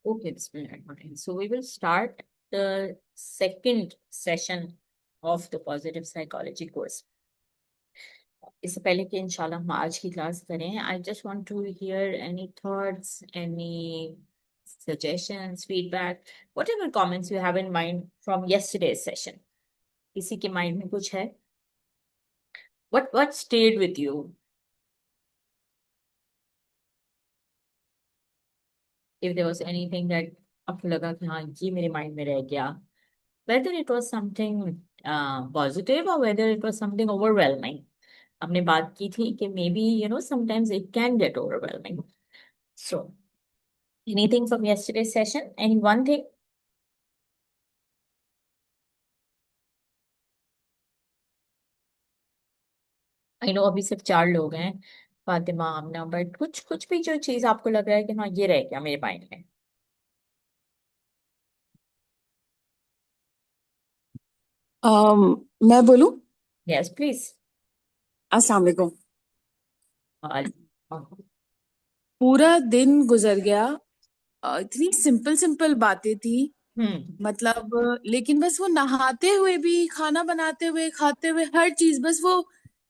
Okay, Bismillahirrahmanirrahim. So we will start the second session of the positive psychology course. इससे पहले कि इंशाल्लाह हम आज की क्लास करें, I just want to hear any thoughts, any suggestions, feedback, whatever comments you have in mind from yesterday's session. किसी के माइंड में कुछ है? What stayed with you? If there was anything that आपको लगा कि हाँ ये मेरे माइंड में रह गया, whether it was something positive or whether it was something overwhelming. हमने बात की थी कि maybe sometimes it can get overwhelming. So anything from yesterday's session? Any one thing? I know अभी सिर्फ 4 लोग हैं, फातिमा, आमना, बट कुछ कुछ भी जो चीज आपको लग रहा है कि हाँ ये रह गया मेरे माइंड में. मैं बोलूं। Yes please. अस्सलाम वालेकुम। पूरा दिन गुजर गया। इतनी सिंपल सिंपल बातें थी। हम्म. मतलब लेकिन बस वो नहाते हुए भी, खाना बनाते हुए, खाते हुए, हर चीज बस वो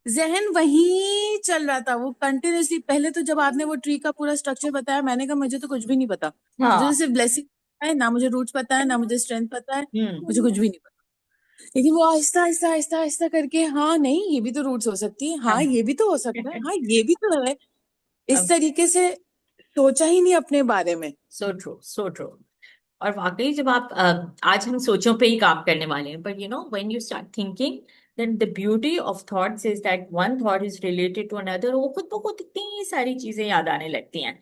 जहन वहीं चल रहा था, वो कंटिन्यूअसली। पहले तो जब आपने वो ट्री का पूरा स्ट्रक्चर बताया, मैंने कहा मुझे तो कुछ भी नहीं पता। मुझे तो हाँ. सिर्फ ब्लेसिंग है ना, मुझे रूट्स पता है ना, मुझे स्ट्रेंथ पता है, मुझे कुछ हम्म. भी नहीं पता। लेकिन वो आहिस्ता आहिस्ता आहिस्ता आहिस्ता करके, हाँ नहीं ये भी तो रूट्स हो सकती है, हाँ हाँ. ये भी तो हो सकता है, हाँ ये भी तो है। इस अब तरीके से सोचा ही नहीं अपने बारे में। So true, so true. और वाकई जब आप आज हम सोचों पे ही काम करने वाले हैं, but when you start thinking, then the beauty of thoughts is that one thought is related to another. वो खुद ब खुद इतनी सारी चीजें याद आने लगती हैं,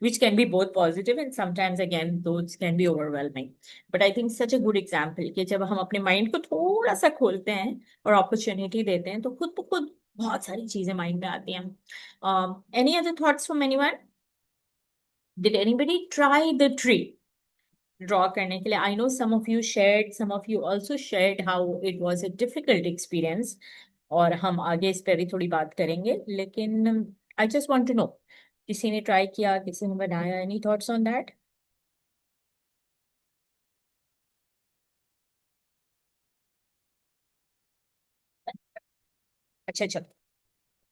which can be both positive and sometimes again those can be overwhelming. But I think such a good example कि जब हम अपने माइंड को थोड़ा सा खोलते हैं और अपॉर्चुनिटी देते हैं तो खुद ब खुद बहुत सारी चीजें माइंड में आती हैं. Any other thoughts from anyone? Did anybody try the tree? Draw करने के लिए. I know some of you also shared how it was a difficult experience. और हम आगे इस पे भी थोड़ी बात करेंगे, लेकिन I just want to know, किसी ने ट्राई किया, किसी ने बनाया? Any thoughts on that? अच्छा अच्छा.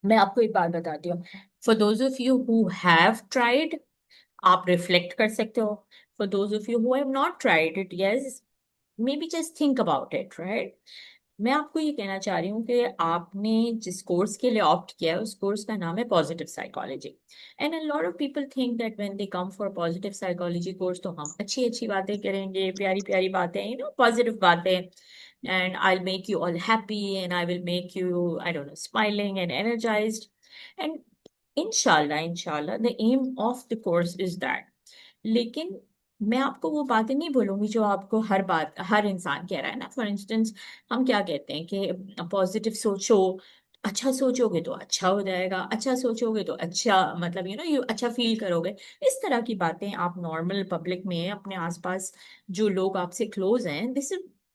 मैं आपको एक बात बताती हूँ. For those of you who have tried, आप रिफ्लेक्ट कर सकते हो. For those of you who have not tried it, yes, maybe just think about it, right? मैं आपको ये कहना चाह रही हूँ कि आपने जिस कोर्स के लिए ऑप्ट किया है उस कोर्स का नाम है positive psychology. And a lot of people think that when they come for positive psychology course तो हम अच्छी अच्छी बातें करेंगे, प्यारी प्यारी बातें, पॉजिटिव बातें, and I'll make you all happy and I will make you, I don't know, smiling and energized. And inshallah, the aim of the course is that. लेकिन मैं आपको वो बातें नहीं बोलूंगी जो आपको हर इंसान कह रहा है ना. फॉर इंस्टेंस, हम क्या कहते हैं कि पॉजिटिव सोचो, अच्छा सोचोगे तो अच्छा हो जाएगा, अच्छा सोचोगे तो अच्छा, मतलब यू अच्छा फील करोगे. इस तरह की बातें आप नॉर्मल पब्लिक में, अपने आसपास जो लोग आपसे क्लोज हैं,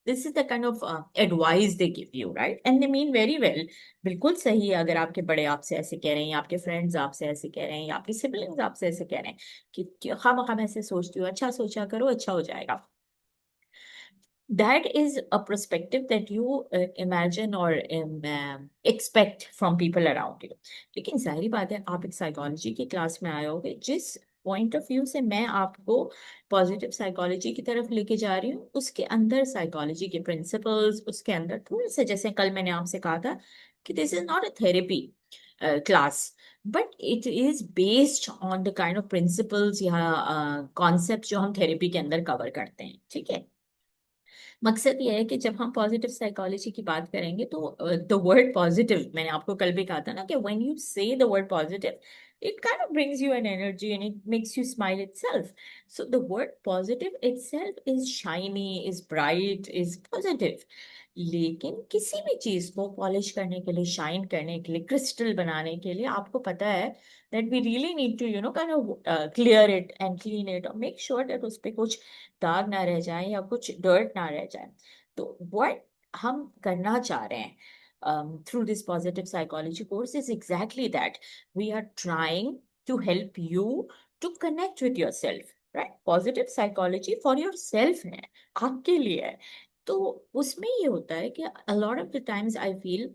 this is the kind of advice they give you, right? And they mean very well. बिल्कुल सही है अगर आपके बड़े आपसे ऐसे कह रहे हैं, या आपके फ्रेंड्स आपसे ऐसे कह रहे हैं, या आपके सिबलिंग्स आपसे ऐसे कह रहे हैं कि हम ऐसे सोचती हूँ, अच्छा सोचा करो, अच्छा हो जाएगा. That is a perspective that you imagine or expect from people around you. लेकिन जाहिर बात है, आप एक साइकोलॉजी की क्लास में आए होगे, जिस पॉइंट ऑफ व्यू से मैं आपको पॉजिटिव साइकोलॉजी की तरफ लेके जा रही हूँ, उसके अंदर साइकोलॉजी के प्रिंसिपल्स, उसके अंदर थोड़े से, जैसे कल मैंने आपसे कहा था कि this is not a therapy class, but it is based on the kind of principles या कॉन्सेप्ट जो हम थेरेपी के अंदर कवर करते हैं, ठीक है? मकसद ये है कि जब हम पॉजिटिव साइकोलॉजी की बात करेंगे तो द वर्ड पॉजिटिव, मैंने आपको कल भी कहा था ना कि व्हेन यू से the word positive, it kind of brings you an energy and it makes you smile itself. So the word positive itself is shiny, is bright, is positive. लेकिन किसी भी चीज को पॉलिश करने के लिए, शाइन करने के लिए, क्रिस्टल बनाने के लिए, आपको पता है that we really need to kind of clear it and clean it और make sure that उस पे कुछ दाग ना रह जाए या कुछ डर्ट ना रह जाए. तो what हम करना चाह रहे हैं through this positive psychology course is exactly that. We are trying to help you to connect with yourself. Right? Positive psychology for your self है, आपके लिए है। तो उसमें ये होता है कि अ lot of the times I feel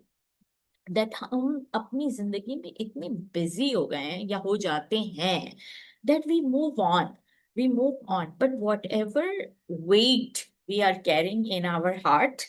that हम अपनी जिंदगी में इतने बिजी हो गए हैं या हो जाते हैं that we move on, but whatever weight we are carrying in our heart,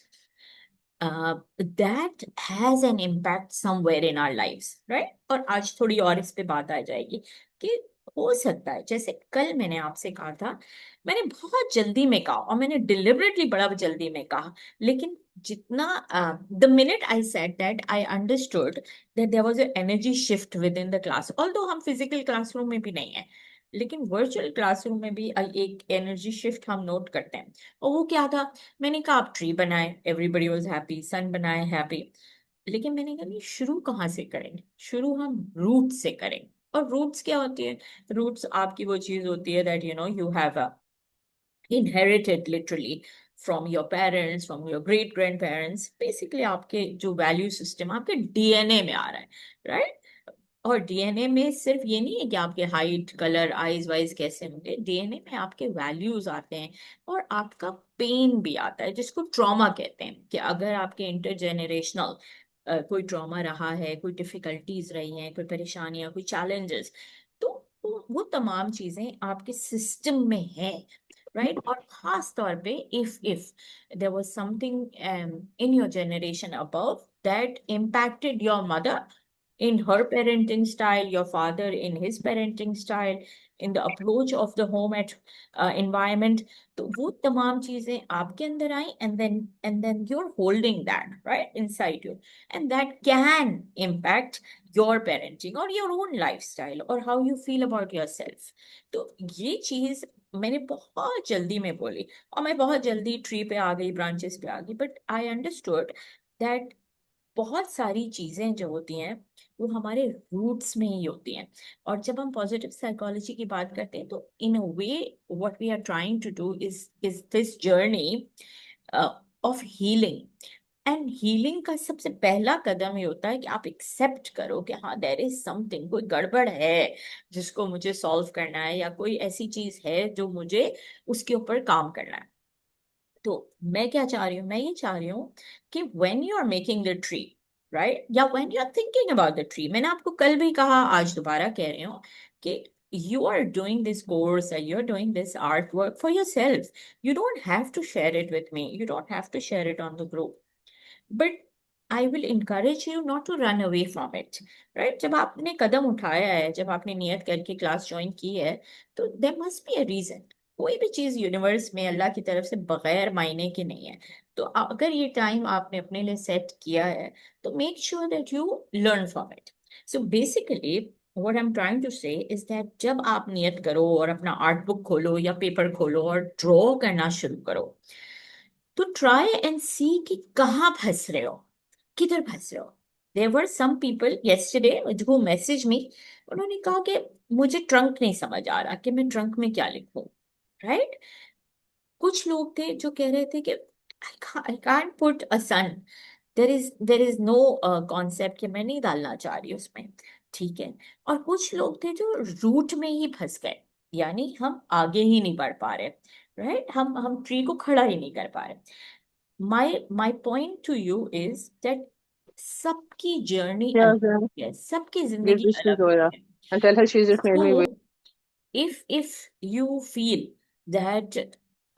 that has an impact somewhere in our lives, right? और आज थोड़ी और इस पे बात आ जाएगी कि हो सकता है, जैसे कल मैंने आपसे कहा था, मैंने बहुत जल्दी में कहा और मैंने डिलिबरेटली बड़ा जल्दी में कहा, लेकिन जितना the minute I said that I understood that there was a energy shift within the class, although हम फिजिकल क्लासरूम में भी नहीं है, लेकिन वर्चुअल क्लासरूम में भी एक एनर्जी शिफ्ट हम नोट करते हैं। और वो क्या था, मैंने कहा आप ट्री बनाए, एवरीबडी वाज हैप्पी, सन बनाए, हैप्पी, लेकिन मैंने कहा नहीं, शुरू कहाँ से करेंगे, शुरू हम रूट से करेंगे। और रूट्स क्या होती है? रूट्स आपकी वो चीज होती है that you have inherited literally from your parents, from your great grandparents, basically आपके जो वैल्यू सिस्टम आपके डीएनए में आ रहा है, राइट? और डीएनए में सिर्फ ये नहीं है कि आपके हाइट, कलर, आईज वाइज कैसे होंगे, डीएनए में आपके वैल्यूज आते हैं और आपका पेन भी आता है, जिसको ट्रॉमा कहते हैं, कि अगर आपके इंटरजेनरेशनल कोई ट्रॉमा रहा है, कोई डिफिकल्टीज रही हैं, कोई परेशानियां, कोई चैलेंजेस, तो वो तमाम चीजें आपके सिस्टम में है, राइट? और खास तौर पे if there was something in your generation above that impacted your mother in her parenting style, your father in his parenting style, in the approach of the home at environment, तो वो तमाम चीजें आपके अंदर आई, and then you're holding that right inside you, and that can impact your parenting or your own lifestyle or how you feel about yourself। तो ये चीज मैंने बहुत जल्दी में बोली और मैं बहुत जल्दी ट्री पे आ गई, ब्रांचेस पे आ गई, बट आई अंडरस्टूड दैट बहुत सारी चीजें जो होती हैं वो हमारे रूट्स में ही होती हैं। और जब हम पॉजिटिव साइकोलॉजी की बात करते हैं तो in a way what we are trying to do is this journey of healing. And healing का सबसे पहला कदम ये होता है कि आप एक्सेप्ट करो कि हाँ, देयर इज समथिंग, कोई गड़बड़ है जिसको मुझे सॉल्व करना है, या कोई ऐसी चीज है जो मुझे उसके ऊपर काम करना है। तो मैं क्या चाह रही हूँ, मैं ये चाह रही हूँ कि when you are making the tree, right, या when you are thinking about the tree, मैंने आपको कल भी कहा, आज दोबारा कह रही हूँ कि you are doing this course or you're doing this artwork for yourself. You don't have to share it with me. You don't have to share it on the group. But I will encourage you not to run away from it, right? जब आपने कदम उठाया है, जब आपने नियत करके class join की है, तो there must be a reason। कोई भी चीज यूनिवर्स में अल्लाह की तरफ से बगैर मायने की नहीं है। तो अगर ये टाइम आपने अपने लिए सेट किया है, तो make sure that you learn from it. So basically what I am trying to say is that जब आप नियत करो और अपना आर्ट बुक खोलो या पेपर खोलो और ड्रॉ करना शुरू करो, तो ट्राई एंड सी कि कहाँ फंस रहे हो, किधर फंस रहे हो। There were some people yesterday who message me, उन्होंने कहा कि मुझे ट्रंक नहीं समझ आ रहा कि मैं ट्रंक में क्या लिखूं, राइट? कुछ लोग थे जो कह रहे थे कि I can't put a sun, there is no concept कि मैं नहीं डालना चाह रही उसमें, ठीक है। और कुछ लोग थे जो रूट में ही फंस गए, यानी हम आगे ही नहीं बढ़ पा रहे, राइट? हम ट्री को खड़ा ही नहीं कर पा रहे। my point to you is that सबकी जर्नी Yeah, अलग yeah. होती है, सबकी Give जिंदगी this to अलग Zoya होती है। and tell her she's just made me wait. So if you feel that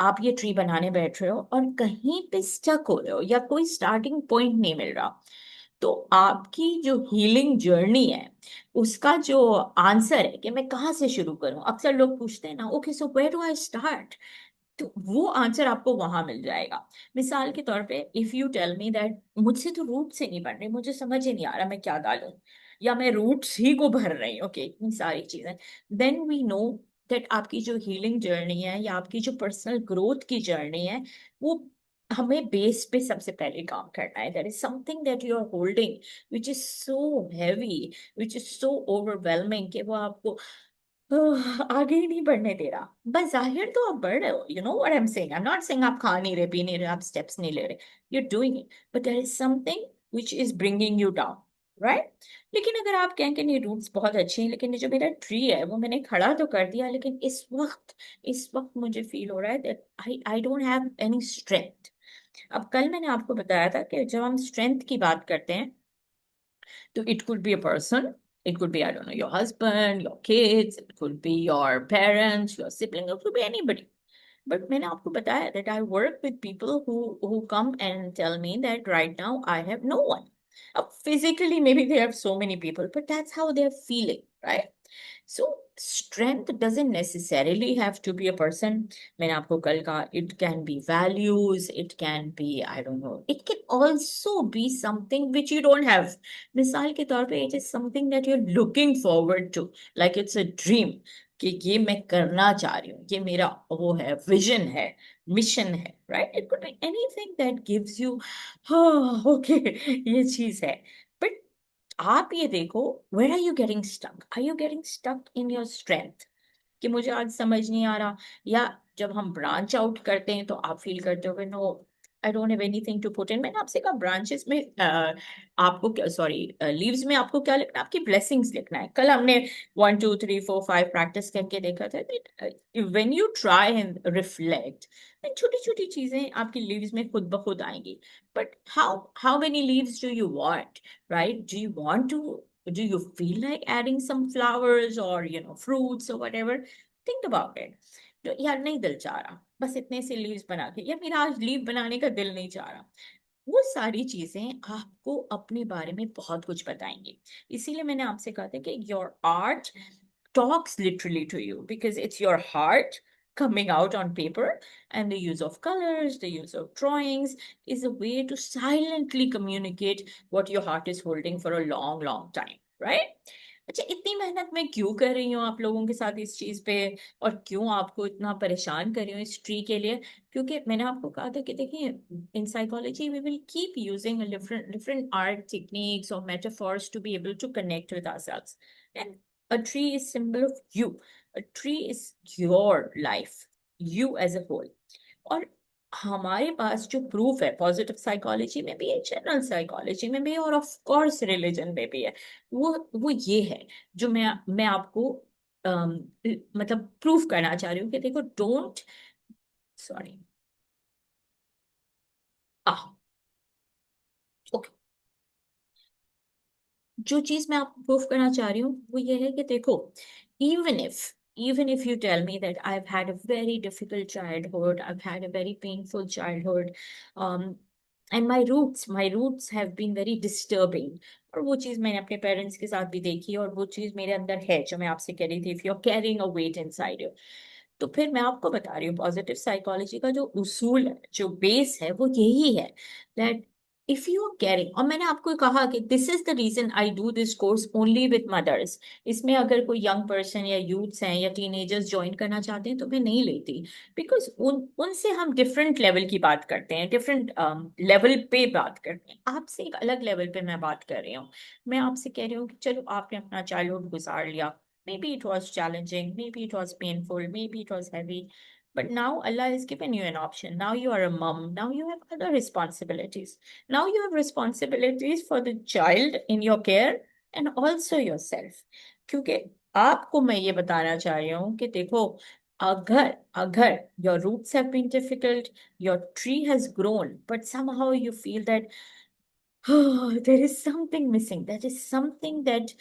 आप ये ट्री बनाने बैठ रहे हो और कहीं पे स्टक हो रहे हो या कोई स्टार्टिंग पॉइंट नहीं मिल रहा, तो आपकी जो हीलिंग जर्नी है उसका जो आंसर है कि मैं कहाँ से शुरू करूं, अक्सर लोग पूछते हैं ना, okay so where do I start, तो वो आंसर आपको वहां मिल जाएगा। मिसाल के तौर पे if you tell me that मुझसे तो रूट से नहीं बन रही, मुझे समझ ही नहीं आ रहा मैं क्या डालूं, या मैं रूट्स ही को भर रही हूँ, ओके, इतनी सारी चीजें, देन वी नो दैट आपकी जो हीलिंग जर्नी है या आपकी जो पर्सनल ग्रोथ की जर्नी है, वो हमें बेस पे सबसे पहले काम करना है। There is something that you are holding which is so heavy, which is so overwhelming कि वो आपको आगे ही नहीं बढ़ने दे रहा। बस जाहिर तो आप बढ़ रहे हो, you know what I am saying, I am not saying आप खा नहीं रहे, पी नहीं रहे, आप स्टेप्स नहीं ले रहे, you are doing it, but there is something which is bringing you down, right. लेकिन अगर आप कहें कि नहीं रूट्स बहुत अच्छी हैं, लेकिन ये जो मेरा ट्री है वो मैंने खड़ा तो कर दिया, लेकिन इस वक्त मुझे फील हो रहा है that I don't have any strength. अब कल मैंने आपको बताया था कि जब हम स्ट्रेंथ की बात करते हैं तो it could be a person, it could be, I don't know, your husband, your kids, it could be your parents, your sibling, it could be anybody. But मैंने आपको बताया that I work with people who come and tell me that right now I have no one. Physically, maybe they have so many people, but that's how they're feeling, right? So strength doesn't necessarily have to be a person. मैंने आपको कल कहा it can be values, it can be, I don't know, it can also be something which you don't have. मिसाल के तौर पे it is something that you're looking forward to, like it's a dream कि ये मैं करना चाह रही हूँ, ये मेरा वो है, विजन है, मिशन है, right. It could be anything that gives you, हाँ ओके, ये चीज है। बट आप ये देखो, where are you getting stuck? Are you getting stuck in your strength कि मुझे आज समझ नहीं आ रहा, या जब हम ब्रांच आउट करते हैं तो आप फील करते हो no I don't have anything to put in. मैंने आपसे कहा ब्रांचेस में आपको क्या, सॉरी लीव्स में आपको क्या लिखना है? आपकी ब्लेसिंग्स लिखना है। कल हमने 1 2 3 4 5 प्रैक्टिस करके देखा था when you try and reflect, छोटी छोटी चीजें आपकी लीव्स में खुद ब खुद आएंगी। But how many leaves do you want, right? Do you want to, do you feel like adding some flowers or fruits or whatever? Think about it. तो यार नहीं दिल चाह रहा बस इतने से लीव्स बना के, या मेरा आज लीव बनाने का दिल नहीं चाह रहा। वो सारी चीजें आपको अपने बारे में बहुत कुछ बताएंगी। इसीलिए मैंने आपसे कहा था कि your art talks literally to you because it's your heart coming out on paper, and the use of colors, the use of drawings is a way to silently communicate what your heart is holding for a long long time, right? अच्छा, इतनी मेहनत मैं क्यों कर रही हूँ आप लोगों के साथ इस चीज पे, और क्यों आपको इतना परेशान कर रही हूँ इस ट्री के लिए? क्योंकि मैंने आपको कहा था कि देखिए, in psychology we will keep using different different art techniques और metaphors to be able to connect with ourselves. And a tree is symbol of you. A tree is your life, you as a whole. और हमारे पास जो proof है positive psychology में भी है, general psychology में भी है, और ऑफ कोर्स रिलीजन में भी है, वो ये है जो मैं आपको मतलब प्रूफ करना चाह रही हूँ कि देखो, डोंट, सॉरी, आ ओके, जो चीज मैं आपको प्रूफ करना चाह रही हूँ वो ये है कि देखो, even if even if you tell me that I've had a very difficult childhood, I've had a very painful childhood, um, and my roots have been very disturbing, और वो चीज मैंने अपने पेरेंट्स के साथ भी देखी, और वो चीज मेरे अंदर है जो मैं आपसे कह रही थी, if you are carrying a weight inside you. तो फिर मैं आपको बता रही हूँ पॉजिटिव साइकोलॉजी का जो उसूल है, जो बेस है, वो यही है that if you are carrying, और मैंने आपको कहा कि this is the reason I do this course only with mothers. इसमें अगर कोई यंग पर्सन या यूथ्स हैं या टीनेजर्स ज्वाइन करना चाहते हैं तो मैं नहीं लेती, बिकॉज उनसे हम डिफरेंट लेवल की बात करते हैं, डिफरेंट लेवल पे बात करते हैं। आपसे एक अलग लेवल पे मैं बात कर रही हूँ। मैं आपसे कह रही हूँ कि चलो आपने अपना चाइल्डहुड गुजार लिया, maybe it was challenging, maybe it was painful, maybe it was heavy, but now Allah has given you an option. Now you are a mom, now you have other responsibilities. Now you have responsibilities for the child in your care and also yourself. क्योंकि आपको मैं ये बताना चाह रही हूँ कि देखो, अगर अगर your roots have been difficult, your tree has grown, but somehow you feel that oh, there is something missing, that is something that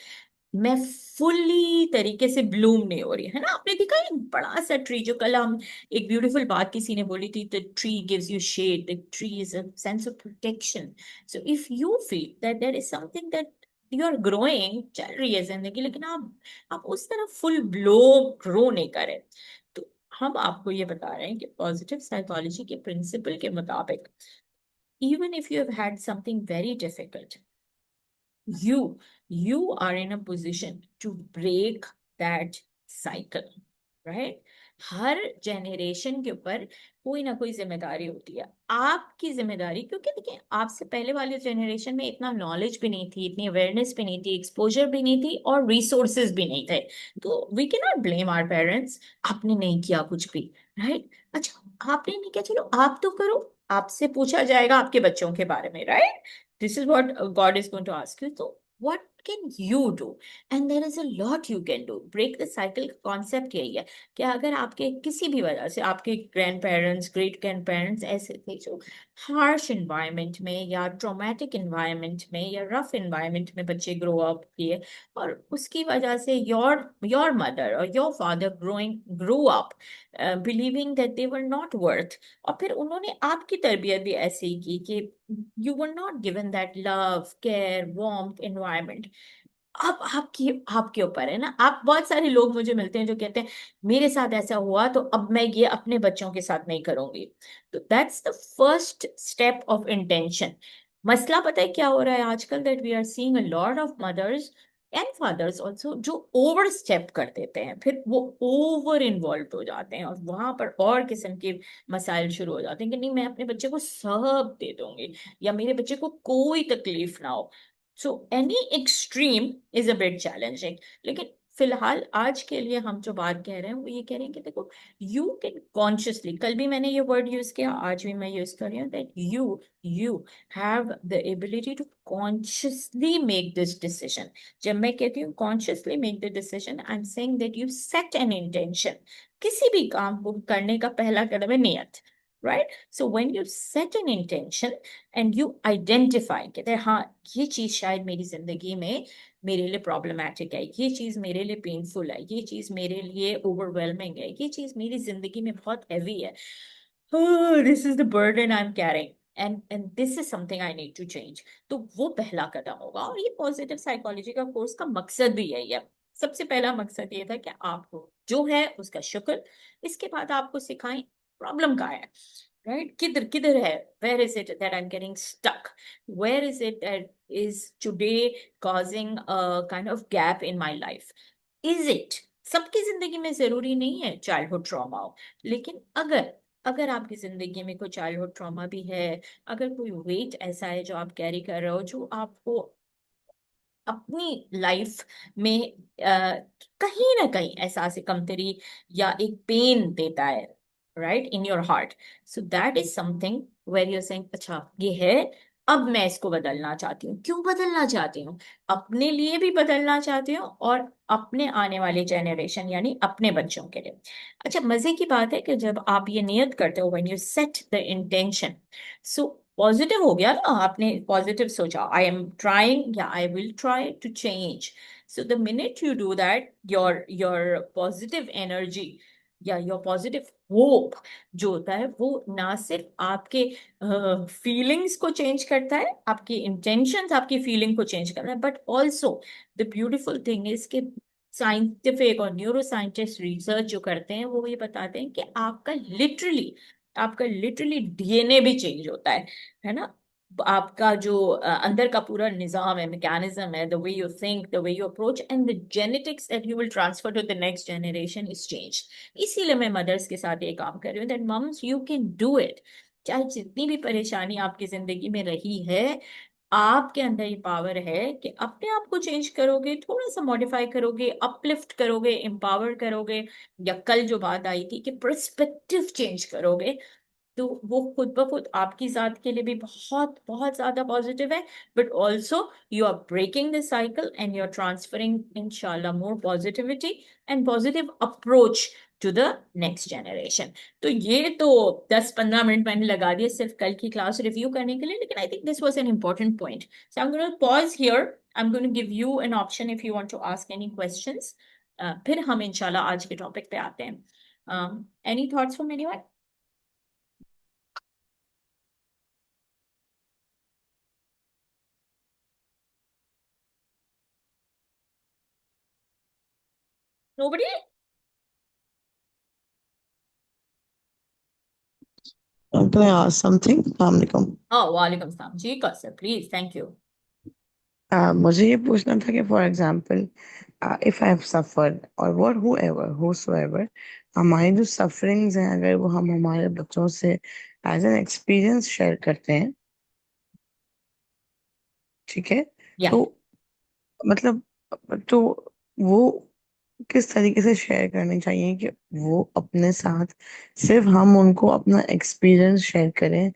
मैं फुल्ली तरीके से ब्लूम नहीं हो रही है ना। आपने देखा एक बड़ा सा ट्री, जो कल हम एक ब्यूटीफुल बात किसी ने बोली थी, the tree gives you shade, the tree is a sense of protection. So if you feel that there is something that you are growing, चल रही है जिंदगी, लेकिन आप उस तरह फुल ग्रो नहीं करें, तो हम आपको ये बता रहे हैं कि पॉजिटिव साइकोलॉजी के प्रिंसिपल के मुताबिक, even if you have had something very difficult, you are in a position to break that cycle, right? Her generation के ऊपर कोई ना कोई जिम्मेदारी होती है, आपकी जिम्मेदारी, क्योंकि देखिए आपसे पहले वाले जनरेशन में इतना नॉलेज भी नहीं थी, इतनी अवेयरनेस भी नहीं थी, एक्सपोजर भी नहीं थी, और रिसोर्सेज भी नहीं थे। तो we cannot blame our parents, आपने नहीं किया कुछ भी, राइट? अच्छा, आपने नहीं किया, चलो आप तो करो, आपसे पूछा जाएगा आपके बच्चों के बारे में, right? This is what God is going to ask you. तो what can you do? And there is a lot you can do. Break the cycle का कॉन्सेप्ट यही है कि अगर आपके किसी भी वजह से आपके grand parents, great grand parents ऐसे थे जो हार्श इन्वायरमेंट में या ट्रॉमेटिक इन्वायरमेंट में या रफ इन्वायरमेंट में बच्चे ग्रो अप किए, और उसकी वजह से योर योर मदर और your father grow up believing that they were not worth, और फिर उन्होंने आपकी तरबियत भी ऐसे ही की कि you were not given that love care warmth environment. अब आपकी आपके ऊपर है ना। आप, बहुत सारे लोग मुझे मिलते हैं जो कहते हैं मेरे साथ ऐसा हुआ तो अब मैं ये अपने बच्चों के साथ नहीं करूंगी। तो that's the first step of intention. मसला पता है क्या हो रहा है आजकल, that we are seeing a lot of mothers and fathers also जो ओवर स्टेप कर देते हैं, फिर वो ओवर इन्वॉल्व हो जाते हैं और वहां पर और किस्म के मसाइल शुरू हो जाते हैं कि नहीं मैं अपने बच्चे को सब दे दूंगी या मेरे बच्चे को कोई तकलीफ ना हो। सो any extreme is a bit challenging. लेकिन फिलहाल आज के लिए हम जो बात कह रहे हैं वो ये कह रहे हैं कि देखो, यू कैन कॉन्शियसली, कल भी मैंने ये वर्ड यूज किया, आज भी मैं यूज कर रही हूँ, that you have the ability to consciously make this decision. जब मैं कहती हूँ consciously make the decision, I am saying that you set an intention. किसी भी काम को करने का पहला कदम है नियत, right? So when you set an intention and you identify कहते हैं हाँ ये चीज शायद मेरी जिंदगी में मेरे लिए प्रॉब्लमैटिक है, ये चीज मेरे लिए पेनफुल है, ये चीज मेरे लिए ओवरवेलमिंग है, ये चीज मेरी जिंदगी में बहुत हैवी है, this is the burden I am carrying, and this is something I need to change. तो वो पहला कदम होगा, और ये पॉजिटिव साइकोलॉजी का कोर्स का मकसद भी यही है। सबसे पहला मकसद ये था कि आपको जो है उसका शुक्र, इसके बाद आपको सिखाएं प्रॉब्लम का है, राइट? किधर किधर है, where is it that I am getting stuck, where is it that is today causing a kind of gap in my life? Is it, सबकी जिंदगी में जरूरी नहीं है चाइल्डहुड ट्रॉमा हो, लेकिन अगर अगर आपकी जिंदगी में कोई चाइल्डहुड ट्रॉमा भी है, अगर कोई वेट ऐसा है जो आप कैरी कर रहे हो जो आपको अपनी लाइफ में कहीं ना कहीं एहसास कमतरी या एक पेन देता है, right, in your heart, so that is something where you're saying अच्छा ये है, अब मैं इसको बदलना चाहती हूँ। क्यों बदलना चाहती हूँ? अपने लिए भी बदलना चाहती हूँ और अपने आने वाले जनरेशन यानी अपने बच्चों के लिए। अच्छा, मजे की बात है कि जब आप ये नियत करते हो, when you set the intention, so positive हो गया ना, आपने पॉजिटिव सोचा आई एम ट्राइंग या I will try to change. So the minute you do that, your positive energy या योर पॉजिटिव होप जो होता है वो ना सिर्फ आपके फीलिंग्स को चेंज करता है, आपकी इंटेंशंस आपकी फीलिंग को चेंज करता है, but also the beautiful thing is कि साइंटिफिक और न्यूरो साइंटिस्ट रिसर्च जो करते हैं वो ये बताते हैं कि आपका लिटरली डीएनए भी चेंज होता है ना? आपका जो अंदर का पूरा निजाम है, मैकेनिज्म है, the way you think, the way you approach and the genetics that you will transfer to the next generation is change. इसीलिए मैं मदर्स के साथ ये काम कर रही हूँ, that moms you can do it. चाहे जितनी भी परेशानी आपकी जिंदगी में रही है, आपके अंदर ये पावर है कि अपने आप को चेंज करोगे, थोड़ा सा मॉडिफाई करोगे, अपलिफ्ट करोगे, एम्पावर करोगे, या कल जो बात आई थी कि पर्सपेक्टिव चेंज करोगे, तो वो खुद ब खुद आपकी जात के लिए भी बहुत बहुत ज्यादा पॉजिटिव है। But also you are breaking the cycle and you are transferring इंशाल्लाह more positivity and positive approach to the next generation. तो ये तो 10-15 मिनट मैंने लगा दिए सिर्फ कल की क्लास रिव्यू करने के लिए, लेकिन I think this was an important point. So I am going to pause here, I am going to give you an option if you want to ask any questions. फिर हम इंशाल्लाह आज के topic पे आते हैं। Any thoughts from anyone? Nobody? Can I ask something? Assalamualaikum. Oh, वालेकुम सलाम जी, सर प्लीज, थैंक यू। मुझे ये पूछना था कि for example if I have suffered और व्हाट whosoever हमारी जो सफरिंग्स हैं अगर वो हम हमारे बच्चों से एज एन एक्सपीरियंस शेयर करते हैं, ठीक है, या तो मतलब तो वो किस तरीके से शेयर करनी चाहिए कि वो अपने साथ सिर्फ हम उनको अपना एक्सपीरियंस शेयर करें,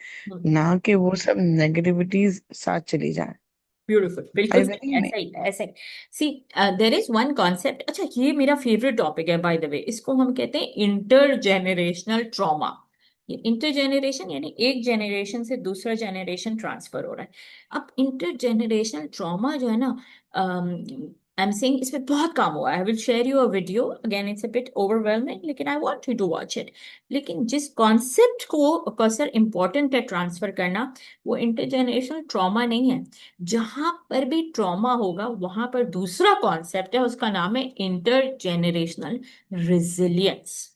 ना कि वो सब नेगेटिविटीज साथ चली जाए। ब्यूटीफुल, आई बिल्कुल सही, वेरी ऐसा ही ऐसा ही। सी, देर इज वन कॉन्सेप्ट, अच्छा ये मेरा फेवरेट टॉपिक है बाय द वे, इसको हम कहते हैं इंटर जेनरेशनल ट्रॉमा। ये इंटर जेनरेशन यानी एक जेनरेशन से दूसरा जेनरेशन ट्रांसफर हो रहा है। अब इंटर जेनरेशनल ट्रॉमा जो है ना, आई एम सेइंग इस पे बहुत काम हुआ है। I will share you a video, again it's a bit overwhelming, लेकिन I want you to watch it. लेकिन जिस कॉन्सेप्ट को सर इम्पोर्टेंट है ट्रांसफर करना, वो इंटरजेनरेशनल ट्रॉमा नहीं है। जहां पर भी ट्रॉमा होगा वहां पर दूसरा कॉन्सेप्ट है, उसका नाम है intergenerational resilience.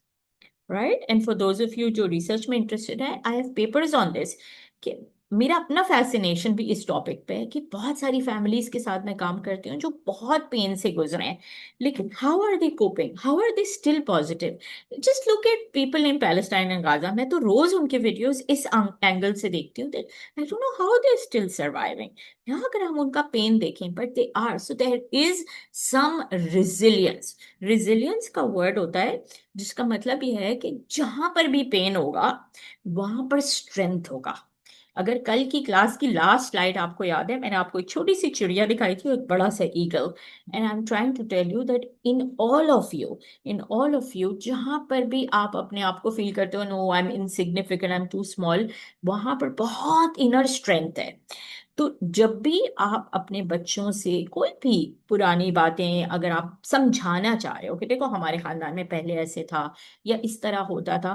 Right, and for those of you जो रिसर्च में इंटरेस्टेड है, I have papers on this. कि मेरा अपना फैसिनेशन भी इस टॉपिक पे है कि बहुत सारी फैमिलीज के साथ मैं काम करती हूँ जो बहुत पेन से गुजरे हैं, लेकिन how are they coping, how are they still positive. Just look at people in Palestine and Gaza, मैं तो रोज उनके वीडियोस इस एंगल से देखती हूँ, I don't know how they still surviving. यहाँ अगर हम उनका पेन देखें, but they are, so there is some resilience. Resilience का वर्ड होता है जिसका मतलब यह है कि जहां पर भी पेन होगा वहां पर स्ट्रेंथ होगा। अगर कल की क्लास की लास्ट स्लाइड आपको याद है, मैंने आपको एक छोटी सी चिड़िया दिखाई थी और एक बड़ा सा eagle, and I am trying to tell you that in all of you जहां पर भी आप अपने आप को फील करते हो no I am insignificant, I am too small, वहां पर बहुत इनर स्ट्रेंथ है। तो जब भी आप अपने बच्चों से कोई भी पुरानी बातें अगर आप समझाना चाह रहे हो कि देखो हमारे खानदान में पहले ऐसे था या इस तरह होता था,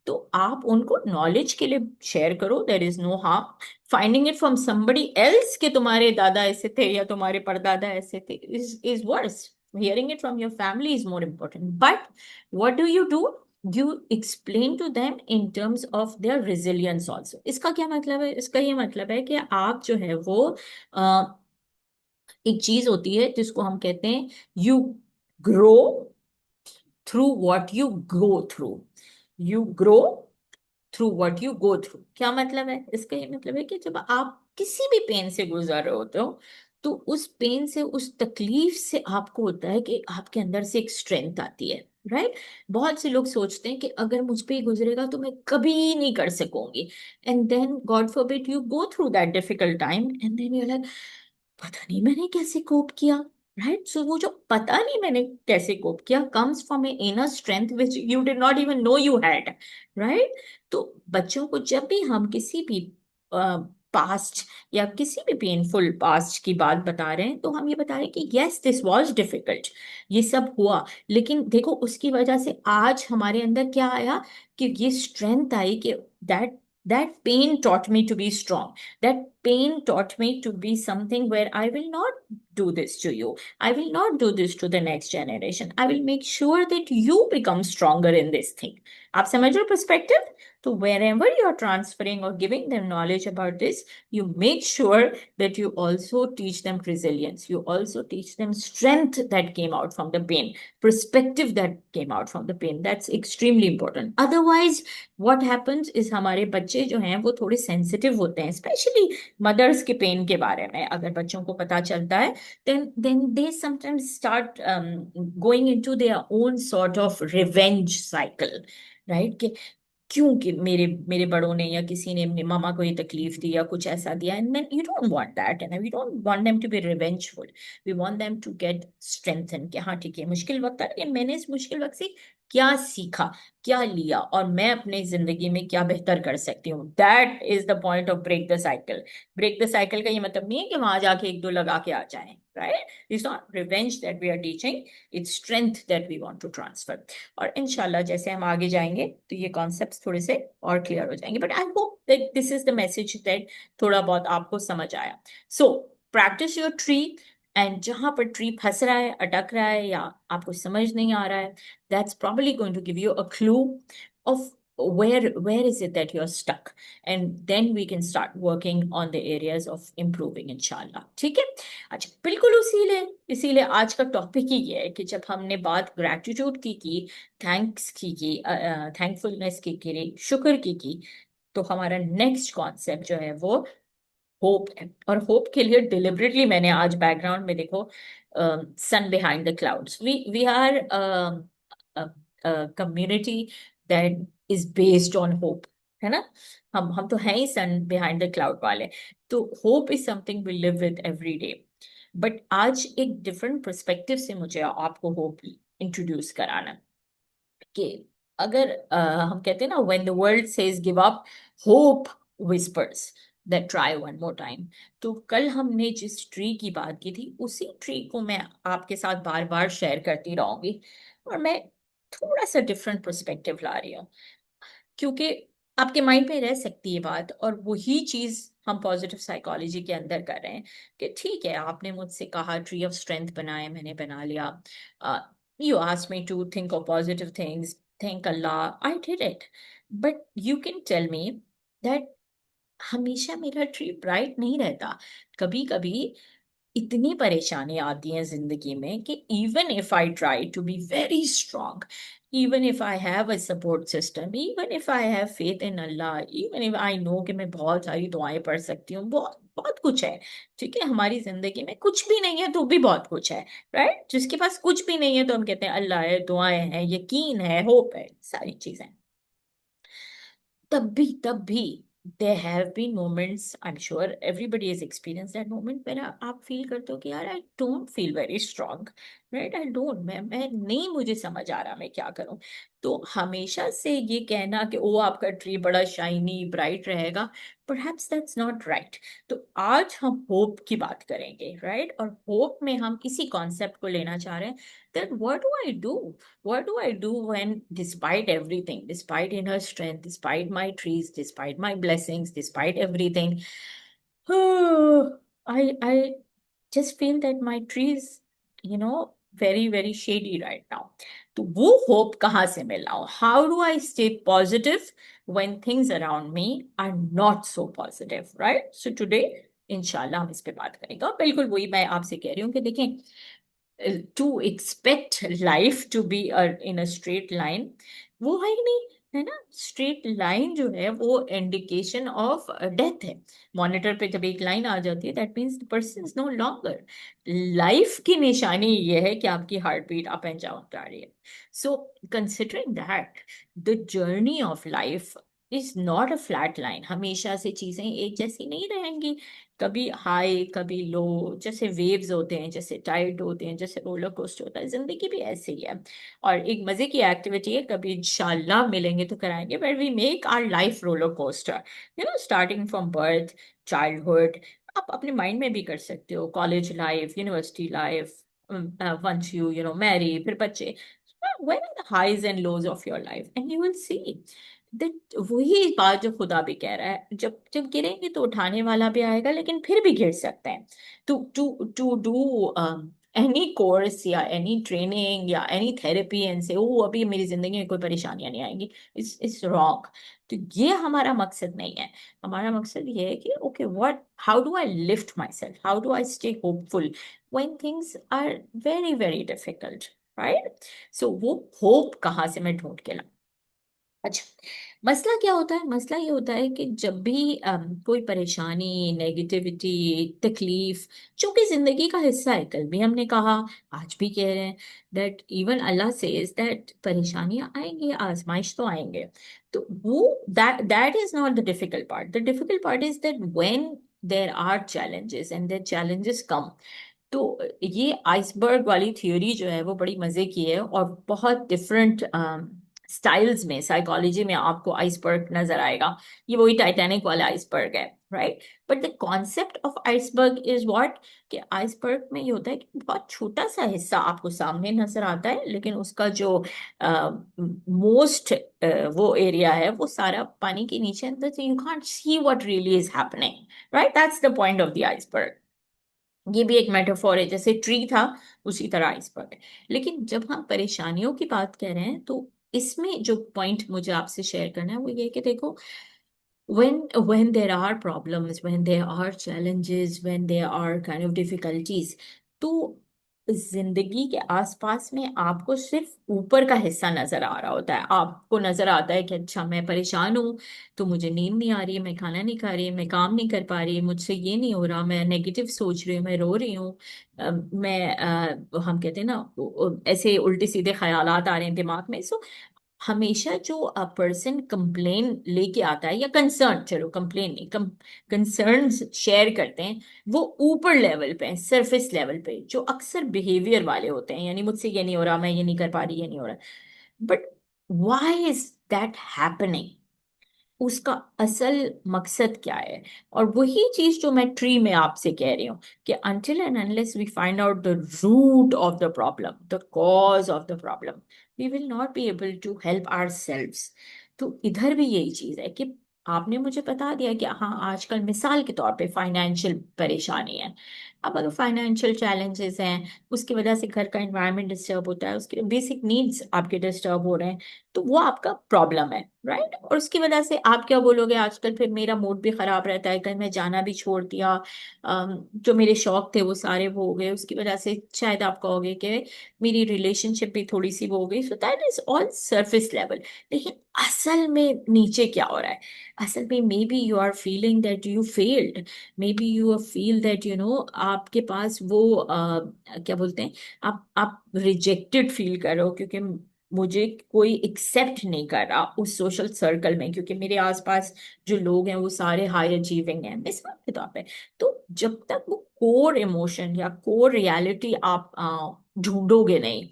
तो आप उनको नॉलेज के लिए शेयर करो, there is no harm. Finding it from somebody else कि तुम्हारे दादा ऐसे थे या तुम्हारे परदादा ऐसे थे is worse. Hearing it from your family is more important. But what do? You explain to them in terms of their resilience also. इसका क्या मतलब है? इसका ये मतलब है कि आप जो है वो अ, एक चीज होती है जिसको हम कहते हैं you grow through what you go through. You grow through what you go through, क्या मतलब है? इसका ये मतलब है कि जब आप किसी भी पेन से गुजर रहे होते हो, तो उस पेन से, उस तकलीफ से आपको होता है कि आपके अंदर से एक स्ट्रेंथ आती है। राइट, बहुत से लोग सोचते हैं कि अगर मुझ पे ही गुजरेगा तो मैं कभी नहीं कर सकूंगी, and then God forbid you go through that difficult time, and then you like पता नहीं मैंने कैसे कोप किया। राइट, सो वो जो पता नहीं मैंने कैसे कोप किया comes from a inner strength which you did not even know you had. Right, तो बच्चों को जब भी हम किसी भी पास्ट या किसी भी पेनफुल पास्ट की बात बता रहे हैं, तो हम ये बता रहे हैं कि यस दिस वाज डिफिकल्ट, ये सब हुआ, लेकिन देखो उसकी वजह से आज हमारे अंदर क्या आया, कि ये स्ट्रेंथ आई कि that that pain taught me to be strong. That pain taught me to be something where I will not do this to you. I will not do this to the next generation. I will make sure that you become stronger in this thing. आप समझ रहे हो perspective? So wherever you are transferring or giving them knowledge about this, you make sure that you also teach them resilience. You also teach them strength that came out from the pain, perspective that came out from the pain. That's extremely important. Otherwise, what happens is हमारे बच्चे जो हैं वो थोड़े sensitive होते हैं, specially mother's के pen के बारे में अगर बच्चों को पता चलता है, then they sometimes start going into their own sort of revenge cycle, right? कि क्यों कि मेरे मेरे बड़ों ने या किसी ने अपनी मामा को ये तकलीफ दी या कुछ ऐसा दिया, and then you don't want that, and we don't want them to be revengeful. We want them to get strengthen कि हाँ ठीक है, मुश्किल वक्त आ रहा है, मैंने इस मुश्किल वक्त से क्या सीखा, क्या लिया, और मैं अपनी जिंदगी में क्या बेहतर कर सकती हूँ। That is the point of break the cycle. Break the cycle का ये मतलब नहीं है कि वहां जाके एक दो लगा के आ जाएं। Right, it's not revenge that we are teaching, it's strength that we want to transfer. और इनशाला जैसे हम आगे जाएंगे तो ये कॉन्सेप्ट्स थोड़े से और क्लियर हो जाएंगे, but I hope that this is the message that थोड़ा बहुत आपको समझ आया। So practice your tree, and जहां पर ट्री फंस रहा है, अटक रहा है, या आपको समझ नहीं आ रहा है, that's probably going to give you a clue of where is it that you're stuck, and then we can start working on the areas of improving inshallah। ठीक है, अच्छा बिल्कुल, इसीलिए आज का टॉपिक ही ये है कि जब हमने बात ग्रेटिट्यूड की थैंक्स की थैंकफुलनेस की शुक्र की, तो हमारा नेक्स्ट कॉन्सेप्ट जो है वो होप है। और होप के लिए डिलिबरेटली मैंने आज बैकग्राउंड में देखो sun behind the clouds, we are community that is based on hope, है ना। हम तो हैं ही सन बिहाइंड द क्लाउड वाले। तो hope is something we live with every day. But आज एक डिफरेंट पर्सपेक्टिव से मुझे आपको होप इंट्रोड्यूस कराना कि अगर हम कहते हैं ना, when the world says give up, hope whispers that try one more time. तो कल हमने जिस ट्री की बात की थी, उसी ट्री को मैं आपके साथ बार बार शेयर करती रहूंगी, और मैं थोड़ा सा डिफरेंट पर्सपेक्टिव ला रही हूँ, क्योंकि आपके माइंड में रह सकती है बात, और वही चीज हम पॉजिटिव साइकोलॉजी के अंदर कर रहे हैं कि ठीक है, आपने मुझसे कहा ट्री ऑफ स्ट्रेंथ बनाए, मैंने बना लिया। You ask me to think of positive things, thank Allah I did it. But you can tell me that हमेशा मेरा ट्री ब्राइट नहीं रहता। कभी कभी इतनी परेशानी आती है जिंदगी में कि even if I try to be very strong, even if I have a support system, even if I have faith in Allah, even if I know कि मैं बहुत सारी दुआएं पढ़ सकती हूँ, बहुत बहुत कुछ है। ठीक है, हमारी जिंदगी में कुछ भी नहीं है तो भी बहुत कुछ है। राइट, जिसके पास कुछ भी नहीं है तो हम कहते हैं अल्लाह है, दुआएं हैं, यकीन है, होप है, सारी चीजें। तब भी there have been moments, I'm sure everybody has experienced that moment, where आप फील करते हो कि यार I don't feel very strong, right, I don't, मैं नहीं, मुझे समझ आ रहा मैं क्या करूं। तो हमेशा से ये कहना कि ओ आपका ट्री बड़ा शाइनी ब्राइट रहेगा, परहैप्स दैट्स नॉट राइट। तो आज हम होप की बात करेंगे, राइट, और होप में हम इसी कॉन्सेप्ट को लेना चाह रहे हैं, that what do I do when, despite everything, despite inner strength, despite my trees, despite my blessings, despite everything, I just feel that my tree is, very, very shady right now. तो वो hope कहाँ से मिलाऊं? How do I stay positive when things around me are not so positive, right? So today, इंशाल्लाह हम इस पे बात करेंगे। और बिल्कुल वही मैं आपसे कह रही हूँ कि देखें, to expect life to be in a straight line, वो है ही नहीं, है ना। स्ट्रेट लाइन जो है वो इंडिकेशन ऑफ डेथ है। मॉनिटर पे जब एक लाइन आ जाती है, that means the person is no longer. Life की निशानी ये है कि आपकी heartbeat up and down जा रही है। So considering that, the journey of life is not a flat line. हमेशा से चीजें एक जैसी नहीं रहेंगी, कभी हाई कभी लो, जैसे वेव्स होते हैं, जैसे टाइड होते हैं, जैसे रोलर कोस्टर होता है, जिंदगी भी ऐसे ही है। और एक मजे की एक्टिविटी है, कभी इंशाल्लाह मिलेंगे तो कराएंगे, but we make our life roller coaster, starting from birth, childhood, आप अपने माइंड में भी कर सकते हो, college life, university life, once you know marry, फिर बच्चे, where are the highs and lows of your life, and you will see that वही बात जो खुदा भी कह रहा है, जब जब गिरेंगे तो उठाने वाला भी आएगा, लेकिन फिर भी गिर सकते हैं। टू डू एनी कोर्स या एनी ट्रेनिंग या एनी थेरेपी एंड से ओ अभी मेरी जिंदगी में कोई परेशानियां नहीं आएंगी, इट्स रॉन्ग। तो ये हमारा मकसद नहीं है। हमारा मकसद ये है कि okay, what, how do I lift myself, how do I stay hopeful when things are very very difficult, right. So वो होप कहाँ से मैं ढूंढ के लाऊं? अच्छा, मसला क्या होता है? मसला ये होता है कि जब भी कोई परेशानी, नेगेटिविटी, तकलीफ, जो कि जिंदगी का हिस्सा है, कल भी हमने कहा, आज भी कह रहे हैं, that even Allah says that परेशानियां आएंगी, आजमाइश तो आएंगे। तो वो that is not the difficult part. The difficult part is that when there are challenges and there challenges come. तो ये आइसबर्ग वाली थ्योरी जो है वो बड़ी मजे की है, और बहुत डिफरेंट स्टाइल्स में, साइकोलॉजी में आपको आइसबर्ग नजर आएगा। ये वही टाइटैनिक वाला आइसबर्ग है, right. But the concept of iceberg is what, कि आइसबर्ग में ये होता है कि बहुत छोटा सा हिस्सा आपको सामने नजर आता है, लेकिन उसका जो मोस्ट वो एरिया है वो सारा पानी के नीचे अंदर, you can't see what really is happening, right. That's the point of the iceberg. ये भी एक मेटाफोर है, जैसे ट्री था उसी तरह आइसबर्ग है। लेकिन जब हम परेशानियों की बात कर रहे हैं, तो इसमें जो पॉइंट मुझे आपसे शेयर करना है वो ये कि देखो, when there are problems, when there are challenges, when there are kind of difficulties, तो जिंदगी के आसपास में आपको सिर्फ ऊपर का हिस्सा नजर आ रहा होता है। आपको नजर आता है कि अच्छा मैं परेशान हूँ, तो मुझे नींद नहीं आ रही, मैं खाना नहीं खा रही, मैं काम नहीं कर पा रही, मुझसे ये नहीं हो रहा, मैं नेगेटिव सोच रही हूँ, मैं रो रही हूँ, हम कहते हैं ना, ऐसे उल्टे सीधे ख्यालात आ रहे हैं दिमाग में। सो हमेशा जो पर्सन कंप्लेन लेके आता है या कंसर्न, चलो कंप्लेन नहीं, कंसर्न्स शेयर करते हैं, वो ऊपर लेवल पे, सरफेस लेवल पे, जो अक्सर बिहेवियर वाले होते हैं, यानी मुझसे ये नहीं हो रहा, मैं ये नहीं कर पा रही, ये नहीं हो रहा, but why is that happening, उसका असल मकसद क्या है। और वही चीज जो मैं ट्री में आपसे कह रही हूँ कि until and unless we find out the root of the problem, the cause of the problem, we will not be able to help ourselves। तो इधर भी यही चीज है कि आपने मुझे बता दिया कि हाँ आजकल मिसाल के तौर पे फाइनेंशियल परेशानी है। अब अगर फाइनेंशियल चैलेंजेस हैं, उसकी वजह से घर का एनवायरनमेंट डिस्टर्ब होता है, उसके बेसिक नीड्स आपके डिस्टर्ब हो रहे हैं, तो वो आपका प्रॉब्लम है, राइट। और उसकी वजह से आप क्या बोलोगे, आजकल फिर मेरा मूड भी खराब रहता है, कहीं मैं जाना भी छोड़ दिया, जो मेरे शौक थे वो सारे वो हो गए, उसकी वजह से शायद आप कहोगे कि मेरी रिलेशनशिप भी थोड़ी सी वो हो गई। सो that is all surface level. लेकिन असल में नीचे क्या हो रहा है, असल में maybe you are feeling that you failed, maybe you feel that आपके पास वो क्या बोलते हैं, आप रिजेक्टेड फील कर रहे हो, क्योंकि मुझे कोई एक्सेप्ट नहीं कर रहा उस सोशल सर्कल में, क्योंकि मेरे आसपास जो लोग हैं वो सारे हाई अचीविंग हैं, मिसाल के तौर पे। तो जब तक वो कोर इमोशन या कोर रियलिटी आप ढूंढोगे नहीं,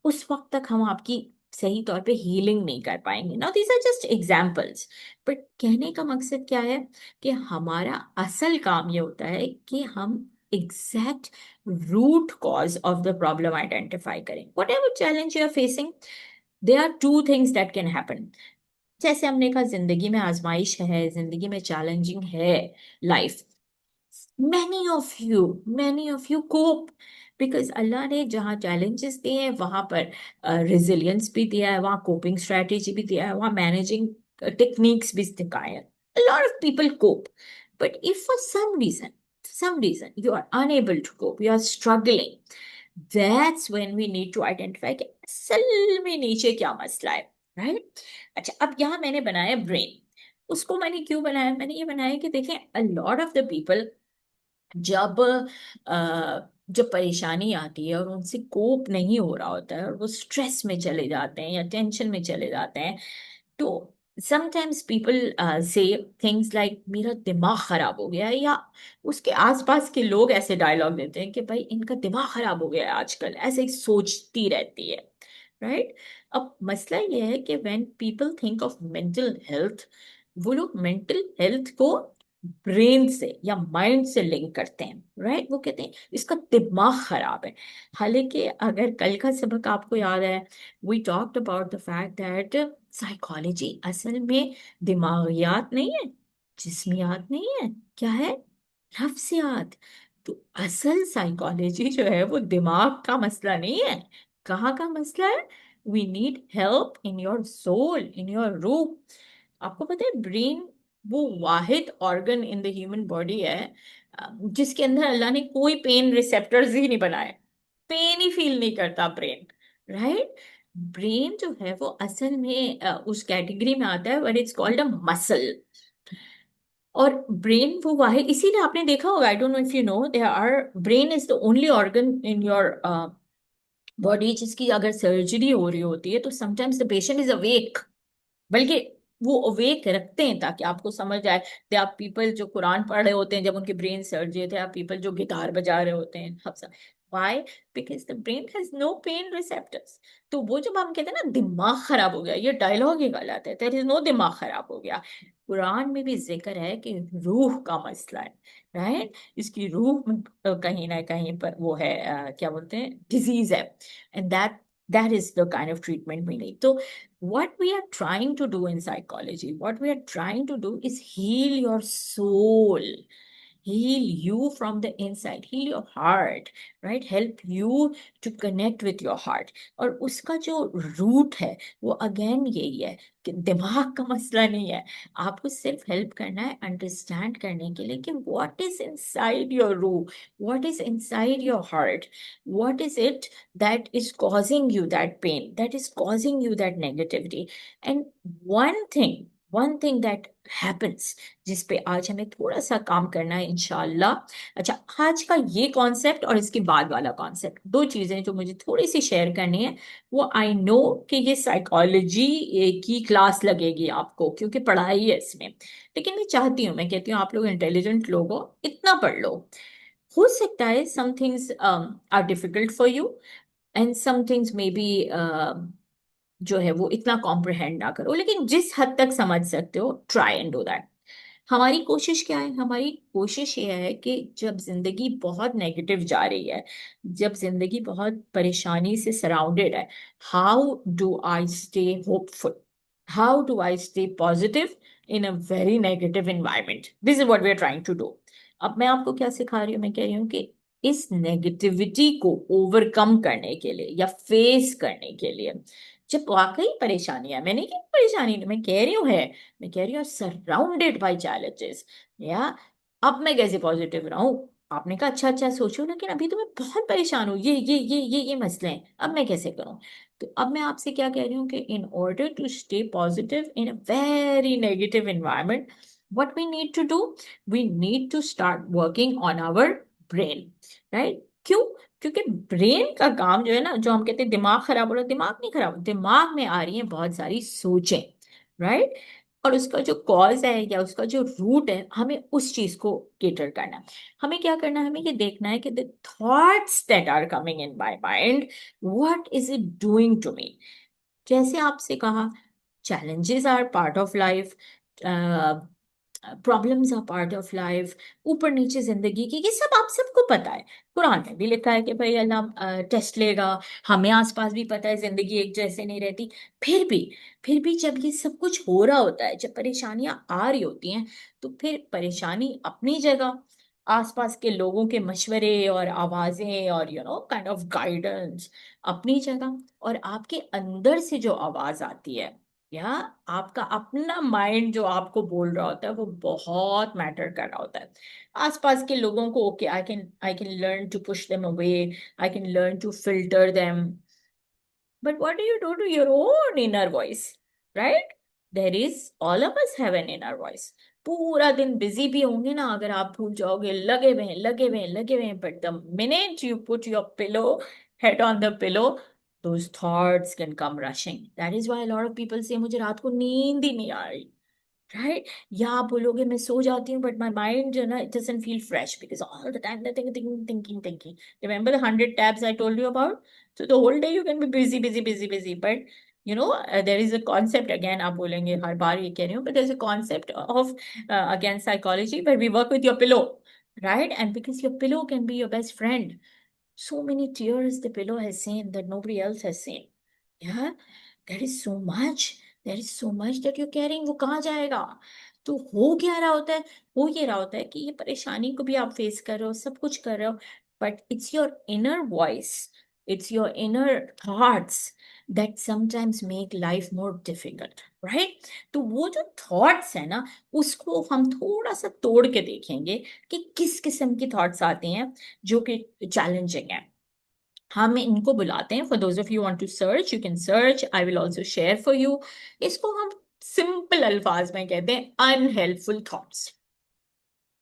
उस वक्त तक हम आपकी सही तौर पे हीलिंग नहीं कर पाएंगे ना। These are just examples, but कहने का मकसद क्या है कि हमारा असल काम ये होता है कि हम exact root cause of the problem identify करें। Whatever challenge you are facing, there are two things that can happen. जैसे हमने कहा जिंदगी में आजमाइश है, जिंदगी में चैलेंजिंग है life, many of you cope, because Allah ने जहाँ चैलेंजेस दिए हैं वहां पर रिजिलियंस भी दिया है, वहाँ कोपिंग स्ट्रेटेजी भी दिया है, वहाँ मैनेजिंग टेक्निक्स भी सिखाए हैं। A lot of people cope, but if for some reason you are unable to cope, you are struggling, that's when we need to identify कि असल में नीचे क्या मसला है, राइट। अच्छा, अब यहाँ मैंने बनाया ब्रेन। उसको मैंने क्यों बनाया, मैंने ये बनाया कि देखें a lot of the people जब जब परेशानी आती है और उनसे कोप नहीं हो रहा होता है और वो स्ट्रेस में चले जाते हैं या टेंशन में चले जाते हैं, तो समटाइम्स पीपल से थिंग्स लाइक मेरा दिमाग खराब हो गया है, या उसके आसपास के लोग ऐसे डायलॉग देते हैं कि भाई इनका दिमाग खराब हो गया है आजकल, ऐसे ही सोचती रहती है, राइट। अब मसला ये है कि when people think of mental health, वो लोग मेंटल हेल्थ को ब्रेन से या माइंड से लिंक करते हैं, राइट। वो कहते हैं इसका दिमाग खराब है। हालांकि अगर कल का सबक आपको याद है, we talked about the fact that psychology असल में दिमागियात नहीं है, जिस्मियात नहीं है, क्या है, नफ्सियात। तो असल साइकोलॉजी जो है वो दिमाग का मसला नहीं है, कहाँ का मसला है। We need help in your soul, in your रूह। आपको पता है ब्रेन वो वाहिद organ in the human body है जिसके अंदर अल्लाह ने कोई पेन रिसेप्टर्स ही नहीं बनाए, पेन ही फील नहीं करता ब्रेन, राइट। ब्रेन जो है वो असल में उस कैटेगरी में आता है when it's called a muscle. और ब्रेन वो वाहिद, इसीलिए आपने देखा होगा, I don't know if you know, there are, brain is the only organ in your body जिसकी अगर सर्जरी हो रही होती है तो sometimes the patient is awake, बल्कि वो अवेक रखते हैं ताकि आपको समझ आए। दे आर पीपल जो कुरान पढ़ रहे होते हैं जब उनके ब्रेन सर्जरी थे, आप पीपल जो गिटार बजा रहे होते हैं, why, because the brain has no pain receptors. तो वो जब हम कहते हैं ना दिमाग खराब हो गया, ये डायलॉग ही गलत है, देयर इज नो दिमाग खराब हो गया। कुरान में भी जिक्र है कि रूह का मसला है, राइट। इसकी रूह में कहीं ना कहीं पर वो है क्या बोलते हैं, डिजीज है, and that is the kind of treatment we need. So what we are trying to do in psychology, what we are trying to do is heal your soul, heal you from the inside, heal your heart, right, help you to connect with your heart। और उसका जो root है वो again यही है कि दिमाग का मसला नहीं है, आपको सिर्फ हेल्प करना है अंडरस्टैंड करने के लिए कि व्हाट इज इनसाइड योर रूह, what is inside your heart, what is it that is causing you that pain, that is causing you that negativity। And one thing, one thing that happens, जिस पे आज हमें थोड़ा सा काम करना है इंशाल्लाह। अच्छा, आज का ये कॉन्सेप्ट और इसके बाद वाला कॉन्सेप्ट, दो चीजें जो मुझे थोड़ी सी शेयर करनी है। वो आई नो कि ये साइकोलॉजी की क्लास लगेगी आपको, क्योंकि पढ़ाई है इसमें, लेकिन मैं चाहती हूँ, मैं कहती हूँ आप लोग इंटेलिजेंट लोग हो, इतना पढ़ लो। हो सकता है some things are difficult for you, and some things may be जो है वो इतना कॉम्प्रिहेंड ना करो, लेकिन जिस हद तक समझ सकते हो ट्राई एंड डू दैट। हमारी कोशिश क्या है? हमारी कोशिश ये है कि जब जिंदगी बहुत नेगेटिव जा रही है, जब जिंदगी बहुत परेशानी से सराउंडेड है, how do I stay hopeful, how do I stay positive in a very negative environment? This is what we are trying to do. अब मैं आपको क्या सिखा रही हूँ? मैं कह रही हूँ कि इस नेगेटिविटी को ओवरकम करने के लिए या फेस करने के लिए, जब वाकई परेशानी है, मैंने क्या परेशानी नहीं, मैं कह रही हूँ है, मैं कह रही हूँ सराउंडेड बाय चैलेंजेस, या अब मैं कैसे पॉजिटिव रहूं? आपने कहा अच्छा अच्छा सोचो, लेकिन अभी तो मैं बहुत परेशान हूँ, ये मसले हैं, अब मैं कैसे करूं? तो अब मैं आपसे क्या कह रही हूँ कि in order to stay positive in a very negative environment, what we need to do, we need to start working on our brain, right? क्यों? क्योंकि ब्रेन का काम जो है ना, जो हम कहते हैं दिमाग खराब हो रहा है, दिमाग नहीं खराब, दिमाग में आ रही है बहुत सारी सोचें, राइट? और उसका जो कॉज है या उसका जो रूट है, हमें उस चीज को केटर करना है। हमें क्या करना है? हमें ये देखना है कि the thoughts that are coming in my mind, what is it doing to me? जैसे आपसे कहा, challenges are part of life, problems are part of life, ऊपर नीचे जिंदगी की, ये सब आप सबको पता है। कुरान में भी लिखा है कि भाई अल्लाह टेस्ट लेगा, हमें आसपास भी पता है जिंदगी एक जैसे नहीं रहती। फिर भी फिर भी जब ये सब कुछ हो रहा होता है, जब परेशानियां आ रही होती हैं, तो फिर परेशानी अपनी जगह, आसपास के लोगों के मशवरे और आवाजें और काइंड ऑफ गाइडेंस अपनी जगह, और आपके अंदर से जो आवाज आती है, या आपका अपना माइंड जो आपको बोल रहा होता है, वो बहुत मैटर कर रहा होता है। आसपास के लोगों को okay, I can learn to push them away, I can learn to filter them, but what do you do to your own inner voice, right? There is, all of us have an inner voice. पूरा दिन busy भी होंगे ना, अगर आप भूल जाओगे, लगे हुए हैं लगे हुए हैं लगे हुए हैं, but the minute you put your pillow, head on the pillow, those thoughts can come rushing. That is why a lot of people say मुझे रात को नींद ही नहीं आ रही, राइट? या आप बोलोगे मैं सो जाती हूँ बट माई माइंड जो है ना, it doesn't feel fresh because all the time thinking. Remember the 100 tabs I told you about? So the whole day you can be busy, but there is a concept, again आप बोलेंगे हर बार ये कह रही हूँ, but there's a concept of again psychology where we work with your pillow, right? And because your pillow can be your best friend, so many tears the pillow has seen that nobody else has seen. Yeah, there is so much, there is so much that you're carrying. वो कहाँ जाएगा? तो हो क्या रहा होता है? हो ये रहा होता है कि ये परेशानी को भी आप फेस कर रहे हो, सब कुछ कर रहे हो, but it's your inner voice, it's your inner thoughts that sometimes make life more difficult, right? तो वो जो थॉट्स है ना, उसको हम थोड़ा सा तोड़ के देखेंगे कि किस किस्म की थॉट्स आती हैं जो कि चैलेंजिंग है। हम इनको बुलाते हैं, for those of you want to search, you can search, I will also share for you. इसको हम सिंपल अल्फाज में कहते हैं unhelpful thoughts.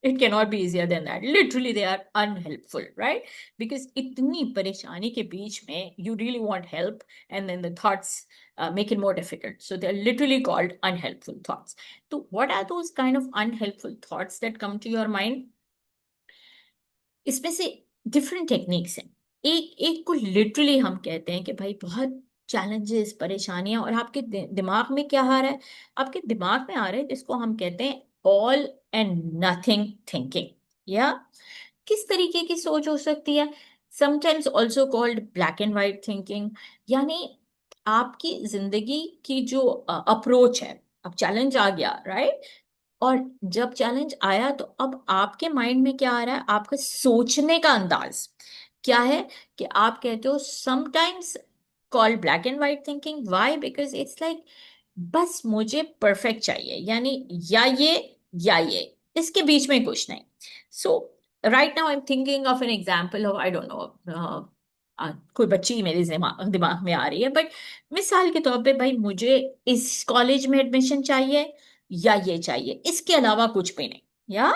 It cannot be easier than that. Literally, they are unhelpful, right? Because इतनी परेशानी के बीच में you really want help, and then the thoughts make it more difficult. So they're literally called unhelpful thoughts. So what are those kind of unhelpful thoughts that come to your mind? इसमें से different techniques हैं। एक एक को literally हम कहते हैं कि भाई बहुत चैलेंजेस, परेशानियां, और आपके दिमाग में क्या आ रहा है? आपके दिमाग में आ रहा है जिसको हम कहते हैं ऑल एंड नथिंग थिंकिंग, या किस तरीके की सोच हो सकती है? Sometimes also called black and white thinking. यानी आपकी जिंदगी की जो अप्रोच है, अब चैलेंज आ गया, राइट? और जब चैलेंज आया तो अब आपके माइंड में क्या आ रहा है? आपका सोचने का अंदाज क्या है? कि आप कहते हो sometimes called black and white thinking. Why? Because it's like बस मुझे परफेक्ट चाहिए, यानी या ये, इसके बीच में कुछ नहीं। So right now I am thinking of an example of, I don't know, कोई बच्ची मेरे दिमाग में आ रही है, बट मिसाल के तौर पे भाई मुझे इस कॉलेज में एडमिशन चाहिए, या ये चाहिए, इसके अलावा कुछ भी नहीं, या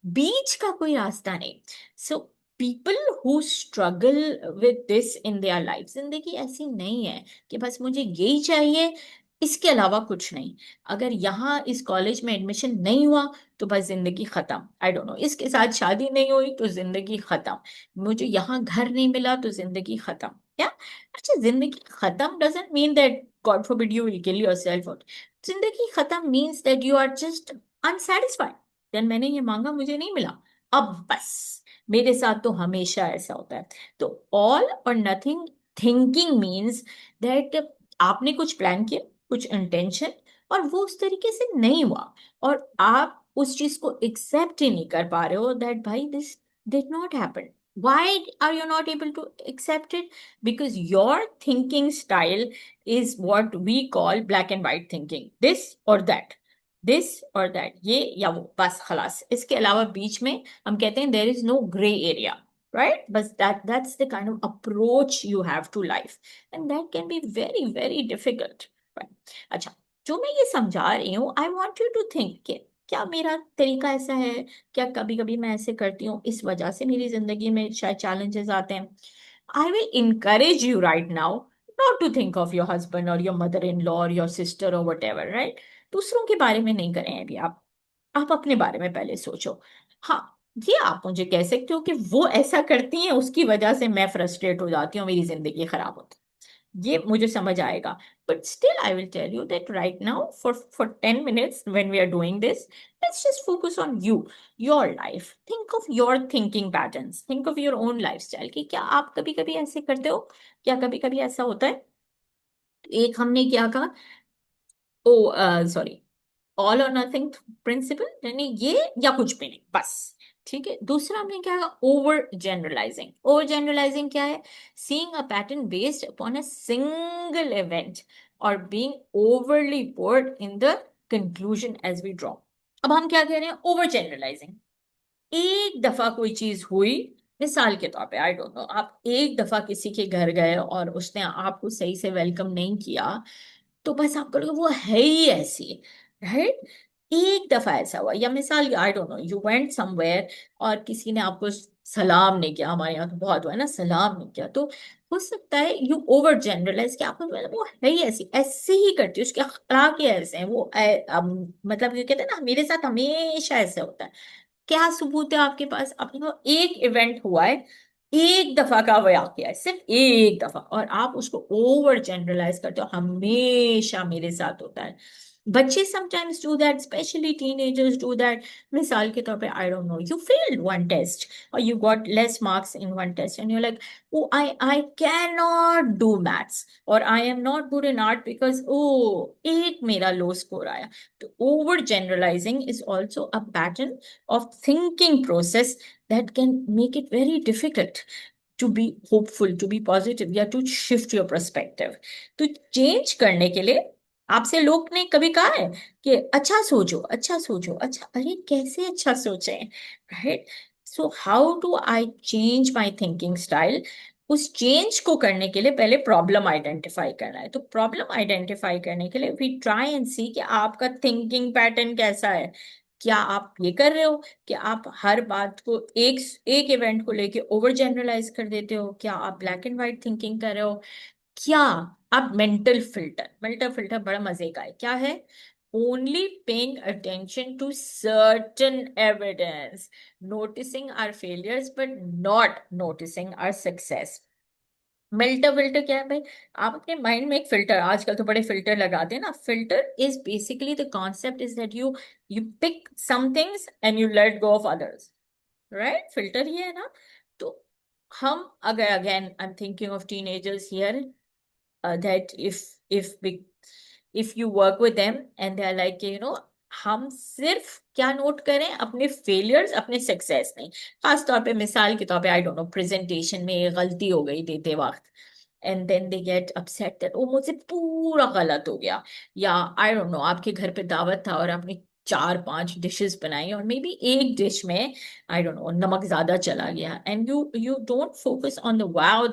बीच का कोई रास्ता नहीं। So people who struggle with this in their life, जिंदगी ऐसी नहीं है कि बस मुझे यही चाहिए, इसके अलावा कुछ नहीं। अगर यहाँ इस कॉलेज में एडमिशन नहीं हुआ तो बस जिंदगी खत्म, आई डोंट नो, इसके साथ शादी नहीं हुई तो जिंदगी खत्म, मुझे यहाँ घर नहीं मिला तो जिंदगी खत्म। क्या? अच्छा, जिंदगी खत्म doesn't mean that God forbid you will kill yourself. जिंदगी खत्म means that you are just unsatisfied, then मैंने ये मांगा मुझे नहीं मिला, अब बस। मेरे साथ तो हमेशा ऐसा होता है। तो ऑल और नथिंग थिंकिंग मीन्स दैट आपने कुछ प्लान किया, कुछ इंटेंशन, और वो उस तरीके से नहीं हुआ, और आप उस चीज को एक्सेप्ट ही नहीं कर पा रहे हो दैट भाई this did not happen. Why are you not able to accept it? Because your thinking style is what we call black and white thinking, this or that, ये या वो, बस खलास, इसके अलावा बीच में हम कहते हैं there is no gray area, right? बस that's the kind of approach you have to life, and that can be very very difficult, right? अच्छा, जो मैं ये समझा रही हूँ, I want you to think कि क्या मेरा तरीका ऐसा है, क्या कभी कभी मैं ऐसे करती हूँ, इस वजह से मेरी जिंदगी में शायद चैलेंजेस आते हैं। I will encourage you right now not to think of your husband or your mother-in-law or your sister or whatever, right? दूसरों के बारे में नहीं करें अभी आप अपने बारे में पहले सोचो। हाँ, ये आप मुझे कह सकते हो कि वो ऐसा करती हैं उसकी वजह से मैं फ्रस्ट्रेट हो जाती हूँ, मेरी जिंदगी खराब होती है, ये मुझे समझ आएगा। But still, I will tell you that right now, for 10 minutes, when we are doing this, let's just focus on you, your life. Think of your thinking patterns. Think of your own lifestyle कि क्या आप कभी कभी ऐसे करते हो, क्या कभी कभी ऐसा होता है। एक हमने क्या कहा, ओ सॉरी, ऑल और नथिंग प्रिंसिपल, यानी ये या कुछ भी नहीं, बस। ठीक है, दूसरा हमने क्या, ओवर जनरलाइजिंग। ओवर जनरलाइजिंग क्या है? Seeing a pattern based upon a single event और being overly bold in the conclusion as we draw. अब हम क्या कह रहे हैं? Over generalizing. एक दफा कोई चीज हुई, मिसाल के तौर पे, आई डोंट नो, आप एक दफा किसी के घर गए और उसने आपको सही से वेलकम नहीं किया, तो बस आप करोगे वो है ही ऐसी, राइट? एक दफा ऐसा हुआ, या मिसाल, आई don't know, you went somewhere और किसी ने आपको सलाम नहीं किया, हमारे यहाँ तो बहुत हुआ है ना, सलाम नहीं किया, तो हो सकता है यू ओवर जनरलाइज कि आपको वो है ही ऐसी, ऐसे ही करती है, उसके अखलाक ही ऐसे हैं, वो मतलब ये कहते हैं ना, मेरे साथ हमेशा ऐसे होता है। क्या सबूत है आपके पास? अपने को एक इवेंट हुआ है, एक दफा का वाकया है, सिर्फ एक दफा, और आप उसको ओवर जनरलाइज करते हो, हमेशा मेरे साथ होता है। बच्चे sometimes do that, specially teenagers do that. मिसाल के तौर पे, I don't know, you failed one test और you got less marks in one test and you like, oh I can not do maths, और I am not good in art because oh एक मेरा low score आया। तो over generalizing is also a pattern of thinking process that can make it very difficult to be hopeful, to be positive, या to shift your perspective। तो change करने के लिए आपसे लोग ने कभी कहा है कि अच्छा सोचो, अच्छा सोचो, अच्छा, अरे कैसे अच्छा सोचे, right? So how do I change my thinking style? उस चेंज को करने के लिए पहले प्रॉब्लम आइडेंटिफाई करना है। तो प्रॉब्लम आइडेंटिफाई करने के लिए वी ट्राई एंड सी कि आपका थिंकिंग पैटर्न कैसा है। क्या आप ये कर रहे हो कि आप हर बात को एक एक इवेंट को लेके ओवर जनरलाइज कर देते हो? क्या आप ब्लैक एंड व्हाइट थिंकिंग कर रहे हो? क्या आप मेंटल फिल्टर बड़ा मजे का है, क्या है? Only paying attention to certain evidence, noticing our failures but not noticing our success. Filter क्या है भाई? आप अपने माइंड में एक फिल्टर, आजकल तो बड़े फिल्टर लगाते हैं ना, filter is basically the concept is that you pick some things and you let go of others, right? Filter ये है ना। तो हम, अगर again I am thinking of teenagers here, that if we if you work with them and they are like, हम सिर्फ क्या note करें? अपने फेलियर्स, अपने सक्सेस नहीं। खास तौर पे, मिसाल के तौर पे, आई डोंट नो, प्रेजेंटेशन में एक गलती हो गई देते वक्त, and then they get upset that वो मुझसे पूरा गलत हो गया। या आई डोंट नो, आपके घर पे दावत था और आपने 4-5 डिशेस बनाई और मे बी एक डिश में, आई डोंट नो, नमक ज्यादा चला गया, and you don't focus on the wow,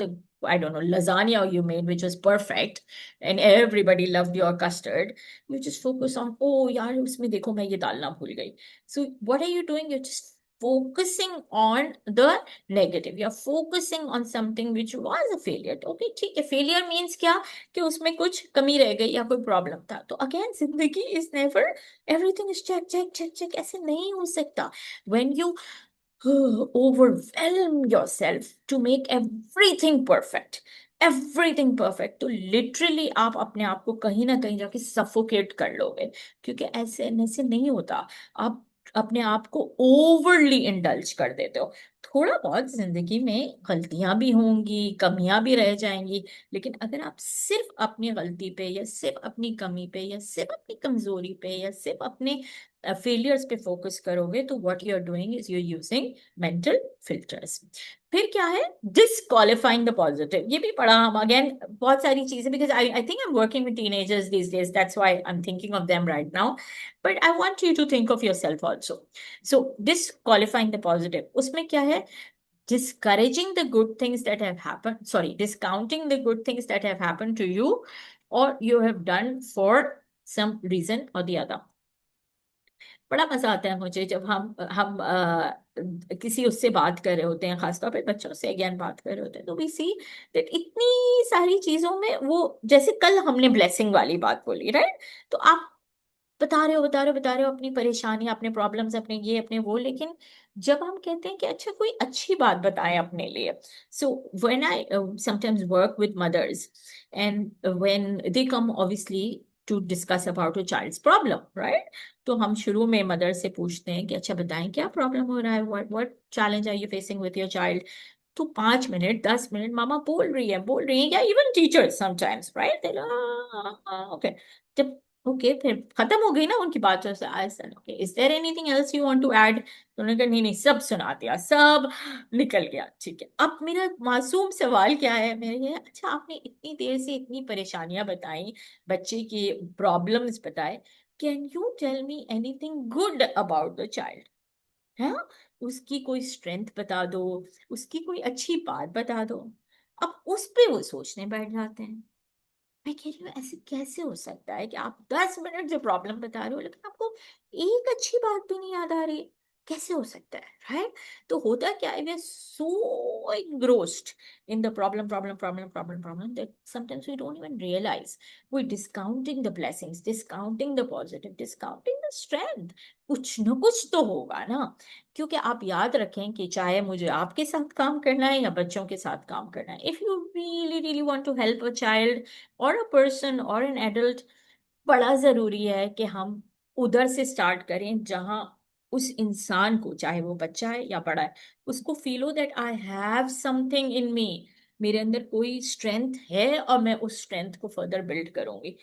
I don't know, lasagna you made, which was perfect, and everybody loved your custard. You just focus on, oh, yaar, usme dekho, main ye dalna bhul gayi. So what are you doing? You're just focusing on the negative. You're focusing on something which was a failure. Okay, ठीक है, failure means क्या? कि उसमें कुछ कमी रह गई या कोई प्रॉब्लम था. तो again, जिंदगी is never everything is check check check check. ऐसे नहीं हो सकता. When you overwhelm yourself to make everything perfect, तो लिटरली आप अपने आप को कहीं ना कहीं जाके सफोकेट कर लोगे, क्योंकि ऐसे ऐसे नहीं होता. आप अपने आप को ओवरली इंडल्ज कर देते हो. थोड़ा बहुत जिंदगी में गलतियां भी होंगी, कमियां भी रह जाएंगी, लेकिन अगर आप सिर्फ अपनी गलती पे या सिर्फ अपनी कमी पे या सिर्फ अपनी कमजोरी पे या सिर्फ अपने फेलियर्स पे फोकस करोगे, तो what you are doing is you using mental filters. फिर क्या है? Disqualifying the positive. ये भी पढ़ा हम अगेन, बहुत सारी चीजें, because I think I am working with teenagers these days, that's why I am thinking of them right now. But I want you to think of yourself also. So disqualifying the positive, उसमें क्या है? Discouraging the good things that have happened, sorry, discounting the good things that have happened to you or you have done for some reason or the other. बड़ा मजा आता है मुझे जब हम किसी उससे बात कर रहे होते हैं, खासतौर पे बच्चों से अगेन बात कर रहे होते हैं, तो वी सी दैट इतनी सारी चीजों में वो, जैसे कल हमने ब्लेसिंग वाली बात बोली, राइट? तो आप बता रहे हो अपनी परेशानी, अपने प्रॉब्लम्स, अपने ये अपने वो, लेकिन जब हम कहते हैं कि अच्छा कोई अच्छी बात बताएं अपने लिए. So when I sometimes work with mothers and when they come obviously to discuss about a child's problem, right? तो हम शुरू में मदर से पूछते हैं कि अच्छा बताएं क्या प्रॉब्लम हो रहा है, what challenge are you facing with your child. तो 5 मिनट 10 मिनट मामा बोल रही है, या even teachers sometimes, right? Okay, जब ओके फिर खत्म हो गई ना उनकी बातों से, I said okay, is there anything else you want to add? तो उन्होंने कहा नहीं नहीं, सब सुना दिया, सब निकल गया, ठीक है. अब मेरा मासूम सवाल क्या है मेरे लिए, अच्छा आपने इतनी देर से इतनी परेशानियां बताई, बच्चे की प्रॉब्लम्स बताए, can you tell me anything good about the child? है, उसकी कोई स्ट्रेंथ बता दो, उसकी कोई अच्छी बात बता दो. अब उस पे वो सोचने बैठ जाते हैं. मैं कह रही हूँ ऐसे कैसे हो सकता है कि आप 10 मिनट जो प्रॉब्लम बता रहे हो, लेकिन आपको एक अच्छी बात भी नहीं याद आ रही? कैसे हो सकता है, राइट? तो होता क्या है, we are so engrossed in the problem that sometimes we don't even realize we're discounting the blessings, discounting the positive, discounting the strength. कुछ न कुछ तो होगा ना. क्योंकि आप याद रखें कि चाहे मुझे आपके साथ काम करना है या बच्चों के साथ काम करना है, if you really really want to help a child और अ पर्सन और एन एडल्ट, बड़ा जरूरी है कि हम उधर से स्टार्ट करें जहां उस इंसान को, चाहे वो बच्चा है या बड़ा है, उसको फील हो that I have something in me, मेरे अंदर कोई स्ट्रेंथ है और मैं उस स्ट्रेंथ को फर्दर बिल्ड करूंगी.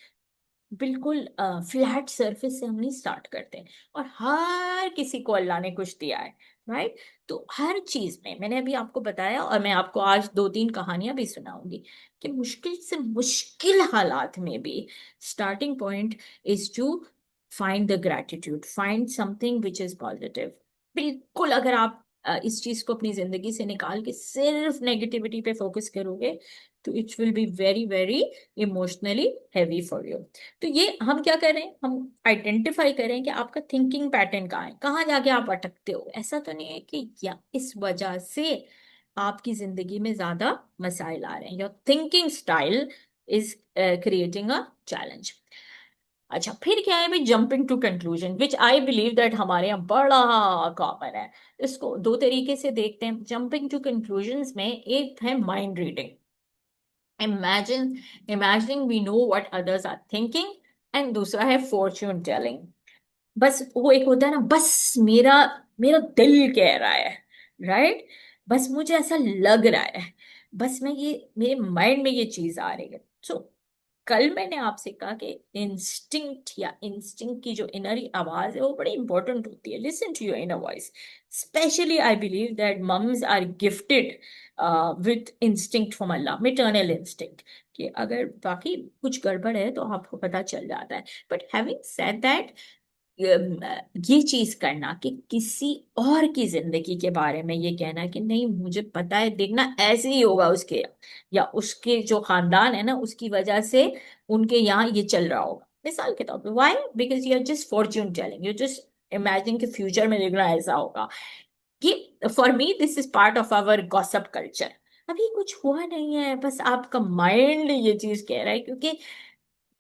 बिल्कुल फ्लैट सरफेस से हम नहीं स्टार्ट करते हैं. और हर किसी को अल्लाह ने कुछ दिया है, राइट? तो हर चीज में मैंने अभी आपको बताया, और मैं आपको आज 2-3 कहानियां भी सुनाऊंगी कि मुश्किल से मुश्किल हालात में भी starting point is to find the gratitude, find something which is positive. बिल्कुल अगर आप इस चीज को अपनी जिंदगी से निकाल के सिर्फ नेगेटिविटी पे फोकस करोगे, तो it will be very very emotionally heavy for you. तो ये हम क्या करें, हम आइडेंटिफाई करें कि आपका थिंकिंग पैटर्न कहाँ है, कहाँ जाके आप अटकते हो. ऐसा तो नहीं है कि या इस वजह से आपकी जिंदगी में ज्यादा मसाइल आ रहे हैं, your thinking style is creating a challenge. अच्छा फिर क्या है भाई, jumping to conclusion, which I believe that हमारे यहाँ बड़ा कॉमन है. इसको दो तरीके से देखते हैं. जंपिंग टू कंक्लूजन्स में एक है mind reading. imagine imagining we know what others are thinking, and दूसरा है fortune telling. बस वो एक होता है ना, बस मेरा मेरा दिल कह रहा है, राइट? बस मुझे ऐसा लग रहा है, बस मैं ये मेरे माइंड में ये चीज आ रही है. सो कल मैंने आपसे कहा कि इंस्टिंक्ट या इंस्टिंक्ट की जो इनर आवाज है वो बड़ी इंपॉर्टेंट होती है. Listen to your inner voice. Specially I believe that mums are gifted with instinct from Allah, maternal instinct, कि अगर बाकी कुछ गड़बड़ है तो आपको पता चल जाता है. बट हैविंग सेड दैट, ये चीज करना कि किसी और की जिंदगी के बारे में ये कहना कि नहीं मुझे पता है, देखना ऐसे ही होगा उसके, या उसके जो खानदान है ना उसकी वजह से उनके यहाँ ये चल रहा होगा, मिसाल के तौर पे, why, because you are just fortune telling, you just imagine कि फ्यूचर में देखना ऐसा होगा। कि for me this is part of our gossip culture. अभी कुछ हुआ नहीं है, बस आपका माइंड ये चीज कह रहा है, क्योंकि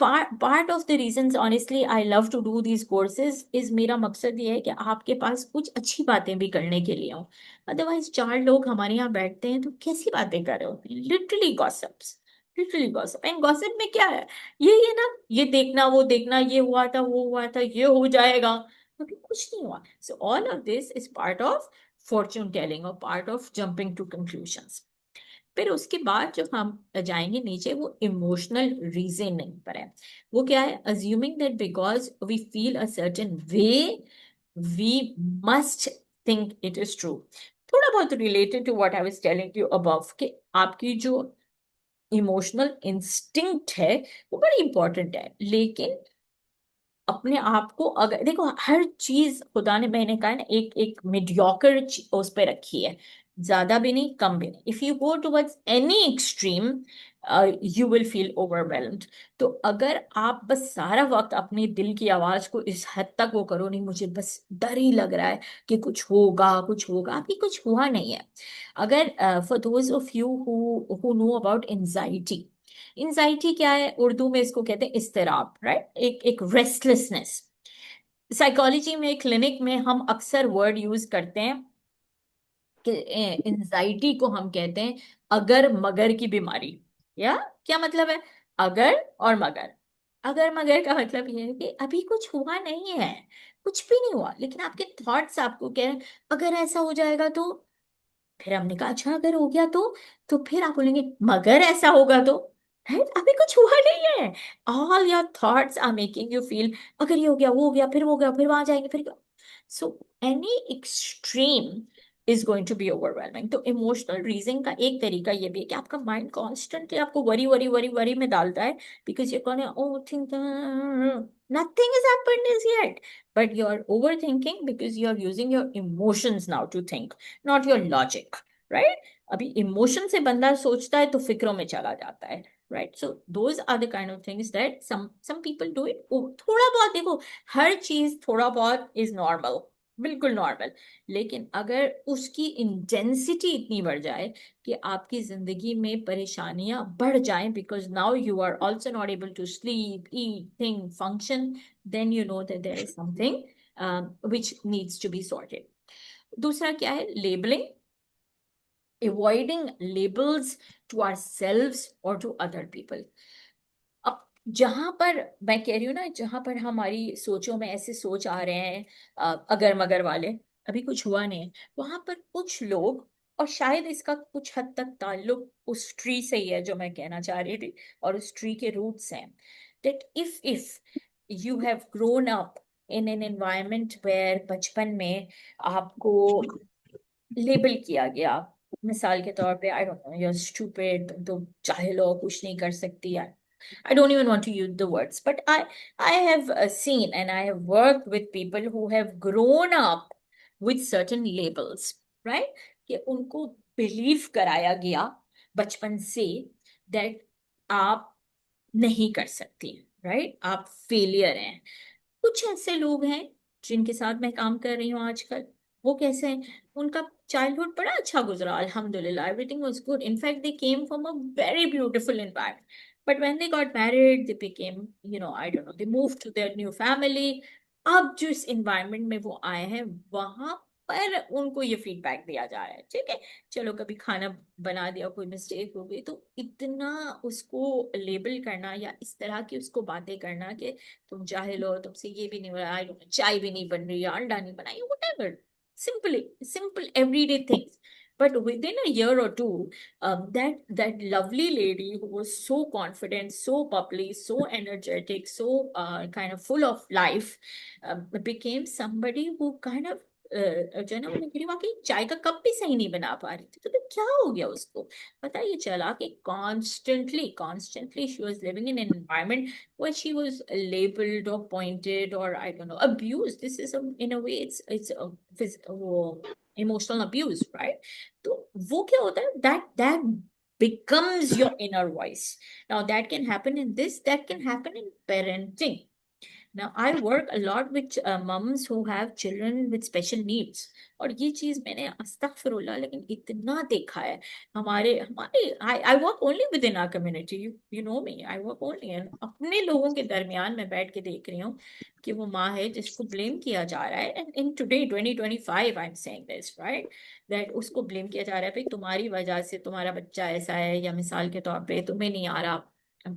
part of the reasons honestly I love to do these courses is मेरा मकसद ये है कि आपके पास कुछ अच्छी बातें भी करने के लिए हो। अदरवाइज चार लोग हमारे यहाँ बैठते हैं तो कैसी बातें कर रहे होते हैं, literally gossips, literally gossip. And gossip में क्या है, ये ना, ये देखना वो देखना, ये हुआ था वो हुआ था ये हो जाएगा, अभी कुछ नहीं हुआ। So all of this is part of fortune telling और part of jumping to conclusions. फिर उसके बाद जो हम जाएंगे नीचे वो इमोशनल रीजनिंग पर है। वो क्या है, assuming that because we feel a certain way we must think it is true. थोड़ा बहुत related to what I was telling you above, कि आपकी जो इमोशनल इंस्टिंक्ट है वो बड़ी इंपॉर्टेंट है, लेकिन अपने आप को, अगर देखो हर चीज खुदा ने, मैंने कहा ना, एक एक मीडियोकर उस पे रखी है, ज्यादा भी नहीं कम भी नहीं। If you go towards any extreme you will feel overwhelmed. तो अगर आप बस सारा वक्त अपने दिल की आवाज को इस हद तक वो करो, नहीं मुझे बस डर ही लग रहा है कि कुछ होगा कुछ होगा, अभी कुछ हुआ नहीं है। अगर for those of you who know about anxiety, anxiety क्या है, उर्दू में इसको कहते हैं इस्तिराब, राइट, एक रेस्टलेसनेस। साइकोलॉजी में, क्लिनिक में हम अक्सर वर्ड यूज करते हैं कि एंजाइटी को हम कहते हैं अगर मगर की बीमारी। या क्या मतलब है, अगर और मगर। अगर मगर का मतलब ये है कि अभी कुछ हुआ नहीं है, कुछ भी नहीं हुआ, लेकिन आपके थॉट्स आपको कह रहे हैं अगर ऐसा हो जाएगा तो। फिर हमने कहा अच्छा अगर हो गया तो फिर आप बोलेंगे मगर ऐसा होगा तो, है अभी कुछ हुआ नहीं है। All your thoughts are making you feel अगर ये हो गया वो हो गया फिर वो हो गया फिर वहां जाएंगे फिर। So any extreme is going to be overwhelming. तो इमोशनल रीजनिंग का एक तरीका ये भी है कि आपका माइंड कॉन्स्टेंटली आपको वरी वरी वरी वरी में डालता है, because you kind of think nothing is happened is yet, but you're overthinking because you're using your emotions now to think, not your logic, right? अभी emotion से बंदा सोचता है तो फिक्रों में चला जाता है, right? So those are the kind of things that some people do it। थोड़ा बहुत देखो, हर चीज थोड़ा बहुत is normal, बिल्कुल नॉर्मल। लेकिन अगर उसकी इंटेंसिटी इतनी बढ़ जाए कि आपकी जिंदगी में परेशानियां बढ़ जाएं, because now you are also not able to sleep, eat, think, function, then you know that there is something which needs to be sorted। दूसरा क्या है, labeling, avoiding labels to ourselves or to other people। अब जहां पर मैं कह रही हूँ ना, जहां पर हमारी सोचों में ऐसे सोच आ रहे हैं अगर मगर वाले, अभी कुछ हुआ नहीं है, वहां पर कुछ लोग, और शायद इसका कुछ हद तक ताल्लुक उस ट्री से ही है जो मैं कहना चाह रही थी, और उस ट्री के रूट्स हैं, that if you have grown up in an environment where बचपन में आपको लेबल किया गया, मिसाल के तौर पे I don't know you are stupid, तुम तो जाहिल हो कुछ नहीं कर सकती है। I don't even want to use the words, but I have seen and I have worked with people who have grown up with certain labels, right? कि उनको बिलीव कराया गया बचपन से that आप नहीं कर सकती, राइट, आप फेलियर हैं। कुछ ऐसे लोग हैं जिनके साथ मैं काम कर रही हूँ आजकल, वो कैसे हैं, उनका चाइल्डहुड बड़ा अच्छा गुजरा, अल्हम्दुलिल्लाह, everything was good, in fact they came from a very beautiful environment, but when they got married they became, I don't know, they move to their new family. अब जिस एनवायरनमेंट में वो आए हैं वहां पर उनको ये फीडबैक दिया जा रहा है, ठीक है, चलो कभी खाना बना दिया, कोई मिस्टेक हो गई, तो इतना उसको लेबल करना या इस तरह की उसको बातें करना कि तुम जाहिल हो, तुमसे ये भी नहीं हो रहा, आई डोंट नो, चाय भी नहीं बन रही है, अंडा नहीं बनाई, whatever, simply simple everyday things। But within a year or two, that lovely lady who was so confident, so bubbly, so energetic, so kind of full of life, became somebody who kind of जो है ना, वो निकली वाकई चाय का cup भी सही नहीं बना पा रही थी। तो क्या हो गया उसको पता है, ये चला कि constantly constantly she was living in environment where she was labeled or pointed or I don't know abused. This is in a way it's a वो emotional abuse, right? तो वो क्या होता है, that becomes your inner voice. Now that can happen in this, that can happen in parenting. Now, I work a lot with moms who have children with special needs. और ये चीज मैंने अस्तगफिरुल्लाह लेकिन इतना देखा है हमारे हमारे I work only within our community, you know me, I work only अपने लोगों के दरमियान मैं बैठ के देख रही हूँ कि वो माँ है जिसको ब्लेम किया जा रहा है, and in today 2025 I am saying this right, that उसको ब्लेम किया जा रहा है, भाई तुम्हारी वजह से तुम्हारा बच्चा ऐसा है, या मिसाल के तौर पे तुम्हें नहीं आ रहा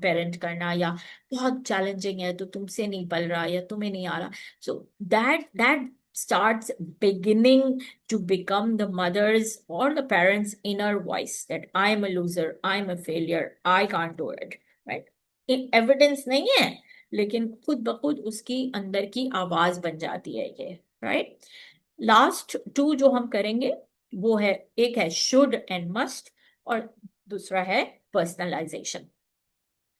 पेरेंट करना, या बहुत चैलेंजिंग है तो तुमसे नहीं पल रहा या तुम्हें नहीं आ रहा. So that starts beginning to become the mother's or the parents' inner voice that I am a loser, I am a failure, I can't do it, right? Evidence नहीं है लेकिन खुद ब खुद उसकी अंदर की आवाज बन जाती है ये, राइट? लास्ट टू जो हम करेंगे वो है, एक है शुड एंड मस्ट और दूसरा है पर्सनलाइजेशन.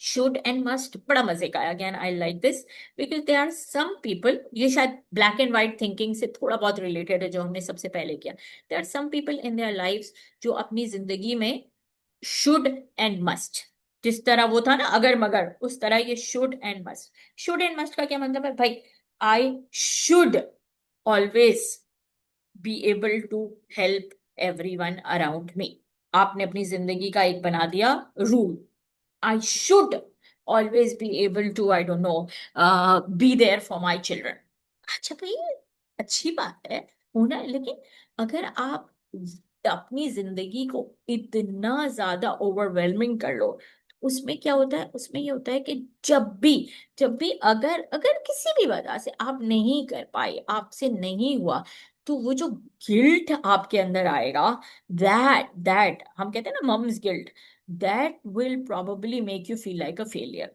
शुड एंड मस्ट बड़ा मजे का है. Again I like this because they are some people, ये शायद ब्लैक एंड व्हाइट थिंकिंग से थोड़ा बहुत रिलेटेड है जो हमने सबसे पहले किया. They are some people in their life जो अपनी जिंदगी में शुड एंड मस्ट, जिस तरह वो था ना अगर मगर, उस तरह ये should and must. Should and must का क्या मतलब है भाई? I should always be able to help everyone around me. आपने अपनी जिंदगी का एक बना दिया rule, I should always be able to, I don't know, be there for my children. अच्छा भाई, अच्छी बात है होना है, लेकिन अगर आप अपनी जिंदगी को इतना ज्यादा ओवरवेलमिंग कर लो, तो उसमें क्या होता है, उसमें ये होता है कि जब भी अगर अगर किसी भी वजह से आप नहीं कर पाए, आपसे नहीं हुआ, तो वो जो गिल्ट आपके अंदर आएगा, दैट हम कहते हैं ना mum's guilt, that will probably make you feel like a failure.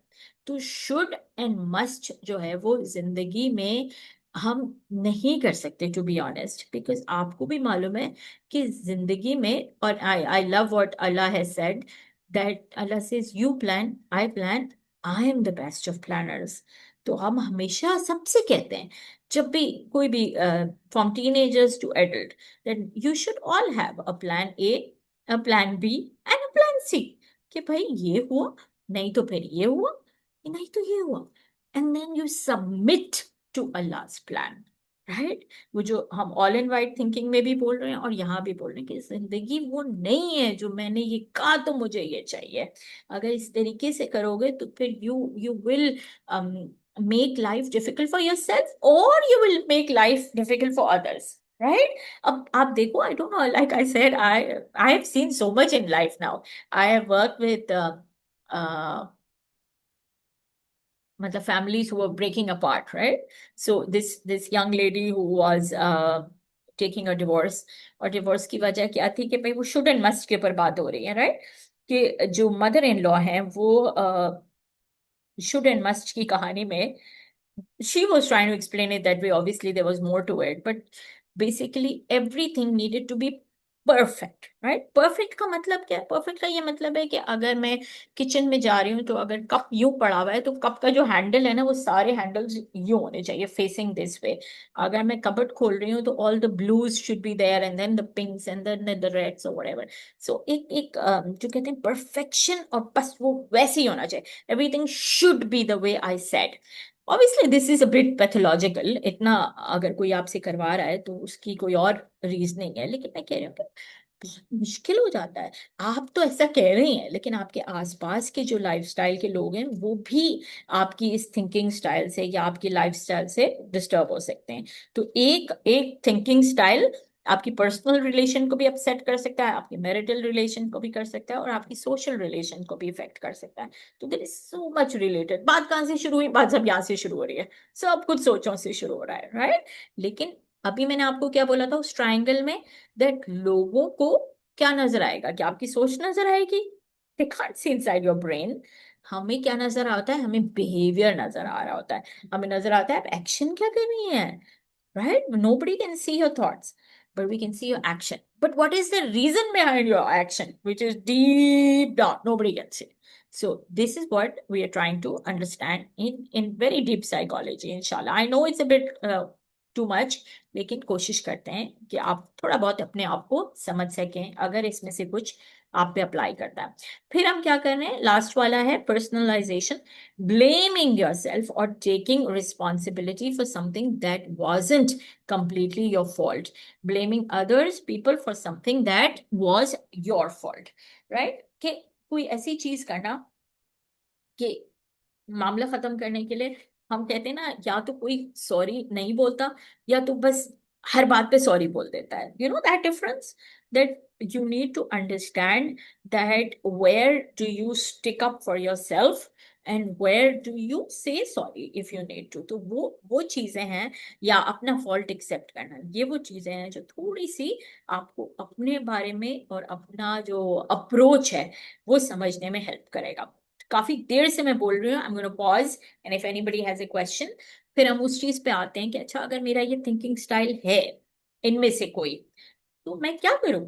तो should and must जो है वो जिंदगी में हम नहीं कर सकते, टू बी ऑनेस्ट, बिकॉज आपको भी मालूम है कि जिंदगी में, और I love what Allah has said, that Allah says you plan, I plan, I am the best of planners. तो हम हमेशा सबसे कहते हैं जब भी कोई भी from teenagers to adult, that you should all have a plan A, a plan B and a plan C. कि भाई ये हुआ नहीं तो फिर ये हुआ, नहीं तो ये हुआ, and then you submit to Allah's plan, right? वो जो हम ऑल इन वाइट थिंकिंग में भी बोल रहे हैं और यहाँ भी बोल रहे हैं कि जिंदगी वो नहीं है जो मैंने ये कहा तो मुझे ये चाहिए. अगर इस तरीके से करोगे तो फिर you will make life difficult for yourself और you will make life difficult for others, right? अब आप देखो, I don't know, like I said, I have seen so much in life now. I have worked with matlab families who were breaking apart, right? So this young lady who was taking a divorce, और divorce की वजह क्या थी कि भाई वो should and must के ऊपर बात हो रही है, राइट? कि जो मदर इन लॉ है वो शुड एंड मस्ट की कहानी में she was trying to explain it that way. Obviously, there was more to it, but basically everything needed to be perfect, right? Perfect का मतलब क्या है? Perfect का ये मतलब है कि अगर मैं किचन में जा रही हूँ तो अगर कप यूं पड़ा हुआ है तो कप का जो हैंडल है ना वो सारे हैंडल्स यूं होने चाहिए, फेसिंग दिस वे. अगर मैं कबर्ड खोल रही हूँ तो all the blues should be there and then the pinks and then the reds और व्हाटएवर. सो एक एक जो कहते हैं परफेक्शन, और बस वो वैसे ही होना चाहिए. Everything should be the way I said. Obviously this is a bit pathological, इतना अगर कोई आपसे करवा रहा है तो उसकी कोई और रीजनिंग है, लेकिन मैं कह रही हूँ कि बहुत मुश्किल हो जाता है. आप तो ऐसा कह रही हैं लेकिन आपके आसपास के जो लाइफस्टाइल के लोग हैं वो भी आपकी इस थिंकिंग स्टाइल से या आपकी लाइफस्टाइल से डिस्टर्ब हो सकते हैं. तो एक एक थिंकिंग स्टाइल आपकी पर्सनल रिलेशन को भी अपसेट कर सकता है, आपकी मैरिटल रिलेशन को भी कर सकता है, और आपकी सोशल रिलेशन को भी इफेक्ट कर सकता है. तो there is so much related. बात कहाँ से शुरू हुई? बात सब यहाँ से शुरू हो रही है, सब कुछ सोचों से शुरू हो रहा है, राइट? लेकिन अभी मैंने आपको क्या बोला था उस ट्राइंगल में, दैट लोगों को क्या नजर आएगा? क्या आपकी सोच नजर आएगी? They can't see inside your brain. हमें क्या नजर आता है? हमें बिहेवियर नजर आ रहा होता है. हमें नजर आता है आप एक्शन क्या कर रही हैं, right? Nobody can see your thoughts, but we can see your action. But what is the reason behind your action, which is deep down, nobody can see. So this is what we are trying to understand in very deep psychology, inshallah. I know it's a bit too much, लेकिन कोशिश करते हैं कि आप थोड़ा बहुत अपने आप को समझ सकें अगर इसमें से कुछ आप पे अप्लाई करता है. फिर हम क्या कर रहे हैं, लास्ट वाला है personalisation, blaming yourself or taking responsibility for something that wasn't completely your fault, blaming others people for something that was your fault, right? कि कोई ऐसी चीज करना कि मामला खत्म करने के लिए हम कहते हैं ना, या तो कोई सॉरी नहीं बोलता या तो बस हर बात पे सॉरी बोल देता है. You know that difference, that you need to understand that where do you stick up for yourself and where do you say sorry if you need to. तो वो चीजें हैं, या अपना फॉल्ट एक्सेप्ट करना, ये वो चीजें हैं जो थोड़ी सी आपको अपने बारे में और अपना जो अप्रोच है वो समझने में हेल्प करेगा. काफी देर से मैं बोल रही हूँ, I am gonna pause and if anybody has a question फिर हम उस चीज पे आते हैं कि अच्छा अगर मेरा ये थिंकिंग स्टाइल है इनमें से कोई, तो मैं क्या करूं,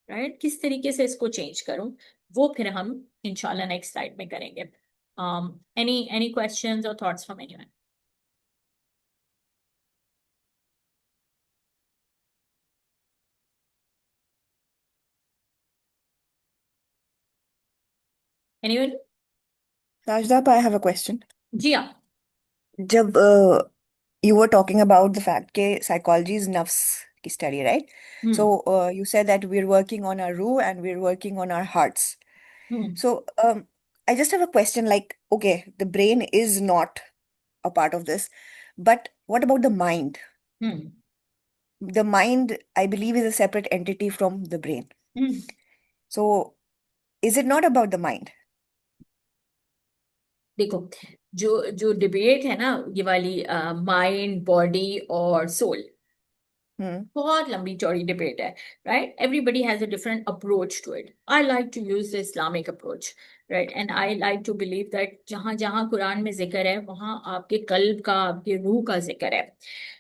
राइट? किस तरीके से इसको चेंज करूं, वो फिर हम इंशाल्लाह नेक्स्ट स्लाइड में करेंगे. एनी क्वेश्चंस और thoughts from anyone? Anyone? Rajdeep, I have a question. जी हाँ. जब you were talking about the fact that psychology is nafs की study, right? So you said that we're working on our ruh and we're working on our hearts. So I just have a question like, okay, the brain is not a part of this, but what about the mind? The mind, I believe, is a separate entity from the brain. So is it not about the mind? देखो, जो जो debate है ना ये वाली mind body और soul, बहुत लंबी चौड़ी डिबेट है, right? Everybody has a different approach to it. I like to use the Islamic approach, right? And I like to believe that जहां जहां कुरान में जिक्र है वहां आपके कल्ब का, आपके रूह का जिक्र है.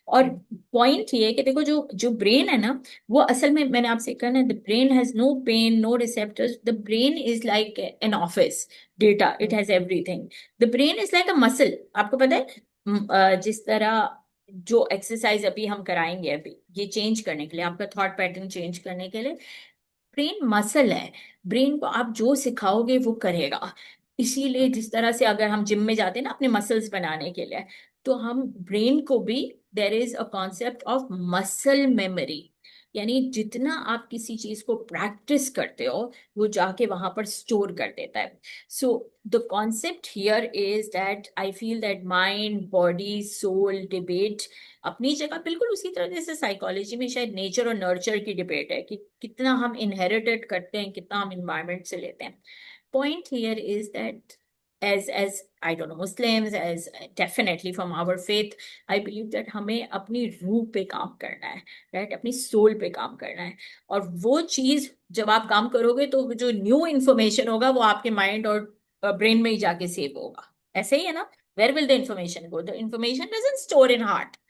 और पॉइंट ये है कि देखो जो जो ब्रेन है ना, वो असल में मैंने आपसे कहा ना, the brain has no pain, no receptors. The brain is like an office data, it has everything. The brain is like a muscle. आपको पता है जिस तरह जो एक्सरसाइज अभी हम कराएंगे, अभी ये चेंज करने के लिए, आपका थॉट पैटर्न चेंज करने के लिए, ब्रेन मसल है. ब्रेन को आप जो सिखाओगे वो करेगा. इसीलिए जिस तरह से अगर हम जिम में जाते हैं ना अपने मसल्स बनाने के लिए, तो हम ब्रेन को भी, there is a concept of muscle memory. यानी जितना आप किसी चीज को प्रैक्टिस करते हो वो जाके वहां पर स्टोर कर देता है. So the concept here is that I feel that mind body soul debate अपनी जगह बिल्कुल उसी तरह जैसे साइकोलॉजी में शायद नेचर और नर्चर की डिबेट है कि कितना हम इनहेरिटेड करते हैं, कितना हम इन्वायरमेंट से लेते हैं. Point here is that as I don't know, Muslims, as definitely from our faith, I believe that हमें अपनी रूह पे काम करना है, राइट? अपनी सोल पे काम करना है. और वो चीज जब आप काम करोगे तो जो न्यू इंफॉर्मेशन होगा वो आपके माइंड और ब्रेन में ही जाके सेव होगा. ऐसे ही है ना? Where will the information go? The information doesn't store in heart.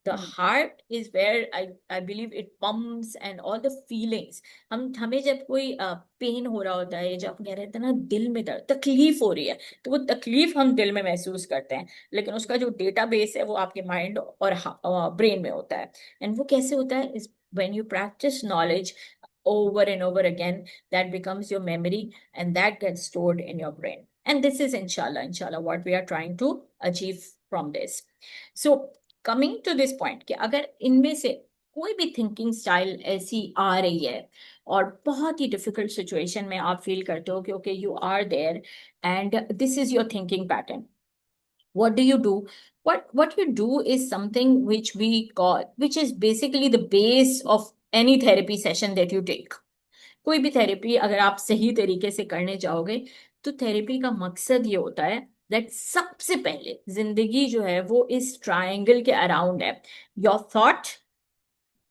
The heart is where I believe it pumps and all the feelings. हमें जब कोई पेन हो रहा होता है, जब हम कह रहे थे ना दिल में दर्द, तकलीफ हो रही है, तो वो तकलीफ हम दिल में महसूस करते हैं, लेकिन उसका जो डेटाबेस है वो आपके माइंड और ब्रेन में होता है. एंड वो कैसे होता है? Is when you practice knowledge over and over again, that becomes your memory and that gets stored in your brain. And this is inshallah what we are trying to achieve from this. So coming to this point कि अगर इनमें से कोई भी thinking style ऐसी आ रही है और बहुत ही डिफिकल्ट सिचुएशन में आप फील करते हो कि okay you are there and this is your thinking pattern, what do you do? What you do is something which we call, which is basically the base of any therapy session that you take. कोई भी therapy अगर आप सही तरीके से करने जाओगे तो थेरेपी का मकसद ये होता है दैट सबसे पहले जिंदगी जो है वो इस ट्रायंगल के अराउंड है. Your thought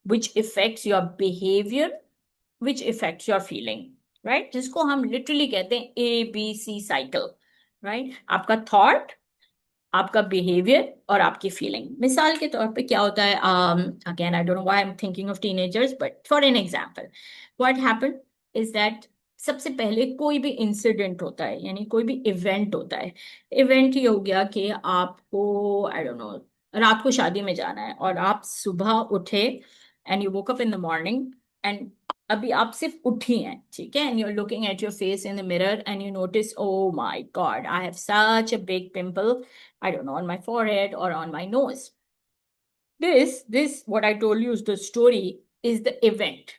which effects your behaviour which effects your feeling, right? जिसको हम लिटरली कहते हैं ABC साइकिल, राइट? आपका थॉट आपका बिहेवियर और आपकी फीलिंग। मिसाल के तौर पे क्या होता है, again I don't know why I am thinking of teenagers, but for an example what happen is that सबसे पहले कोई भी इंसिडेंट होता है, यानी कोई भी इवेंट होता है। इवेंट ये हो गया कि आपको आई डोंट नो रात को शादी में जाना है और आप सुबह उठे and you woke up in the morning and अभी आप सिर्फ उठी हैं, ठीक है, and you are looking at your face in the mirror and you notice, oh my God, I have such a big pimple, I don't know, on my forehead or on my nose. This, what I told you is the story, is the event.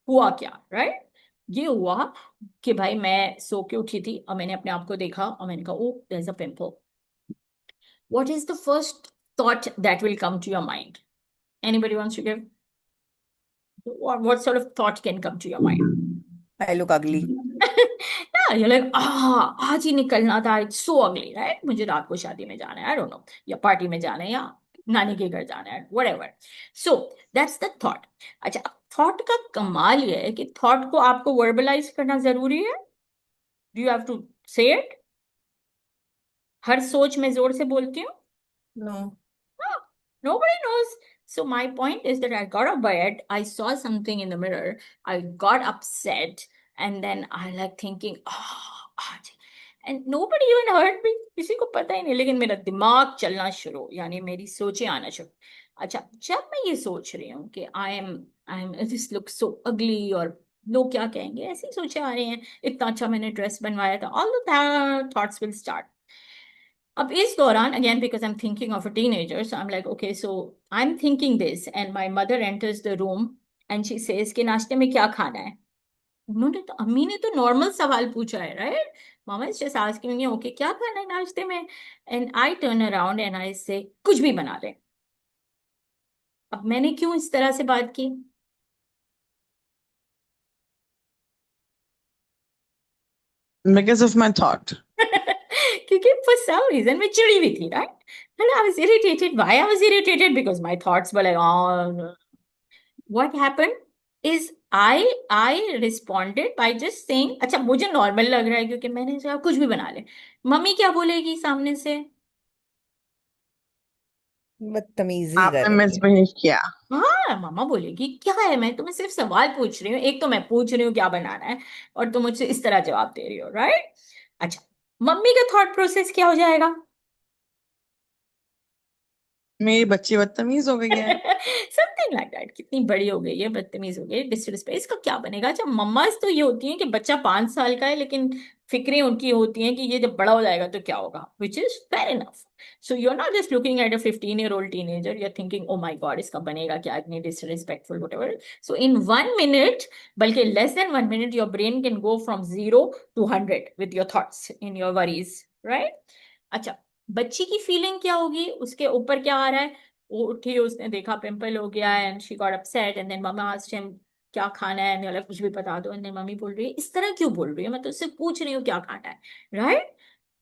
हुआ क्या, right? ये हुआ कि भाई मैं सो के उठी थी और मैंने अपने आप को देखा और मैंने कहा, oh, there's a pimple. What is the first thought that will come to your mind? Anybody wants to give? What sort of thought can come to your mind? I look ugly. Yeah, you're like, आज ही निकलना था, it's so ugly, right? मुझे रात को शादी में जाना है, I don't know, या पार्टी में जाना है या नानी के घर जाना है, whatever. So that's the thought. अच्छा, थॉट का कमाल ये है कि थॉट को आपको वर्बलाइज करना जरूरी है. डू यू हैव टू से इट? हर सोच में जोर से बोलती हूँ? No. No, nobody knows. So my point is that I got up bed, I saw something in the mirror, I got upset, and then I like thinking, and nobody even heard me. किसी को पता ही नहीं, लेकिन मेरा दिमाग चलना शुरू, यानी मेरी सोचें आना शुरू. अच्छा, जब मैं ये सोच रही हूँ कि I am this look so अगली और लोग क्या कहेंगे, ऐसी सोचें आ रही हैं, इतना अच्छा मैंने ड्रेस बनवाया था, all the thoughts will start. अब इस दौरान again because I am thinking of a teenager, so I am like okay, so I am thinking this and my mother enters the room and she says कि नाश्ते में क्या खाना है. उन्होंने तो, अम्मी ने तो नॉर्मल सवाल पूछा है, right? Mama is just asking me, okay क्या खाना है नाश्ते में? And I turn around and I से कुछ भी बना ले. अब मैंने क्यों इस तरह से बात की? Because of my thought. क्योंकि for some reason मैं चिड़ी हुई थी, right? And I was irritated. Why I was irritated? Because my thoughts were like, oh. What happened is I responded by just saying, अच्छा मुझे नॉर्मल लग रहा है क्योंकि मैंने कहा कुछ भी बना ले. मम्मी क्या बोलेगी सामने से? बदतमीजी कर आपने रही है. मिसबिहेव किया. हाँ, मामा बोलेगी क्या है, मैं तुम्हें सिर्फ सवाल पूछ रही हूँ, एक तो मैं पूछ रही हूँ क्या बनाना है और तुम मुझसे इस तरह जवाब दे रही हो, राइट? अच्छा, मम्मी का थॉट प्रोसेस क्या हो जाएगा? मेरी बच्ची बदतमीज हो गई है. Something like that. कितनी बड़ी हो गई है, बदतमीज हो गई, डिसरिस्पेक्ट, इसका क्या बनेगा? अच्छा, मम्माज तो ये होती हैं कि बच्चा 5 साल का है लेकिन फिक्रें उनकी होती हैं कि ये जब बड़ा हो जाएगा तो क्या होगा, which is fair enough. So you are not just looking at a 15-year-old teenager, you are thinking oh my God इसका बनेगा क्या, इतनी disrespectful, whatever. So in 1 minute, बल्कि less than 1 minute, your brain can go from 0 to 100 with your thoughts in your worries, right? अच्छा, बच्ची की feeling क्या होगी, उसके ऊपर क्या आ रहा है? वो उठी, उसने देखा पिंपल हो गया and she got upset and then मम्मा आस्क्ड हिम क्या खाना है, एंड कुछ भी बता दो, एंड देन मम्मी बोल रही है इस तरह क्यों बोल रही है, मैं तो उससे पूछ रही हूँ क्या खाना है, राइट?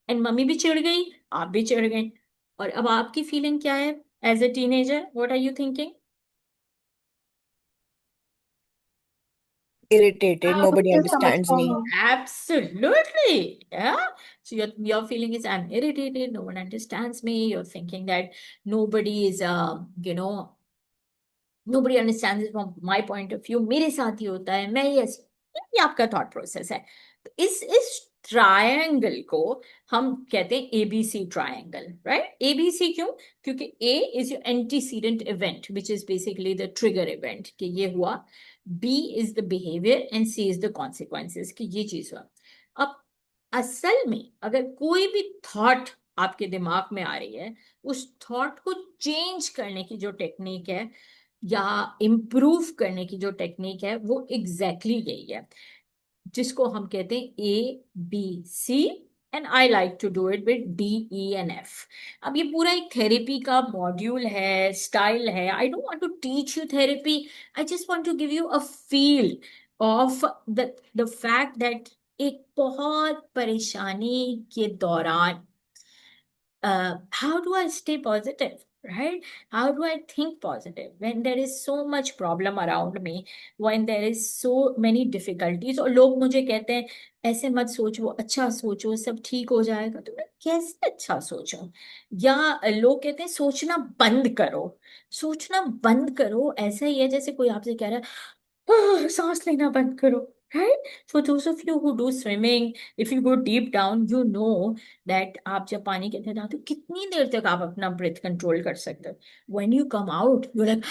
एंड मम्मी भी चिढ़ गई, आप भी चिढ़ गए. और अब आपकी फीलिंग क्या है as a teenager? What are you thinking? Irritated. Nobody मुझे समझ understands me. पाऊंगा. Absolutely. Yeah. So your feeling is I'm irritated, no one understands me. You're thinking that nobody is nobody understands it from my point of view. मेरे साथ ही होता है, मैं ही ऐसी. ये आपका थॉट प्रोसेस है. तो इस ट्रायंगल को हम कहते हैं एबीसी ट्रायंगल, राइट? एबीसी क्यों? क्योंकि A is your antecedent event which is basically the trigger event कि ये हुआ, B is the behaviour and C is the consequences कि ये चीज हुआ. अब असल में अगर कोई भी थॉट आपके दिमाग में आ रही है, उस थॉट को चेंज करने की जो टेक्निक है या इम्प्रूव करने की जो टेक्निक है वो एग्जैक्टली यही है, जिसको हम कहते हैं ABC, and I like to do it with DENF. अब ये पूरा एक थेरेपी का मॉड्यूल है, स्टाइल है. I don't want to teach you therapy, I just want to give you a feel of the fact that एक बहुत परेशानी के दौरान how do I stay positive, right? How do I think positive when there is so much problem around me, when there is so many difficulties? और लोग मुझे कहते हैं ऐसे मत सोचो, अच्छा सोचो, सब ठीक हो जाएगा। तो मैं कैसे अच्छा सोचूं? या लोग कहते हैं सोचना बंद करो। सोचना बंद करो ऐसा ही है जैसे कोई आपसे कह रहा है सांस लेना बंद करो, right? For those of you who do swimming, if you go deep down, you know that आप जब पानी के अंदर जाते हो कितनी देर तक आप अपना ब्रेथ कंट्रोल कर सकते हो। When you come out, you're like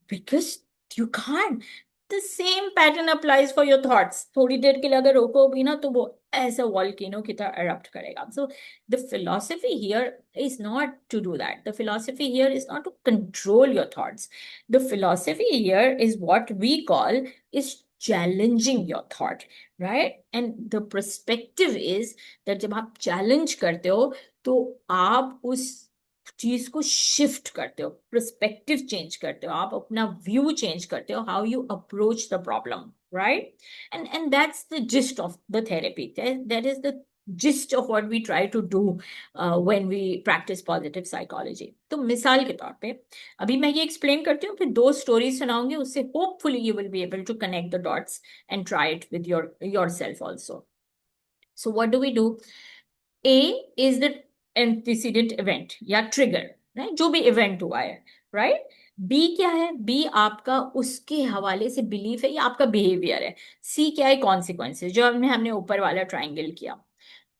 because you can't. The same pattern applies for your thoughts. थोड़ी देर के लिए अगर रोको भी ना तो वो ऐसा वॉल्केनो की तरह erupt करेगा। So the philosophy here is not to do that. The philosophy here is not to control your thoughts. The philosophy here is what we call is challenging your thought, right? And the perspective is that जब आप challenge करते हो तो आप उस चीज को shift करते हो, पर्सपेक्टिव चेंज करते हो, आप अपना व्यू चेंज करते हो, how you approach the problem, right? And that's the gist of the therapy. That is the gist of what we try to do when we practice positive psychology. तो मिसाल के तौर पे अभी मैं ये एक्सप्लेन करती हूँ, फिर 2 स्टोरीज सुनाऊंगी, उससे hopefully you will be able to connect the dots and try it with yourself also. So what do we do? A is the antecedent event या ट्रिगर, राइट? जो भी इवेंट हुआ है, राइट? बी क्या है? B आपका उसके हवाले से बिलीफ है या आपका बिहेवियर है। सी क्या है? कॉन्सिक्वेंसेस, जो हमने ऊपर वाला ट्राइंगल किया।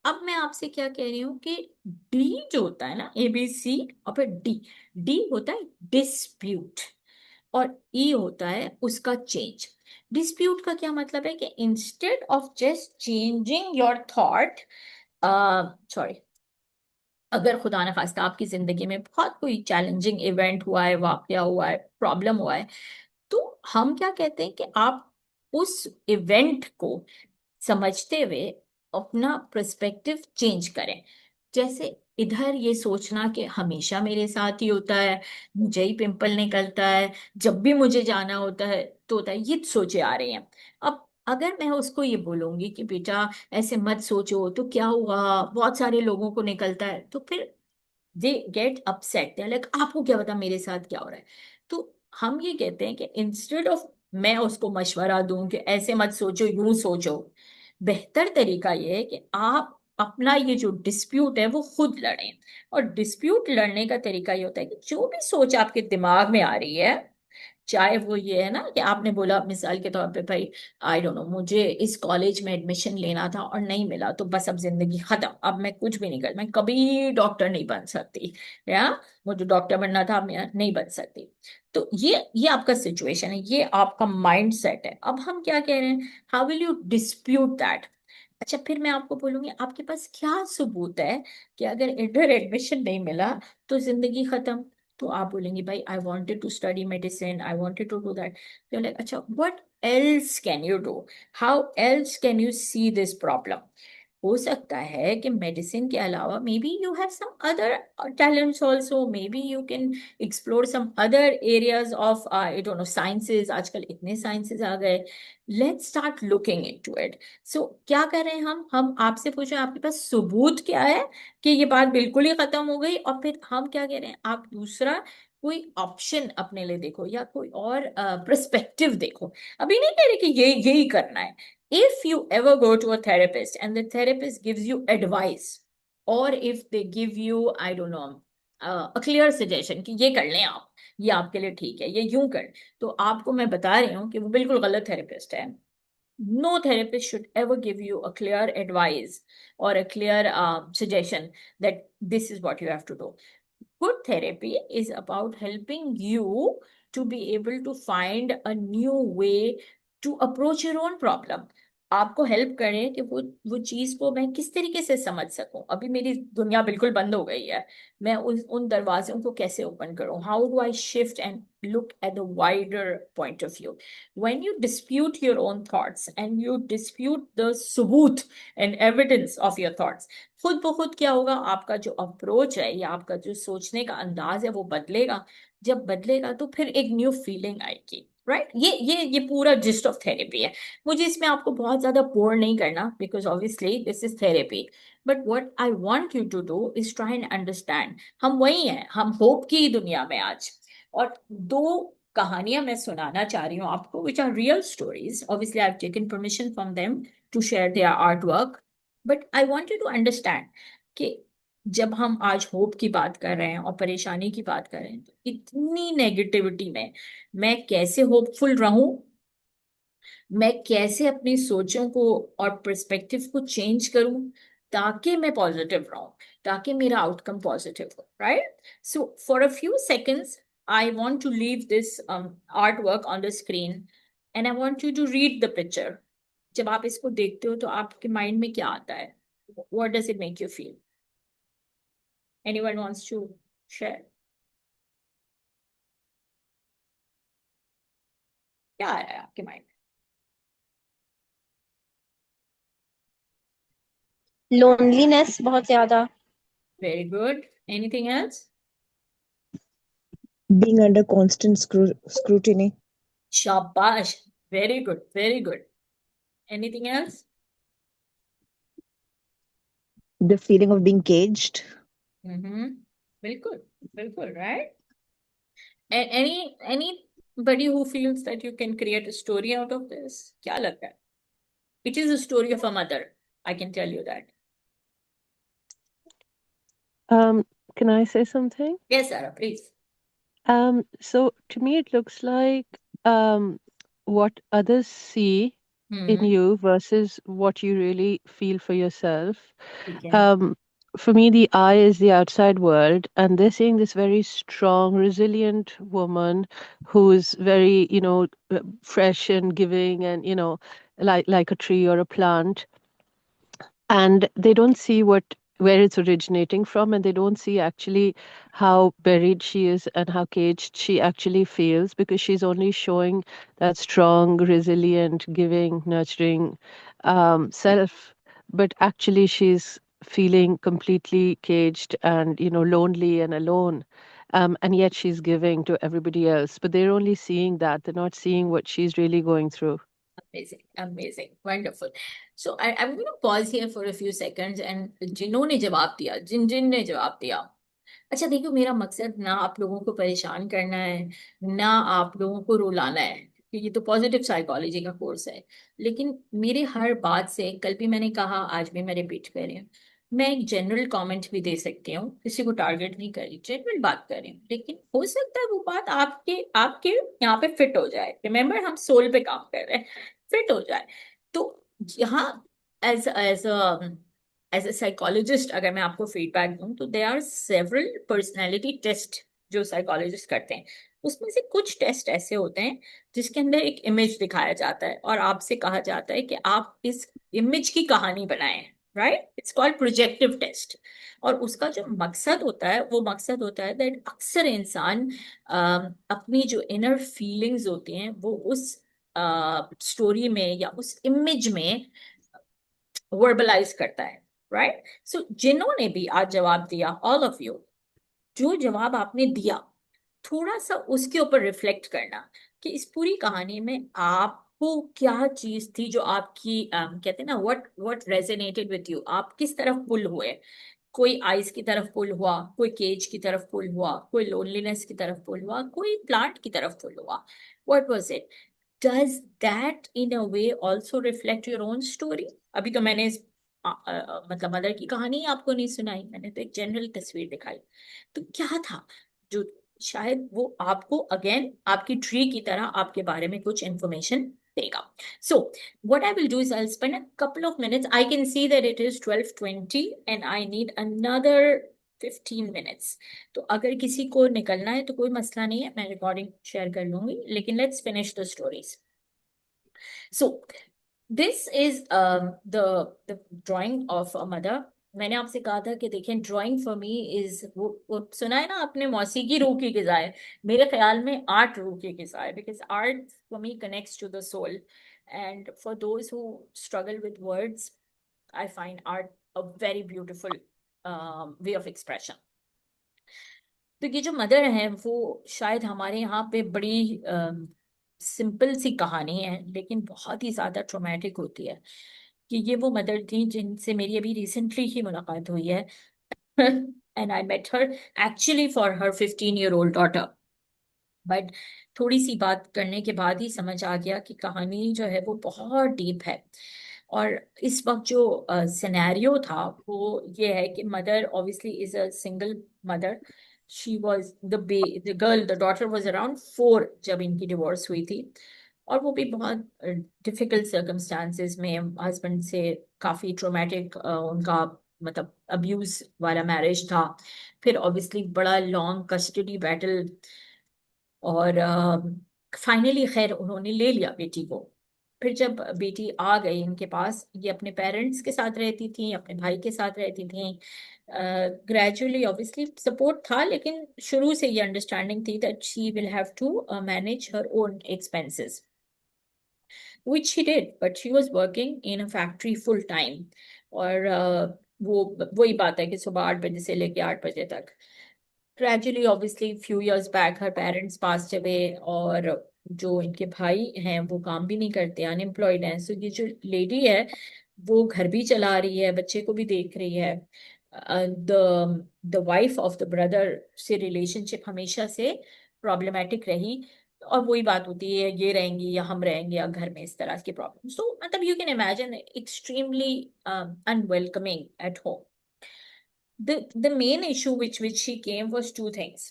अब मैं आपसे क्या कह रही हूँ कि डी जो होता है ना, ए बी सी और फिर डी, डी होता है डिस्प्यूट और ई होता है उसका चेंज। डिस्प्यूट का क्या मतलब है कि instead of just changing your thought, sorry, अगर खुदा न खास्ता आपकी जिंदगी में बहुत कोई चैलेंजिंग इवेंट हुआ है, वाकया हुआ है, प्रॉब्लम हुआ है, तो हम क्या कहते हैं कि आप उस इवेंट को समझते हुए अपना पर्सपेक्टिव चेंज करें। जैसे इधर ये सोचना कि हमेशा मेरे साथ ही होता है, मुझे ही पिंपल निकलता है, जब भी मुझे जाना होता है तो होता है, ये सोचे आ रही हैं। अब अगर मैं उसको ये बोलूंगी कि बेटा ऐसे मत सोचो, तो क्या हुआ, बहुत सारे लोगों को निकलता है, तो फिर दे गेट अपसेट, दे लाइक आपको क्या पता मेरे साथ क्या हो रहा है। तो हम ये कहते हैं कि इंस्टेड ऑफ मैं उसको मशवरा दूं कि ऐसे मत सोचो, यूं सोचो, बेहतर तरीका ये है कि आप अपना ये जो डिस्प्यूट है वो खुद लड़ें। और डिस्प्यूट लड़ने का तरीका ये होता है कि जो भी सोच आपके दिमाग में आ रही है, चाहे वो ये है ना कि आपने बोला मिसाल के तौर पे, भाई आई डोंट नो, मुझे इस कॉलेज में एडमिशन लेना था और नहीं मिला तो बस अब जिंदगी खत्म, अब मैं कुछ भी नहीं कर, मैं कभी डॉक्टर नहीं बन सकती, या मुझे डॉक्टर बनना था, मैं नहीं बन सकती। तो ये आपका सिचुएशन है, ये आपका माइंड सेट है। अब हम क्या कह रहे हैं, how will you dispute that? अच्छा, फिर मैं आपको बोलूंगी आपके पास क्या सबूत है कि अगर इधर एडमिशन नहीं मिला तो जिंदगी खत्म? तो आप बोलेंगे भाई I wanted to study medicine, I wanted to do that. तो लाइक अच्छा, what else can you do? How else can you see this problem? हो सकता है कि मेडिसिन के अलावा maybe you have some other talents also, maybe you can explore some other areas of I don't know sciences, आजकल इतने sciences आ गए, let's start looking into it. So क्या कर रहे हैं हम आपसे पूछ रहे हैं आपके पास सबूत क्या है कि ये बात बिल्कुल ही खत्म हो गई, और फिर हम क्या कह रहे हैं, आप दूसरा कोई ऑप्शन अपने लिए देखो या कोई और पर्सपेक्टिव देखो। अभी नहीं कह रहे कि यही करना है। If you ever go to a therapist and the therapist gives you advice, or if they give you, I don't know, a clear suggestion कि ये कर लें आप, ये आपके लिए ठीक है, ये यूं कर, तो आपको मैं बता रही हूँ कि वो बिल्कुल गलत थेरेपिस्ट है। No therapist should ever give you a clear advice or a clear suggestion that this is what you have to do. Good therapy is about helping you to be able to find a new way to approach your own problem. आपको help करें कि वो चीज को मैं किस तरीके से समझ सकूं। अभी मेरी दुनिया बिल्कुल बंद हो गई है, मैं उन दरवाजों को कैसे ओपन करूं? How do I shift and look at the wider point of view? When you dispute your own thoughts and you dispute the subut and evidence of your thoughts, खुद ब खुद क्या होगा, आपका जो अप्रोच है या आपका जो सोचने का अंदाज है वो बदलेगा। जब बदलेगा तो फिर एक न्यू फीलिंग आएगी। राइट ये पूरा जिस्ट ऑफ थेरेपी है. मुझे इसमें आपको बहुत ज्यादा बोर नहीं करना, because obviously this is therapy. But what I want you to do is try and understand. हम वही हैं, हम होप की दुनिया में आज. और दो कहानियां मैं सुनाना चाह रही हूँ आपको, which are real stories. Obviously I have taken permission from them to share their art work. But I want you to understand कि जब हम आज होप की बात कर रहे हैं और परेशानी की बात कर रहे हैं, तो इतनी नेगेटिविटी में मैं कैसे होपफुल रहूं, मैं कैसे अपनी सोचों को और पर्सपेक्टिव को चेंज करूं ताकि मैं पॉजिटिव रहूं, ताकि मेरा आउटकम पॉजिटिव हो. Right. So for a few seconds I want to leave this art work on the screen and I want you to read the picture. जब आप इसको देखते हो तो आपके माइंड में क्या आता है? What does it make you feel? Anyone wants to share? क्या आ रहा है आपके माइंड लोनलीनेस बहुत ज्यादा. में? Very good. Anything else? Being under constant scrutiny. शाबाश. Very good, very good. Anything else? The feeling of being caged. Mm-hmm. बिल्कुल, बिल्कुल, right? Anybody who feels that you can create a story out of this? क्या लगता है? It is a story of a mother. I can tell you that. Can I say something? Yes, Sarah, please. So to me, it looks like what others see in Hmm. you versus what you really feel for yourself. ठीक है. For me, the I is the outside world, and they're seeing this very strong, resilient woman who's very, fresh and giving, and like a tree or a plant. And they don't see where it's originating from, and they don't see actually how buried she is and how caged she actually feels, because she's only showing that strong, resilient, giving, nurturing self, but actually she's feeling completely caged and lonely and alone. And yet she's giving to everybody else, but they're only seeing that. They're not seeing what she's really going through. Amazing, amazing, wonderful. So I'm going to pause here for a few seconds and जिन्होंने जवाब दिया, जिन ने जवाब दिया, अच्छा देखो, मेरा मकसद ना आप लोगों को परेशान करना है, ना आप लोगों को रुलाना है, क्योंकि ये तो पॉजिटिव साइकोलॉजी का कोर्स है. लेकिन मेरे हर बात से, कल भी मैंने कहा, आज भी मैं रिपीट कर रही हूँ, मैं एक जनरल कमेंट भी दे सकती हूँ, किसी को टारगेट नहीं कर रही, जनरल बात कर रही हूँ. लेकिन हो सकता है वो बात आपके आपके यहाँ पे फिट हो जाए. रिमेम्बर, हम सोल पे काम कर रहे हैं, फिट हो जाए. तो यहाँ as as as a psychologist अगर मैं आपको फीडबैक दूं, तो they are several personality test जो साइकोलॉजिस्ट करते हैं. उसमें से कुछ टेस्ट ऐसे होते हैं जिसके अंदर एक इमेज दिखाया जाता है और आपसे कहा जाता है कि आप इस इमेज की कहानी बनाएं. Right. It's called projective test. और उसका जो मकसद होता है, वो मकसद होता है दैट अक्सर इंसान अपनी जो इनर फीलिंग्स होती हैं वो उस स्टोरी में या उस इमेज में वर्बलाइज करता है. राइट. सो जिन्होंने भी आज जवाब दिया, ऑल ऑफ यू, जो जवाब आपने दिया, थोड़ा सा उसके ऊपर रिफ्लेक्ट करना कि इस पूरी कहानी में आपको क्या चीज थी जो आपकी कहते हैं ना, व्हाट रेजोनेटेड विद यू. आप किस तरफ पुल हुए? कोई आइस की तरफ पुल हुआ, कोई केज की तरफ पुल हुआ, कोई लोनलीनेस की तरफ पुल हुआ, कोई प्लांट की तरफ पुल हुआ. What was it? Does that in a way also reflect your own story? अभी तो मैंने मतलब मदर की कहानी आपको नहीं सुनाई, मैंने तो एक जनरल तस्वीर दिखाई. तो क्या था जो शायद वो आपको अगेन आपकी ट्री की तरह आपके बारे में कुछ इंफॉर्मेशन देगा. So what I will do is I'll spend a couple of minutes. I can see that it is 12:20 and I need another 15 minutes. तो अगर किसी को निकलना है तो कोई मसला नहीं है, मैं रिकॉर्डिंग शेयर कर लूंगी, लेकिन let's finish the stories. So this is the drawing of a mother. मैंने आपसे कहा था कि देखें, ड्राइंग फॉर मी इज वो सुना है ना आपने, मौसीकी रूह की गिज़ा है. मेरे ख्याल में आर्ट रूह की गिज़ा है, because art for me connects to the soul. And for those who struggle with words, I find art a very beautiful way of expression. तो ये जो मदर है वो शायद हमारे यहाँ पे बड़ी सिंपल सी कहानी है लेकिन बहुत ही ज्यादा ट्रॉमेटिक होती है। कि ये वो मदर थी जिनसे मेरी अभी रिसेंटली ही मुलाकात हुई है। And I met her actually for her 15-year-old daughter. But थोड़ी सी बात करने के बाद ही समझ आ गया कि कहानी जो है वो बहुत डीप है। और इस वक्त जो सिनेरियो था वो ये है कि mother obviously is a single mother. She was the girl, the daughter was around 4 जब इनकी डिवोर्स हुई थी। और वो भी बहुत डिफिकल्ट सर्कमस्टांसेस में, हस्बैंड से काफी ट्रोमेटिक उनका मतलब अब्यूज वाला मैरिज था। फिर ऑब्वियसली बड़ा लॉन्ग कस्टडी बैटल। और फाइनली खैर उन्होंने ले लिया बेटी को। फिर जब बेटी आ गई इनके पास, ये अपने पेरेंट्स के साथ रहती थी, अपने भाई के साथ रहती थी। ग्रेजुअली ऑब्वियसली सपोर्ट था लेकिन शुरू से ये अंडरस्टैंडिंग थी that she will have to manage her own expenses, which she did, but she was working in a factory full time। और वो वही बात है कि सुबह 8 बजे से लेके 8 बजे तक। Gradually obviously few years back her parents pass away, और जो इनके भाई हैं वो काम भी नहीं करते, अनएम्प्लॉयड हैं। सो ये जो लेडी है वो घर भी चला रही है, बच्चे को भी देख रही है। The wife of the brother से रिलेशनशिप हमेशा से प्रॉब्लमेटिक रही। और वही बात होती है, ये रहेंगी या हम रहेंगे या घर में इस तरह की प्रॉब्लम। सो मतलब you can imagine extremely unwelcoming at home. The main issue which she came was two things.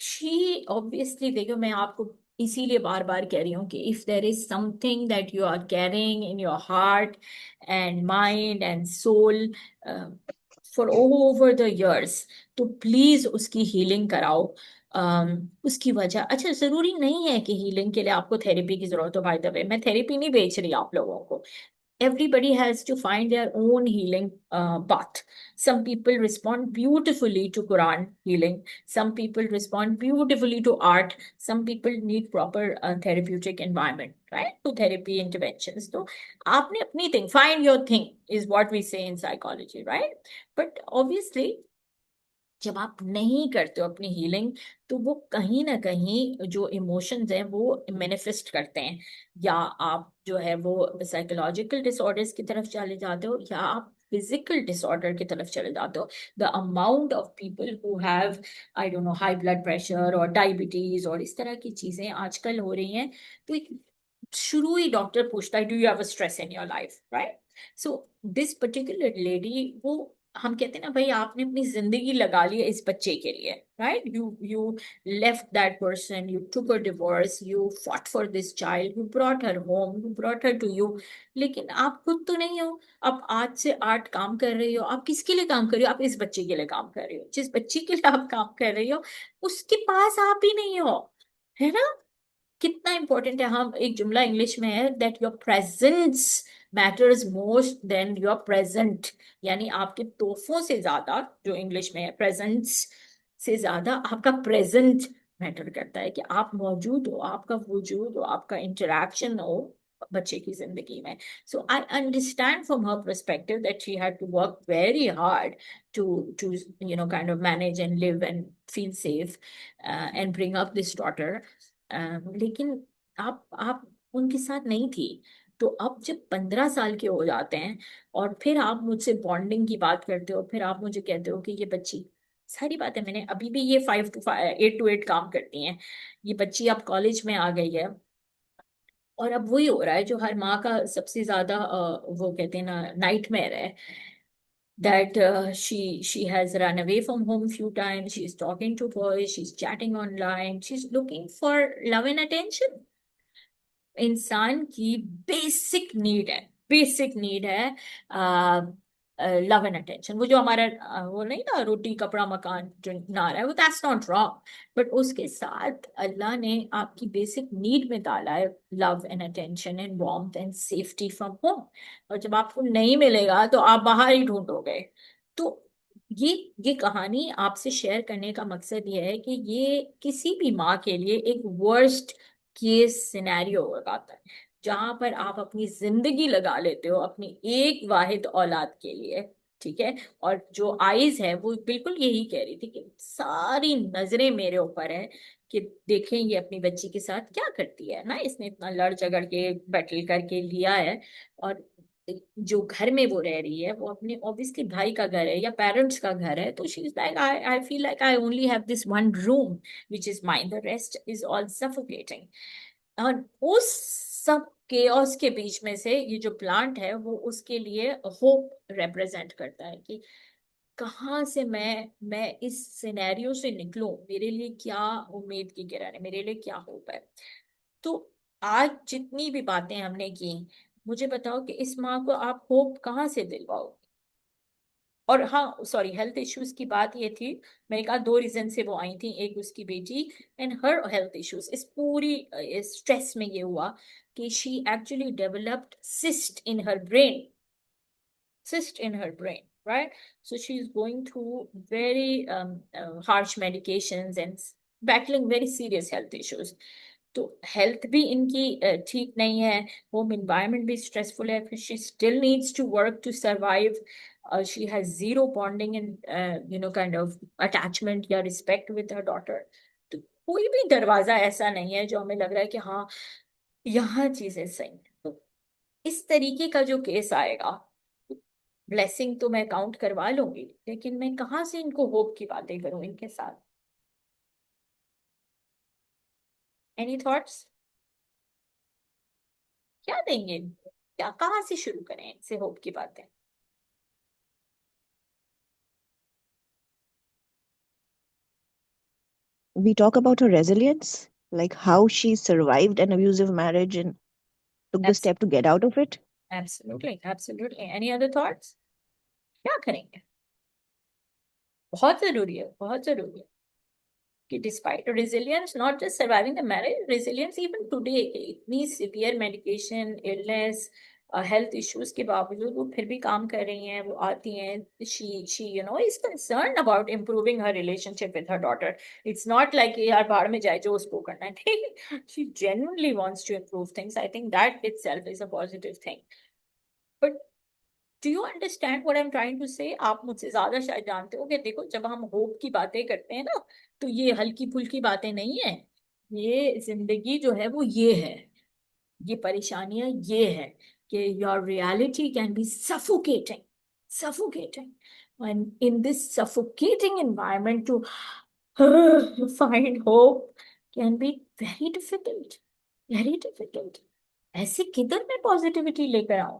She obviously, देखो मैं आपको इसीलिए बार बार कह रही हूँ कि if there is something that you are carrying in your heart and mind and soul uh, for over the years, तो please उसकी हीलिंग कराओ। उसकी वजह, अच्छा जरूरी नहीं है कि हीलिंग के लिए आपको थेरेपी की जरूरत हो। बाय द वे मैं थेरेपी नहीं बेच रही आप लोगों को। Everybody has to find their own healing path. Some people respond beautifully to Quran healing. Some people respond beautifully to art. Some people need proper therapeutic environment, right? To therapy interventions. So, आपने अपनी thing, find your thing is what we say in psychology, right? But obviously, जब आप नहीं करते हो अपनी healing, तो वो कहीं ना कहीं जो इमोशंस हैं वो मैनिफेस्ट करते हैं। या आप जो है वो साइकोलॉजिकल डिसऑर्डर्स की तरफ चले जाते हो, या आप फिजिकल डिसऑर्डर की तरफ चले जाते हो। The amount of people who have, I don't no, high blood pressure और डायबिटीज और इस तरह की चीजें आजकल हो रही हैं। तो एक शुरू ही डॉक्टर पूछता है, do you have a stress in your life, right? So this particular lady, वो हम कहते हैं ना भाई आपने अपनी जिंदगी लगा ली है इस बच्चे के लिए, right? You left that person, you took a divorce, you fought for this child, you brought her home, you brought her to you. लेकिन आप खुद तो नहीं हो। आप आज से 8 काम कर रही हो। आप किसके लिए काम कर रही हो? आप इस बच्चे के लिए काम कर रही हो। जिस बच्चे के लिए आप काम कर रही हो उसके पास आप ही नहीं हो, है ना? कितना इंपॉर्टेंट है। हम एक जुमला इंग्लिश में है that your presence matters most then your present. यानी आपके तोहफों से ज्यादा, जो इंग्लिश में है प्रेजेंस से ज्यादा, आपका प्रेजेंट मैटर करता है। कि आप मौजूद हो, आपका वजूद हो, आपका इंटरेक्शन हो बच्चे की जिंदगी में। So I understand from her perspective that she had to work very hard to kind of manage and live and feel safe and bring up this daughter। लेकिन आप उनके साथ नहीं थी। तो अब जब 15 साल के हो जाते हैं और फिर आप मुझसे बॉन्डिंग की बात करते हो, फिर आप मुझे कहते हो कि ये बच्ची, सारी बातें मैंने अभी भी, ये 8 to 8 काम करती हैं। ये बच्ची अब कॉलेज में आ गई है। और अब वही हो रहा है जो हर माँ का सबसे ज्यादा वो कहते हैं ना नाइटमेयर है। That she has run away from home few times, she's talking to boys, she's chatting online, she's looking for love and attention। इंसान की बेसिक नीड है, बेसिक नीड है लव एंड अटेंशन। वो जो हमारा वो नहीं ना, रोटी कपड़ा मकान जो ना रहा है वो, दैट्स नॉट रॉन्ग। बट उसके साथ अल्लाह ने आपकी बेसिक नीड में डाला है love and attention and warmth and safety from home. और जब आपको नहीं मिलेगा तो आप बाहर ही ढूंढोगे। तो ये ये कहानी आपसे शेयर करने का मकसद ये है कि ये किसी भी माँ के लिए एक वर्स्ट केस सिनेरियो लगाता है, जहां पर आप अपनी जिंदगी लगा लेते हो अपनी एक वाहिद औलाद के लिए। ठीक है। और जो आईज है वो बिल्कुल यही कह रही थी कि सारी नजरें मेरे ऊपर है कि देखें ये अपनी बच्ची के साथ क्या करती है ना, इसने इतना लड़ झगड़ के बैटल करके लिया है। और जो घर में वो रह रही है वो अपने ऑब्वियसली भाई का घर है या पेरेंट्स का घर है, तो she is like I I feel like I only have this one room which is mine, the rest is all suffocating. और उस सब केओस के बीच में से ये जो प्लांट है वो उसके लिए होप रिप्रेजेंट करता है कि कहाँ से मैं इस सिनेरियो से निकलूं, मेरे लिए क्या उम्मीद की किरण है, मेरे लिए क्या होप है। तो आज जितनी भी बातें हमने की, मुझे बताओ कि इस माँ को आप होप कहाँ से दिलवाओ। और हाँ सॉरी, हेल्थ इश्यूज की बात ये थी, मैंने कहा दो रीजन से वो आई थी, एक उसकी बेटी एंड हर हेल्थ इश्यूज। इस पूरी स्ट्रेस में ये हुआ कि she actually developed cyst in her brain, cyst in her brain, right? So she's going through very harsh medications and battling very serious health issues. तो हेल्थ भी इनकी ठीक नहीं है, होम एनवायरनमेंट भी स्ट्रेसफुल है, फिर she still needs to work to survive. She has zero bonding and kind of attachment या रिस्पेक्ट विद हर डॉटर। तो कोई भी दरवाजा ऐसा नहीं है जो हमें लग रहा है कि हाँ यहाँ चीजें सही हैं। तो इस तरीके का जो केस आएगा, ब्लेसिंग तो मैं काउंट करवा लूंगी, लेकिन मैं कहाँ से इनको होप की बातें करूं इनके साथ। एनी थॉट्स, क्या देंगे इनको? क्या कहाँ से शुरू करें इनसे होप की बातें? We talk about her resilience, like how she survived an abusive marriage and took the step to get out of it. Absolutely absolutely. Any other thoughts? क्या करेंगे? बहुत जरूरी है, बहुत जरूरी है कि despite resilience, not just surviving the marriage, resilience even today, इतनी severe medication, illness, health issues के बावजूद वो फिर भी काम कर रही हैं, वो आती हैं, she is concern about improving her relationship with her daughter. It's not like यार बाहर में जाए जो उसको करना है, ठीक, she genuinely wants to improve things. I think that itself is a positive thing. But do you understand what I am trying to say? आप मुझसे ज्यादा शायद जानते हो कि देखो जब हम होप की बातें करते हैं ना, तो ये हल्की फुल्की बातें नहीं है। ये जिंदगी जो है वो ये है, ये परेशानियां ये है कि your reality can be suffocating, suffocating, and in this suffocating environment to find hope can be very difficult, very difficult। ऐसे किधर मैं पॉजिटिविटी लेकर आऊं?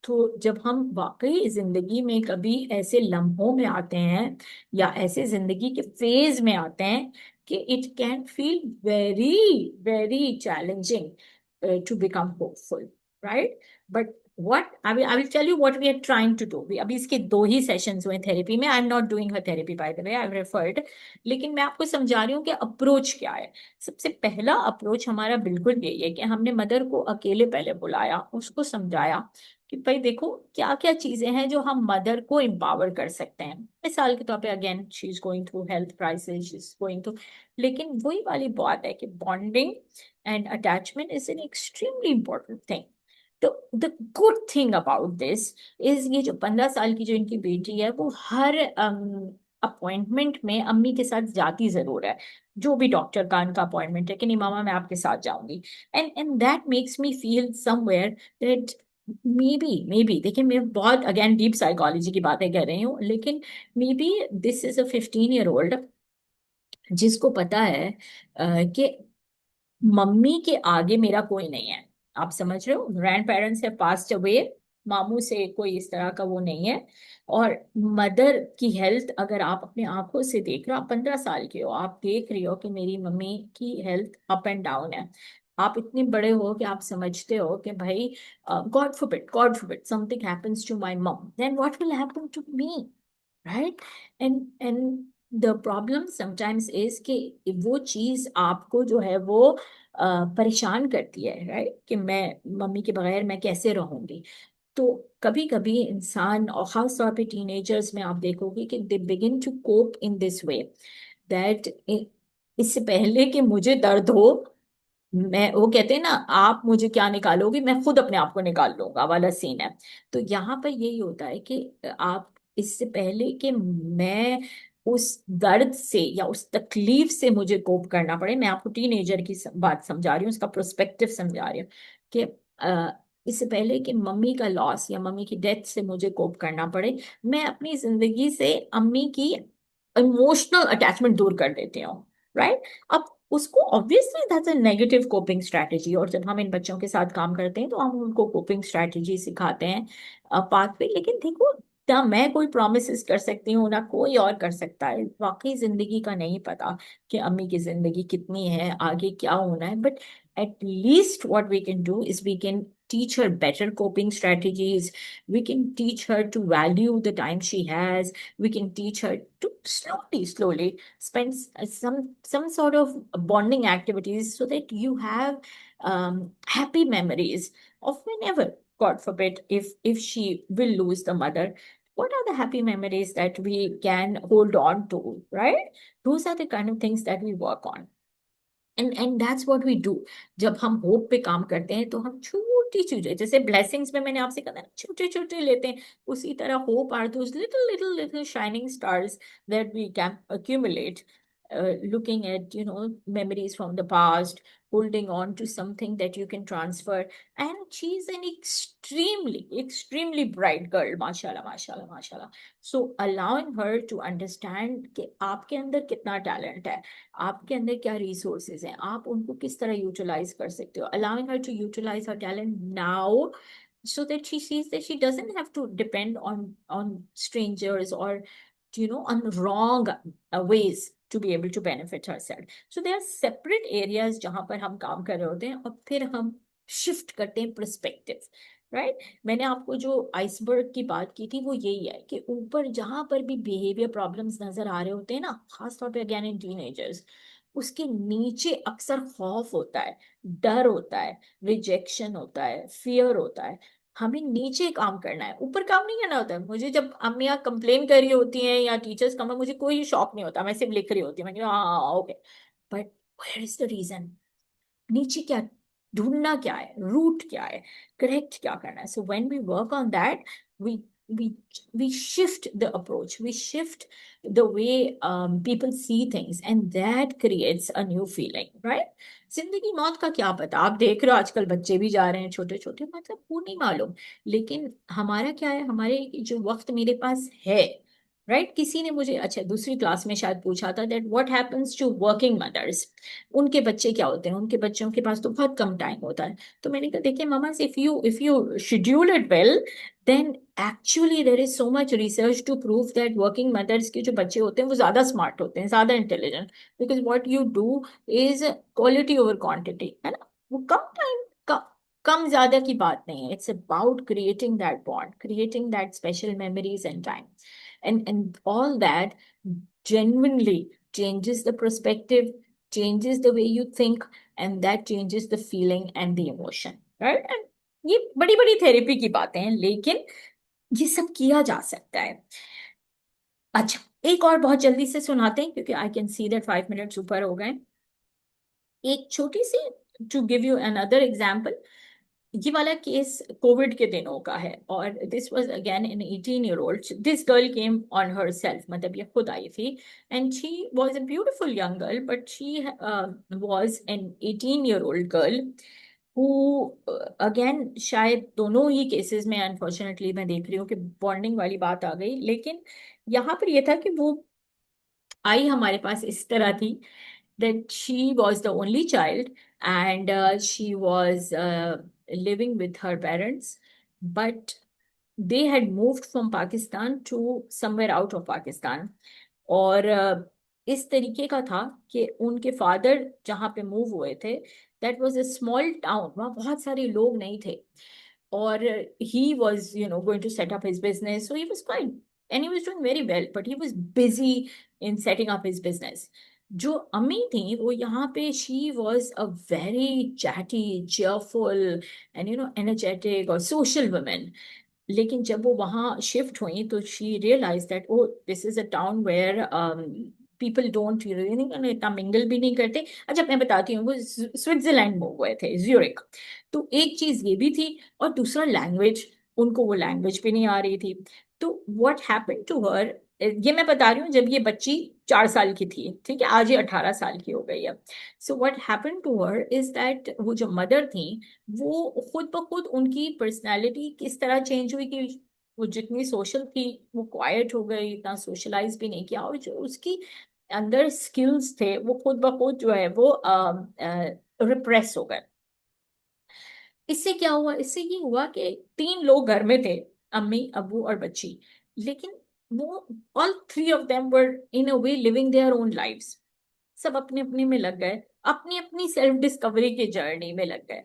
तो जब हम वाकई जिंदगी में कभी ऐसे लम्हों में आते हैं या ऐसे जिंदगी के फेज में आते हैं कि it can feel very very challenging to become hopeful, right? But what I will tell you what we are trying to do। we अभी इसके दो ही सेशंस हुए थेरेपी में, आई am not doing her therapy by the way, I referred. लेकिन मैं आपको समझा रही हूँ कि अप्रोच क्या है। सबसे पहला अप्रोच हमारा बिल्कुल यही है कि हमने मदर को अकेले पहले बुलाया, उसको समझाया कि भाई देखो क्या क्या चीजें हैं जो हम मदर को एम्पावर कर सकते हैं। मिसाल के तौर पे again she is going through health crisis, she is going through, लेकिन वही वाली बात है कि bonding and attachment is an extremely important thing. तो the good thing about this is ये जो 15 साल की जो इनकी बेटी है वो हर अपॉइंटमेंट में अम्मी के साथ जाती जरूर है, जो भी डॉक्टर का इनका अपॉइंटमेंट है कि नहीं मामा मैं आपके साथ जाऊंगी। And that makes me feel somewhere that may be देखिए मैं बहुत अगेन डीप साइकोलॉजी की बातें कर रही हूँ, लेकिन may be this is a 15-year-old जिसको पता है कि मम्मी के आगे मेरा कोई नहीं है। आप समझ रहे हो, ग्रैंड पेरेंट्स है पास्ट अवे, मामू से कोई इस तरह का वो नहीं है। और मदर की हेल्थ अगर आप अपने आंखों से देख रहे हो, आप 15 साल के हो, आप देख रही हो कि मेरी मम्मी की हेल्थ अप एंड डाउन है। आप इतने बड़े हो कि आप समझते हो कि भाई God forbid something happens to my mum, then what will happen to me, right? And the problem sometimes is कि वो चीज आपको जो है वो परेशान करती है, राइट? कि मैं मम्मी के बगैर मैं कैसे रहूंगी। तो कभी कभी इंसान, और खास तौर पे टीनेजर्स में आप देखोगे कि they begin to cope in this way that इससे पहले कि मुझे दर्द हो, मैं, वो कहते हैं ना आप मुझे क्या निकालोगे, मैं खुद अपने आप को निकाल लूंगा वाला सीन है। तो यहाँ पर यही होता है कि आप इससे पहले कि मैं उस दर्द से या उस तकलीफ से मुझे कोप करना पड़े, मैं आपको टीनेजर की बात समझा रही हूँ, उसका प्रोस्पेक्टिव समझा रही हूँ कि इससे पहले कि मम्मी का लॉस या मम्मी की डेथ से मुझे कोप करना पड़े, मैं अपनी जिंदगी से अम्मी की इमोशनल अटैचमेंट दूर कर देती हूँ, राइट? अब उसको obviously that's a negative coping strategy, और जब हम इन बच्चों के साथ काम करते हैं तो हम उनको कोपिंग स्ट्रैटेजी सिखाते हैं पाथ पे। लेकिन देखो, ना मैं कोई प्रोमिस कर सकती हूँ ना कोई और कर सकता है, वाकई जिंदगी का नहीं पता कि अम्मी की जिंदगी कितनी है, आगे क्या होना है। But at least what we can do is we can teach her better coping strategies. We can teach her to value the time she has. We can teach her to slowly spend some sort of bonding activities so that you have happy memories of whenever, God forbid, if she will lose the mother, what are the happy memories that we can hold on to, right? Those are the kind of things that we work on. And that's what we do. जब हम hope पे काम करते हैं तो हम छोटी चीजें, जैसे ब्लेसिंग्स में मैंने आपसे कहा ना, छोटे छोटे लेते हैं, उसी तरह hope are those little little little shining stars that we can accumulate, looking at, memories from the past, holding on to something that you can transfer. And she's an extremely bright girl, mashallah, mashallah, mashallah. So allowing her to understand कि आपके अंदर कितना talent है, आपके अंदर क्या resources हैं, आप उनको किस तरह यूटिलाइज कर सकते हो, allowing her to utilize her talent now, so that she sees that she doesn't have to depend on strangers or on wrong ways to be able to benefit herself. So there are separate areas जहां पर हम काम कर रहे होते हैं, और फिर हम शिफ्ट करते हैं पर्सपेक्टिव, राइट? मैंने आपको जो आइसबर्ग की बात की थी वो यही है कि ऊपर जहां पर भी बिहेवियर प्रॉब्लम्स नजर आ रहे होते हैं ना, खासतौर पे अगेन इन टीनेजर्स, उसके नीचे अक्सर खौफ होता है, डर होता है, रिजेक्शन होता है, फियर होता है। हमें नीचे काम करना है, ऊपर काम नहीं करना होता है। मुझे जब अम्मियाँ कंप्लेन कर रही होती हैं या टीचर्स कम, मुझे कोई शौक नहीं होता, मैं सिर्फ लिख रही होती हूँ, मैं हाँ okay, but where is the reason? नीचे क्या ढूंढना, क्या है रूट, क्या है करेक्ट, क्या करना है? So when we work on that, we we we shift the approach, we shift the way people see things, and that creates a new feeling, right? जिंदगी मौत का क्या पता, आप देख रहे हो आजकल बच्चे भी जा रहे हैं छोटे छोटे, मतलब वो नहीं मालूम। लेकिन हमारा क्या है, हमारे जो वक्त मेरे पास है, राइट? किसी ने मुझे अच्छा दूसरी क्लास में शायद पूछा था that what happens to working mothers, उनके बच्चे क्या होते हैं, उनके बच्चों के पास तो बहुत कम टाइम होता है। तो मैंने कहा देखिए मामा, if you schedule it well, then actually there is so much research to prove that working mothers के जो बच्चे होते हैं वो ज्यादा स्मार्ट होते हैं, ज्यादा intelligent, because what you do is quality over quantity, है ना? वो कम टाइम का, कम ज्यादा की बात नहीं है, it's about creating that bond, creating that special memories and time, and all that genuinely changes the perspective, changes the way you think, and that changes the feeling and the emotion, right? And ये बड़ी बड़ी therapy की बातें हैं, लेकिन ये सब किया जा सकता है। अच्छा, एक और बहुत जल्दी से सुनाते हैं क्योंकि I can see that 5 minutes ऊपर हो गए। एक छोटी सी, to give you another example, ये वाला केस कोविड के दिनों का है, और this was again an 18-year-old, this girl came on herself, मतलब ये खुद आई थी, and she was a beautiful young girl, but she was an 18-year-old girl who, again शायद दोनों ही केसेस में अनफॉर्चुनेटली मैं देख रही हूँ कि बॉन्डिंग वाली बात आ गई, लेकिन यहाँ पर यह था कि वो आई हमारे पास इस तरह थी that she was the only child, and she was living with her parents, but they had moved from Pakistan to somewhere out of Pakistan. और इस तरीके का था कि उनके फादर जहाँ पे मूव हुए थे, that was a small town, वहाँ बहुत सारे लोग नहीं थे, और he was going to set up his business, so he was fine and he was doing very well, but he was busy in setting up his business. जो अम्मी थी वो यहाँ पे, she was a very chatty, cheerful and energetic or social woman. लेकिन जब वो वहाँ शिफ्ट हुई तो she realise that oh this is a town where people don't इतना मिंगल भी नहीं करते। अच्छा मैं बताती हूँ, वो स्विट्जरलैंड मूव हुए थे, ज्यूरिक, तो एक चीज ये भी थी, और दूसरा लैंग्वेज, उनको वो लैंग्वेज भी नहीं आ रही थी। तो व्हाट हैपेंड टू हर, ये मैं बता रही हूँ जब ये बच्ची 4 साल की थी, ठीक है, आज ये 18 साल की हो गई है। So what happened to her is that वो जो मदर थी, वो खुद ब खुद उनकी पर्सनालिटी किस तरह चेंज हुई कि वो जितनी सोशल थी वो क्वाइट हो गई, इतना सोशलाइज भी नहीं किया, और जो उसकी अंदर स्किल्स थे वो खुद ब खुद जो है वो रिप्रेस हो गए। इससे क्या हुआ, इससे ये हुआ कि 3 लोग घर में थे, अम्मी अब्बू और बच्ची, लेकिन वो all three of them were in a way living their own lives. सब अपने अपने में लग गए, अपनी अपनी सेल्फ डिस्कवरी के जर्नी में लग गए।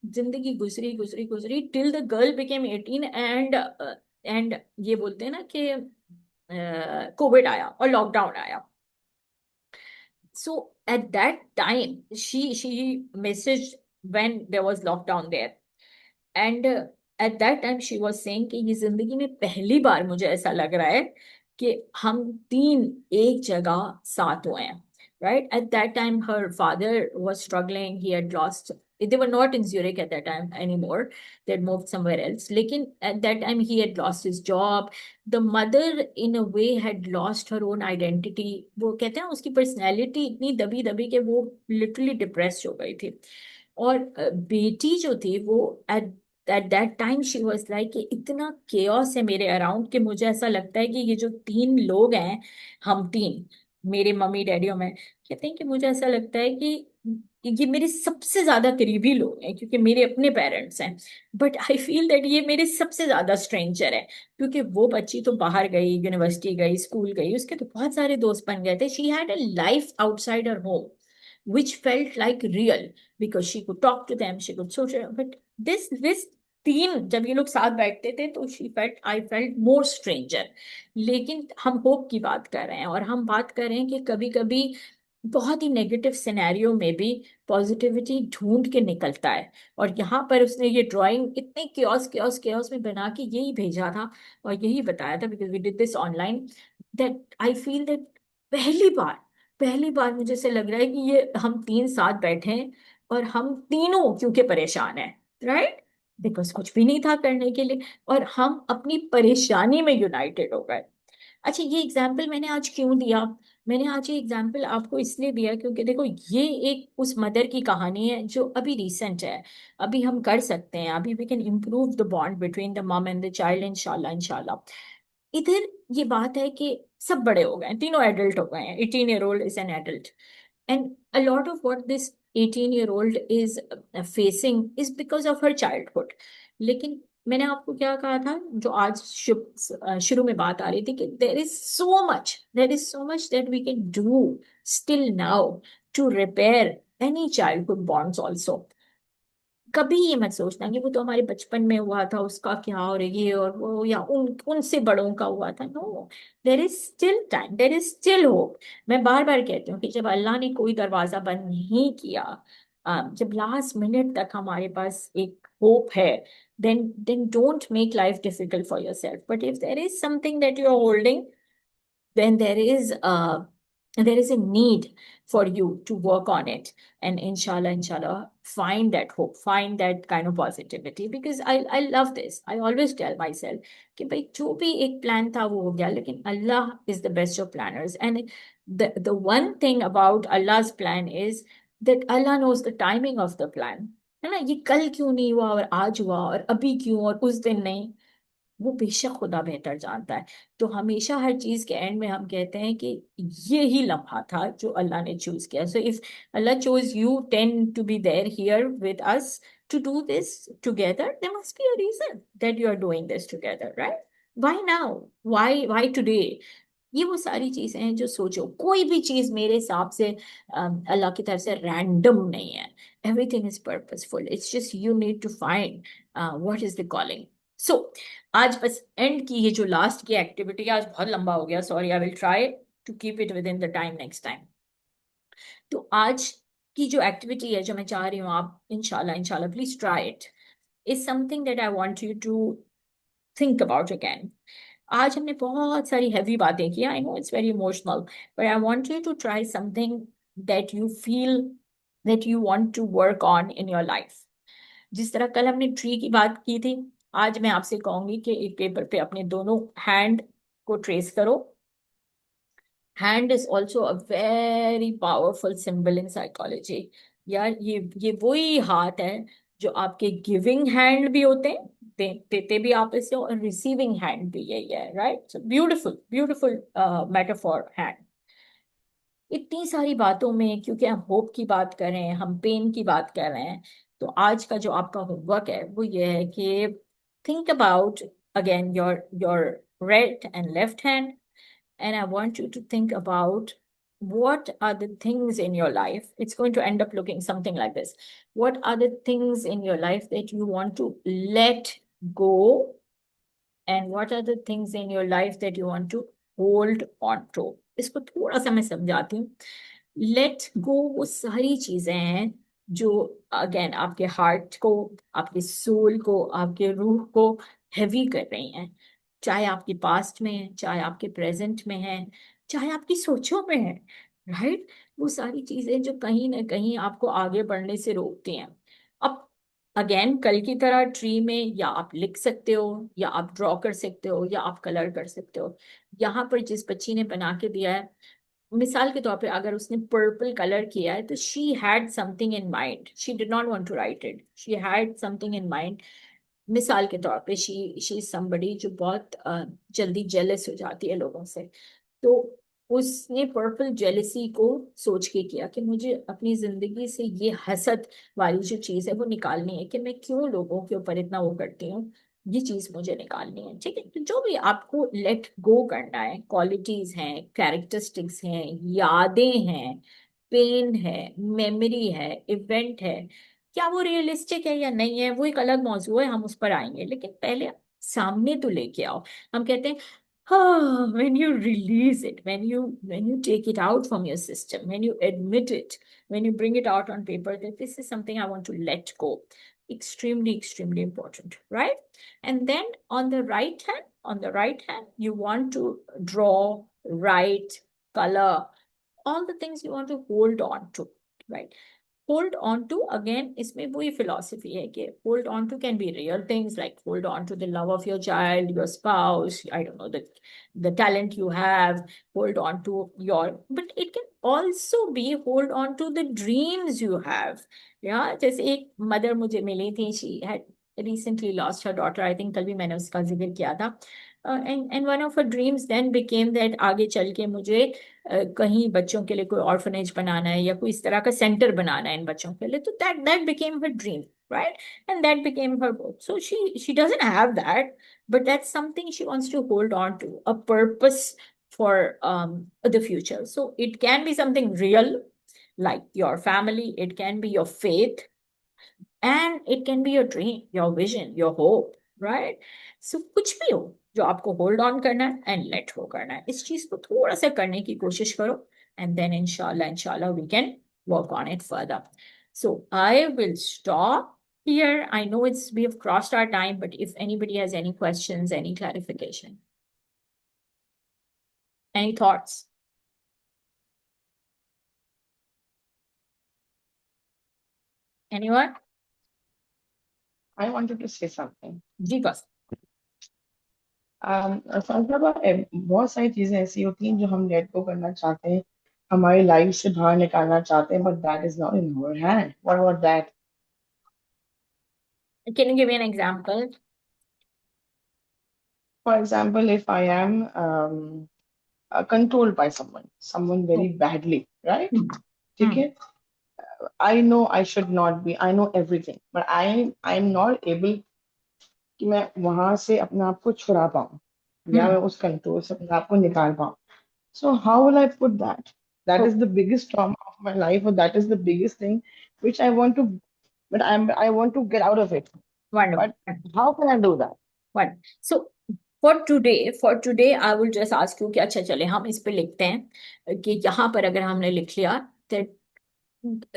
जिंदगी गुजरी गुजरी गुजरी till the girl became 18 and ये बोलते हैं ना कि कोविड आया और लॉकडाउन आया। So at that time she messaged when there was lockdown there, and at that time she was saying कि ये जिंदगी में पहली बार मुझे ऐसा लग रहा है कि हम 3 एक जगह साथ हुए हैं। Right at that time her father was struggling, he had lost, they were not in Zurich at that time anymore, they had moved somewhere else, लेकिन at that time he had lost his job, the mother in a way had lost her own identity, वो कहते हैं उसकी personality इतनी दबी दबी कि वो लिटरली डिप्रेस्ड हो गई थी। और बेटी जो थी वो at that time she was like कि इतना केओस है मेरे अराउंड कि मुझे ऐसा लगता है कि ये जो 3 लोग हैं, हम 3, मेरे मम्मी डैडी और मैं, कहते हैं कि मुझे ऐसा लगता है कि ये मेरे सबसे ज्यादा करीबी लोग हैं क्योंकि मेरे अपने पेरेंट्स हैं, बट आई फील दैट ये मेरे सबसे ज्यादा स्ट्रेंजर है। क्योंकि वो बच्ची तो बाहर गई, यूनिवर्सिटी गई, स्कूल गई, उसके तो बहुत सारे दोस्त बन गए थे, she had a life outside her home which felt like real because she could talk to them, she could social, but this 3 जब ये लोग साथ बैठते थे तो she felt, I felt more stranger। लेकिन हम होप की बात कर रहे हैं और हम बात कर रहे हैं कि कभी कभी बहुत ही नेगेटिव सिनेरियो में भी पॉजिटिविटी ढूंढ के निकलता है। और यहाँ पर उसने ये ड्राइंग इतने क्योस क्योस क्योस में बना के यही भेजा था और यही बताया था, because we did this online, that I feel that पहली बार मुझे ऐसे लग रहा है कि ये हम 3 साथ बैठे हैं और हम तीनों क्योंकि परेशान हैं, राइट, बिकॉज कुछ भी नहीं था करने के लिए, और हम अपनी परेशानी में यूनाइटेड हो गए। अच्छा, ये एग्जाम्पल मैंने आज क्यों दिया, मैंने आज ये एग्जाम्पल आपको इसलिए दिया क्योंकि देखो ये एक उस मदर की कहानी है जो अभी रिसेंट है, अभी हम कर सकते हैं, अभी we can improve the bond between the mum and the child, इंशाल्लाह इंशाल्लाह। इधर ये बात है कि सब बड़े हो गए हैं, तीनों एडल्ट हो गए हैं, 18-year-old is an adult, and a lot of what this 18-year-old is facing is because of her childhood. लेकिन मैंने आपको क्या कहा था, जो आज शुरू में बात आ रही थी कि there is so much that we can do still now to repair any childhood bonds also. कभी ये मत सोचना कि वो तो हमारे बचपन में हुआ था उसका क्या, और ये और वो, या उनसे बड़ों का हुआ था। No, there is still time, there is still hope. मैं बार बार कहती हूँ कि जब अल्लाह ने कोई दरवाजा बंद नहीं किया, जब लास्ट मिनट तक हमारे पास एक होप है, then don't make life difficult for yourself, but if there is something that you are holding, then there is a need for you to work on it, and inshallah find that hope, find that kind of positivity, because I love this, I always tell myself कि भाई जो भी एक plan था वो हो गया, लेकिन Allah is the best of planners, and the one thing about Allah's plan is that Allah knows the timing of the plan, है ना, ये कल क्यों नहीं हुआ और आज हुआ, और अभी क्यों और उस दिन नहीं, वो बेशक खुदा बेहतर जानता है। तो हमेशा हर चीज के एंड में हम कहते हैं कि ये ही लम्हा था जो अल्लाह ने चूज किया। सो इफ अल्लाह chose you 10 to be there here with us to do this together, there must be a reason that you are doing this together, right? Why now, why today? ये वो सारी चीजें हैं जो सोचो, कोई भी चीज मेरे हिसाब से अल्लाह की तरफ से रैंडम नहीं है, everything is purposeful, it's just you need to find what is the calling. So आज बस एंड की ये जो लास्ट की एक्टिविटी है, आज बहुत लंबा हो गया, sorry, I will try to keep it within the time next time. तो आज की जो एक्टिविटी है जो मैं चाह रही हूँ आप इंशाल्लाह इंशाल्लाह please try it, is something that I want you to think about again. आज हमने बहुत सारी हैवी बातें की, I know it's very emotional, but I want you to try something that you feel that you want to work on in your life. जिस तरह कल हमने ट्री की बात की थी, आज मैं आपसे कहूंगी कि एक पेपर पे अपने दोनों हैंड को ट्रेस करो. Hand is also a very powerful symbol in psychology. यार ये वही हाथ है जो आपके गिविंग हैंड भी होते हैं, देते भी आप इससे, और रिसीविंग हैंड भी यही है. Right. Beautiful beautiful metaphor hand. इतनी सारी बातों में, क्योंकि हम होप की बात कर रहे हैं, हम पेन की बात कर रहे हैं, तो आज का जो आपका होमवर्क है वो ये है कि think about again your right and left hand. And I want you to think about what are the things in your life. It's going to end up looking something like this. What are the things in your life that you want to let go? And what are the things in your life that you want to hold on to? इसको थोड़ा सा मैं समझाती हूँ. Let go वो सारी चीजें हैं जो अगेन आपके हार्ट को, आपके सोल को, आपके रूह को हैवी कर रही हैं. चाहे आपके पास्ट में है, चाहे आपके प्रेजेंट में है, चाहे आपकी सोचों में है. राइट. वो सारी चीजें जो कहीं ना कहीं आपको आगे बढ़ने से रोकती हैं. अब अगेन कल की तरह ट्री में या आप लिख सकते हो, या आप ड्रॉ कर सकते हो, या आप कलर कर सकते हो. यहाँ पर जिस बच्ची ने बना के दिया है, मिसाल के तौर पे अगर उसने पर्पल कलर किया है तो she had something in mind. She did not want to write it, she had something in mind. मिसाल के तौर पे शी इज समबडी जो बहुत जल्दी जेलस हो जाती है लोगों से. तो उसने पर्पल जेलसी को सोच के किया कि मुझे अपनी जिंदगी से ये हसद वाली जो चीज है वो निकालनी है, कि मैं क्यों लोगों के ऊपर इतना वो करती हूँ. ये चीज मुझे निकालनी है. ठीक है. तो जो भी आपको लेट गो करना है, क्वालिटीज हैं, कैरेक्टरिस्टिक्स हैं, यादें हैं, पेन है, मेमोरी है, इवेंट है, क्या वो रियलिस्टिक है या नहीं है वो एक अलग मौजू है, हम उस पर आएंगे. लेकिन पहले सामने तो लेके आओ. हम कहते हैं, when you release it, when you take it out from your system, when you admit it, when you bring it out on paper that this is something I want to let go, extremely extremely important, right? And then on the right hand you want to draw, write, color, all the things you want to hold on to, right? Hold on to, again इसमें वही philosophy है कि hold on to can be real things, like hold on to the love of your child, your spouse, I don't know, the talent you have. Hold on to your, but it can also be hold on to the dreams you have. yeah, जैसे एक mother मुझे मिली थी, she had recently lost her daughter. I think कल भी मैंने उसका जिक्र किया था. And one of her dreams then became that आगे चल के मुझे कहीं बच्चों के लिए कोई ऑर्फनेज बनाना है या कोई इस तरह का सेंटर बनाना है इन बच्चों के लिए. तो that became her dream, right? And that became her goal. So she doesn't have that, but that's something she wants to hold on to, a purpose for the future. So it can be something real, like your family, it can be your faith, and it can be your dream, your vision, your hope, right? So कुछ भी हो जो आपको hold on करना है and let go करना है, इस चीज को थोड़ा सा करने की कोशिश करो. एंड देन इंशाल्लाह we can work on it further. So I will stop here. I know we have crossed our time, but if anybody has any questions, any clarification, any thoughts? Anyone? I wanted to say something. जी बस. साहिबा, बहुत सारी चीजें ऐसी होती हैं जो हम लेट गो करना चाहते हैं, हमारी लाइफ से बाहर निकालना चाहते हैं, but that is not in our hand. What about that? Can you give me an example? For example, if I am controlled by someone very badly, right? ठीक है. I know I should not be. I know everything, but I'm not able कि मैं वहां से अपने आप को छुड़ा पाऊं, या मैं उस कंट्रोल से अपने आप को निकाल पाऊं. So how will I put that? That is the biggest trauma of my life, or that is the biggest thing which I want to, but I want to get out of it. Wonderful. But how can I do that? One. So for today, I will just ask you कि अच्छा चले हम इस पे लिखते हैं कि यहाँ पर अगर हमने लिख लिया that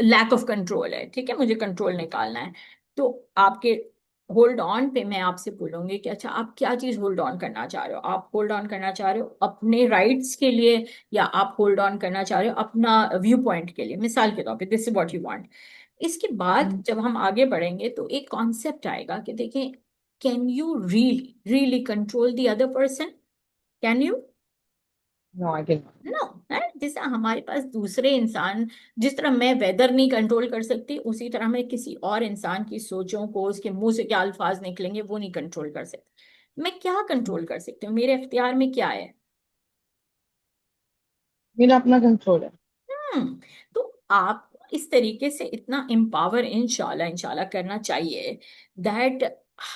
लैक ऑफ कंट्रोल है. ठीक है. मुझे कंट्रोल निकालना है. तो आपके होल्ड ऑन पे मैं आपसे बोलूंगी कि अच्छा आप क्या चीज होल्ड ऑन करना चाह रहे हो. आप होल्ड ऑन करना चाह रहे हो अपने राइट्स के लिए, या आप होल्ड ऑन करना चाह रहे हो अपना व्यू पॉइंट के लिए. मिसाल के तौर पे this is what you want. इसके बाद जब हम आगे बढ़ेंगे तो एक कॉन्सेप्ट आएगा कि देखें can you really control the other person? Can you? No, I cannot. No, जैसे हमारे पास दूसरे इंसान, जिस तरह मैं वेदर नहीं कंट्रोल कर सकती, उसी तरह मैं किसी और इंसान की सोचों को, उसके मुंह से क्या अल्फाज निकलेंगे वो नहीं कंट्रोल कर सकती। मैं क्या कंट्रोल कर सकती हूँ? मेरे इख्तियार में क्या है? मेरा अपना कंट्रोल है। तो आप इस तरीके से इतना एम्पावर इंशाल्लाह इंशाल्लाह करना चाहिए, that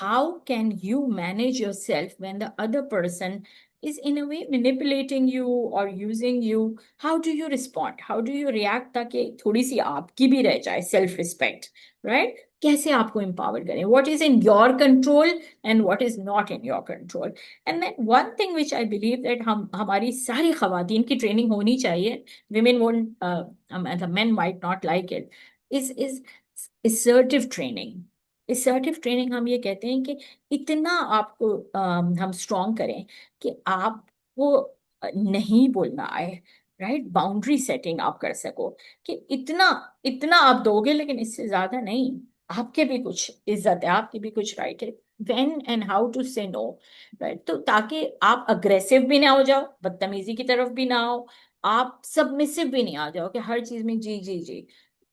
how can you manage your self when the other person is in a way manipulating you or using you. How do you respond? How do you react ताकि थोड़ी सी आपकी भी रह जाए सेल्फ रिस्पेक्ट, राइट? कैसे आपको empower करें? What is in your control and what is not in your control? And then one thing which I believe that हमारी सारी खवातीन की ट्रेनिंग होनी चाहिए, women won't, the men might not like it, is assertive training. assertive training हम ये कहते हैं कि इतना आपको हम स्ट्रॉन्ग करें कि आपको नहीं बोलना आए, राइट? बाउंड्री सेटिंग आप कर सको कि इतना इतना आप दोगे, लेकिन इससे ज्यादा नहीं। आपके भी कुछ इज्जत है, आपकी भी कुछ राइट है। व्हेन एंड हाउ टू से नो, राइट? तो ताकि आप अग्रेसिव भी ना हो जाओ, बदतमीजी की तरफ भी ना हो, आप सबमिसिव भी नहीं आ जाओ कि हर चीज में जी जी जी।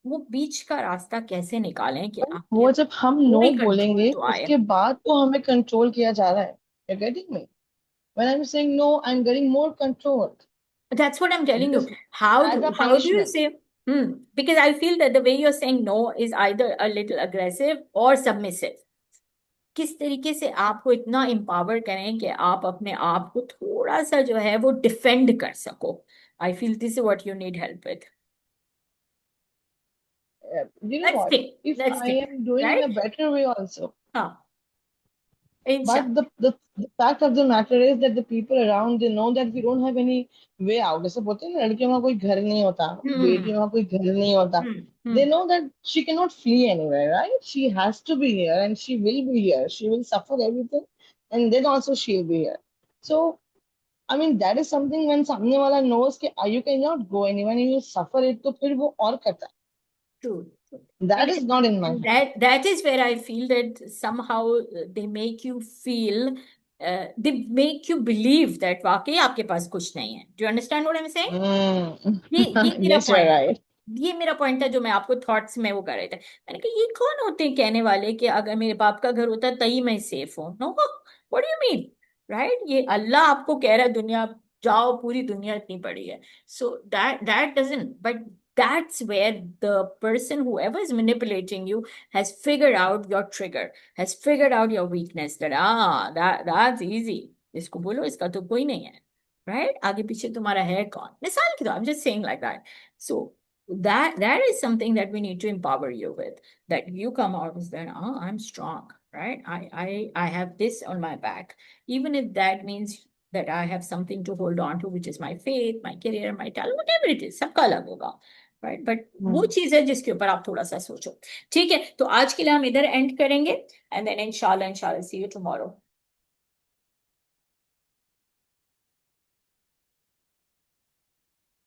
वो बीच का रास्ता कैसे निकालें कि आपके वो जब हम नो कोई कंट्रोल बोलेंगे तो आए। उसके बाद तो हमें कंट्रोल किया जा रहा है। You're getting me? When I'm saying no, I'm getting more control. That's what I'm telling you. Because How as a do you punishment. say? Because I feel that the way you're saying no is either a little aggressive or submissive. किस तरीके से आपको इतना empower करें कि आप अपने आप को थोड़ा सा जो है वो डिफेंड कर सको? I feel this is what you need help with. You know Let's what? think. If Let's I think. am doing in Right? a better way also, हाँ, but इंशाल्लाह. the fact of the matter is that the people around, they know that we don't have any way out. जैसे बोलते हैं ना, लड़कियों का कोई घर नहीं होता, हम्म बेटियों का कोई घर नहीं होता. हम्म They know that she cannot flee anywhere, right? She has to be here and she will be here. She will suffer everything and then also she'll be here. So, I mean, that is something when सामने वाला knows कि you cannot go anywhere and you suffer it, तो फिर वो और करता है. True. That is not in my And hand. that is where I feel that somehow they make you feel, they make you believe that वाकई आपके पास कुछ नहीं है. Do you understand what I'm saying? ये मेरा Yes, you're पॉइंट, right. ये मेरा point था जो मैं आपको थॉट्स में वो कर रहे थे। मैंने कहा ये कौन होते हैं कहने वाले कि अगर मेरे बाप का घर होता तभी मैं सेफ हूँ? No, what do you mean, right? ये अल्लाह आपको कह रहा है दुनिया जाओ, पूरी दुनिया इतनी बड़ी है। So that doesn't, but that's where the person whoever is manipulating you has figured out your trigger, has figured out your weakness, that that's easy, इसको बोलो, इसका तो कोई नहीं है, राइट? आगे पीछे तुम्हारा है कौन? मिसाल की तो, I'm just saying like that. So that is something that we need to empower you with, that you come out as that, oh, I'm strong, right? I have this on my back, even if that means that I have something to hold on to, which is my faith, my career, my talent, whatever it is, सबका अलग होगा, right? But वो चीज है जिसके ऊपर आप थोड़ा सा सोचो। ठीक है, तो आज के लिए हम इधर एंड करेंगे, एंड देन इंशाल्लाह सी यू टुमारो।